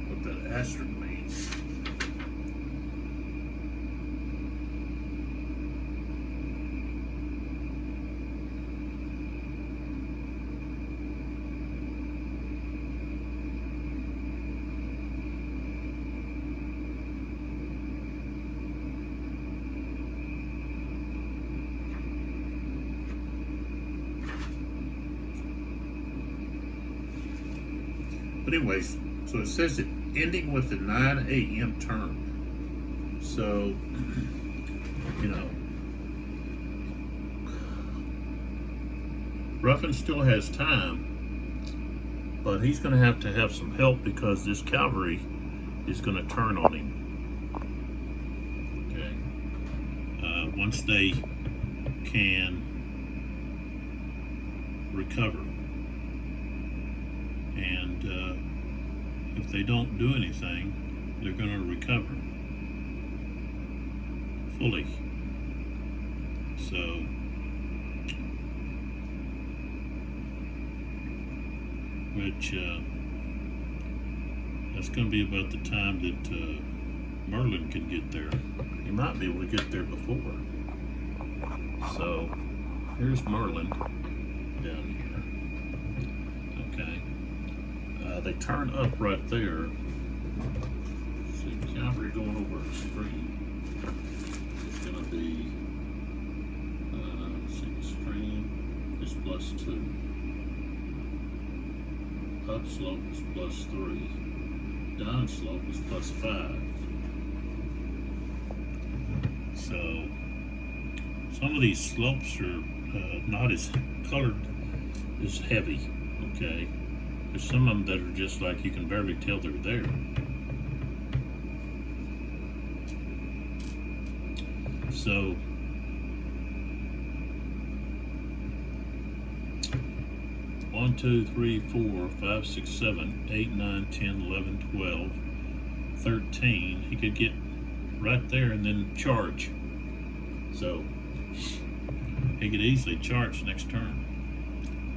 What that asterisk means. But anyways, so it says it ending with the 9 a.m. turn. So, you know, Ruffin still has time, but he's going to have some help because this cavalry is going to turn on him. Okay. Once they can recover. And if they don't do anything, they're going to recover fully. So which that's going to be about the time that Merlin can get there. He might be able to get there before. So here's Merlin down here. Okay. They turn up right there. See, cavalry going over extreme. It's going to be, let's see, extreme is +2. Up slope is +3. Down slope is +5. So, some of these slopes are not as colored as heavy, okay? There's some of them that are just like you can barely tell they're there. So one, 2, 3, 4, 5, 6, 7, 8, 9, 10, 11, 12, 13. He could get right there and then charge. So he could easily charge next turn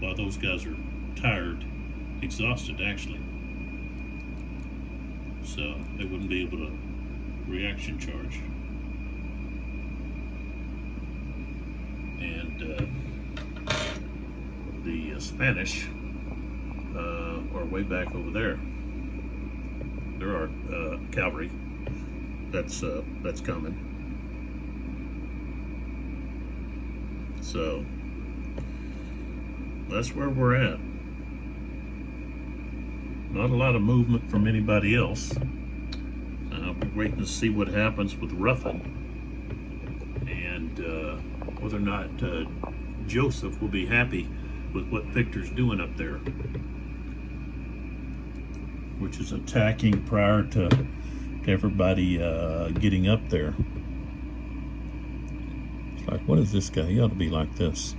while those guys are tired. Exhausted actually, so they wouldn't be able to reaction charge. And the Spanish are way back over there. There are cavalry that's coming. So that's where we're at. Not a lot of movement from anybody else. We're waiting to see what happens with Ruffin and whether or not Joseph will be happy with what Victor's doing up there, which is attacking prior to everybody getting up there. It's like, what is this guy? He ought to be like this.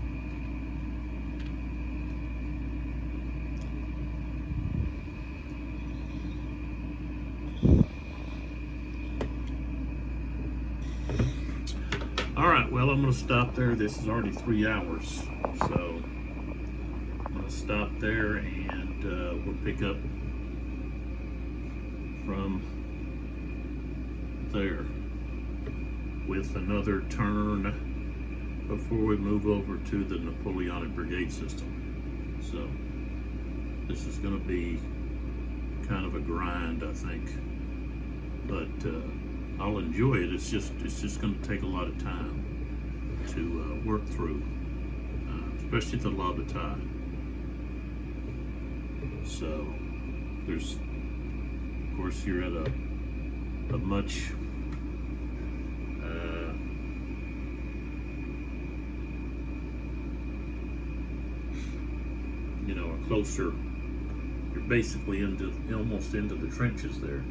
All right, well, I'm going to stop there. This is already 3 hours, so I'm going to stop there, and we'll pick up from there with another turn before we move over to the Napoleonic brigade system. So this is going to be kind of a grind, I think, but I'll enjoy it. It's just going to take a lot of time to work through, especially the La Bataille. So there's, of course, you're at a much a closer. You're basically almost into the trenches there.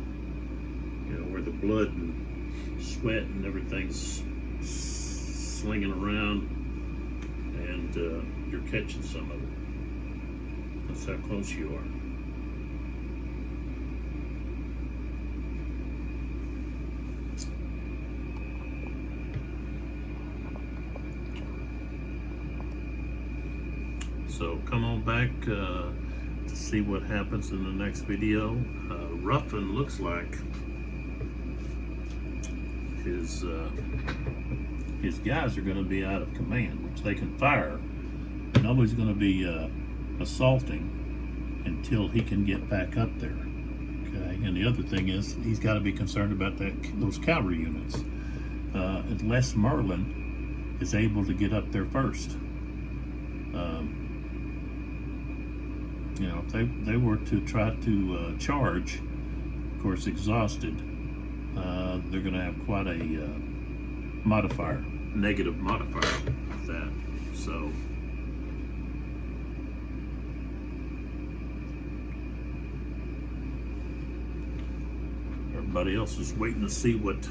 Where the blood and sweat and everything's slinging around, and you're catching some of it. That's how close you are. So come on back to see what happens in the next video. Ruffin looks like his guys are going to be out of command, which they can fire. Nobody's going to be assaulting until he can get back up there. Okay, and the other thing is he's got to be concerned about those cavalry units, unless Merlin is able to get up there first. If they were to try to charge, of course, exhausted, they're going to have quite a negative modifier with that. So everybody else is waiting to see what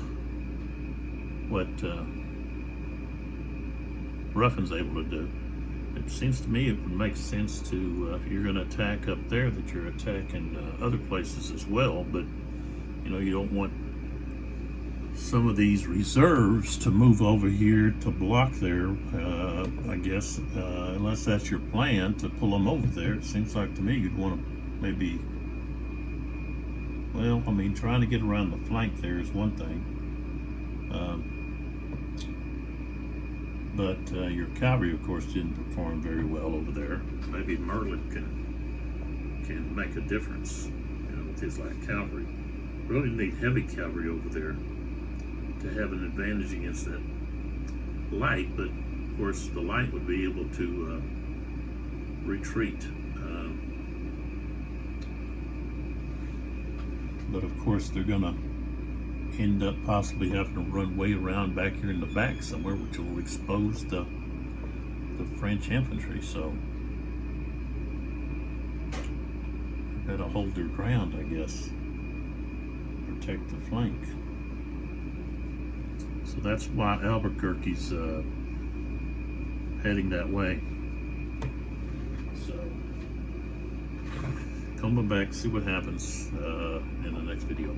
Ruffin's able to do. It seems to me it would make sense to, if you're going to attack up there, that you're attacking other places as well. But you don't want some of these reserves to move over here to block there, I guess, unless that's your plan, to pull them over there. It seems like to me you'd want to maybe, well, I mean, trying to get around the flank there is one thing, but your cavalry, of course, didn't perform very well over there. Maybe Merlin can make a difference, with his light cavalry. Really need heavy cavalry over there to have an advantage against that light, but of course the light would be able to retreat. But of course they're gonna end up possibly having to run way around back here in the back somewhere, which will expose the French infantry. So they better hold their ground, I guess. Protect the flank. So that's why Albuquerque's heading that way. So come back, see what happens in the next video.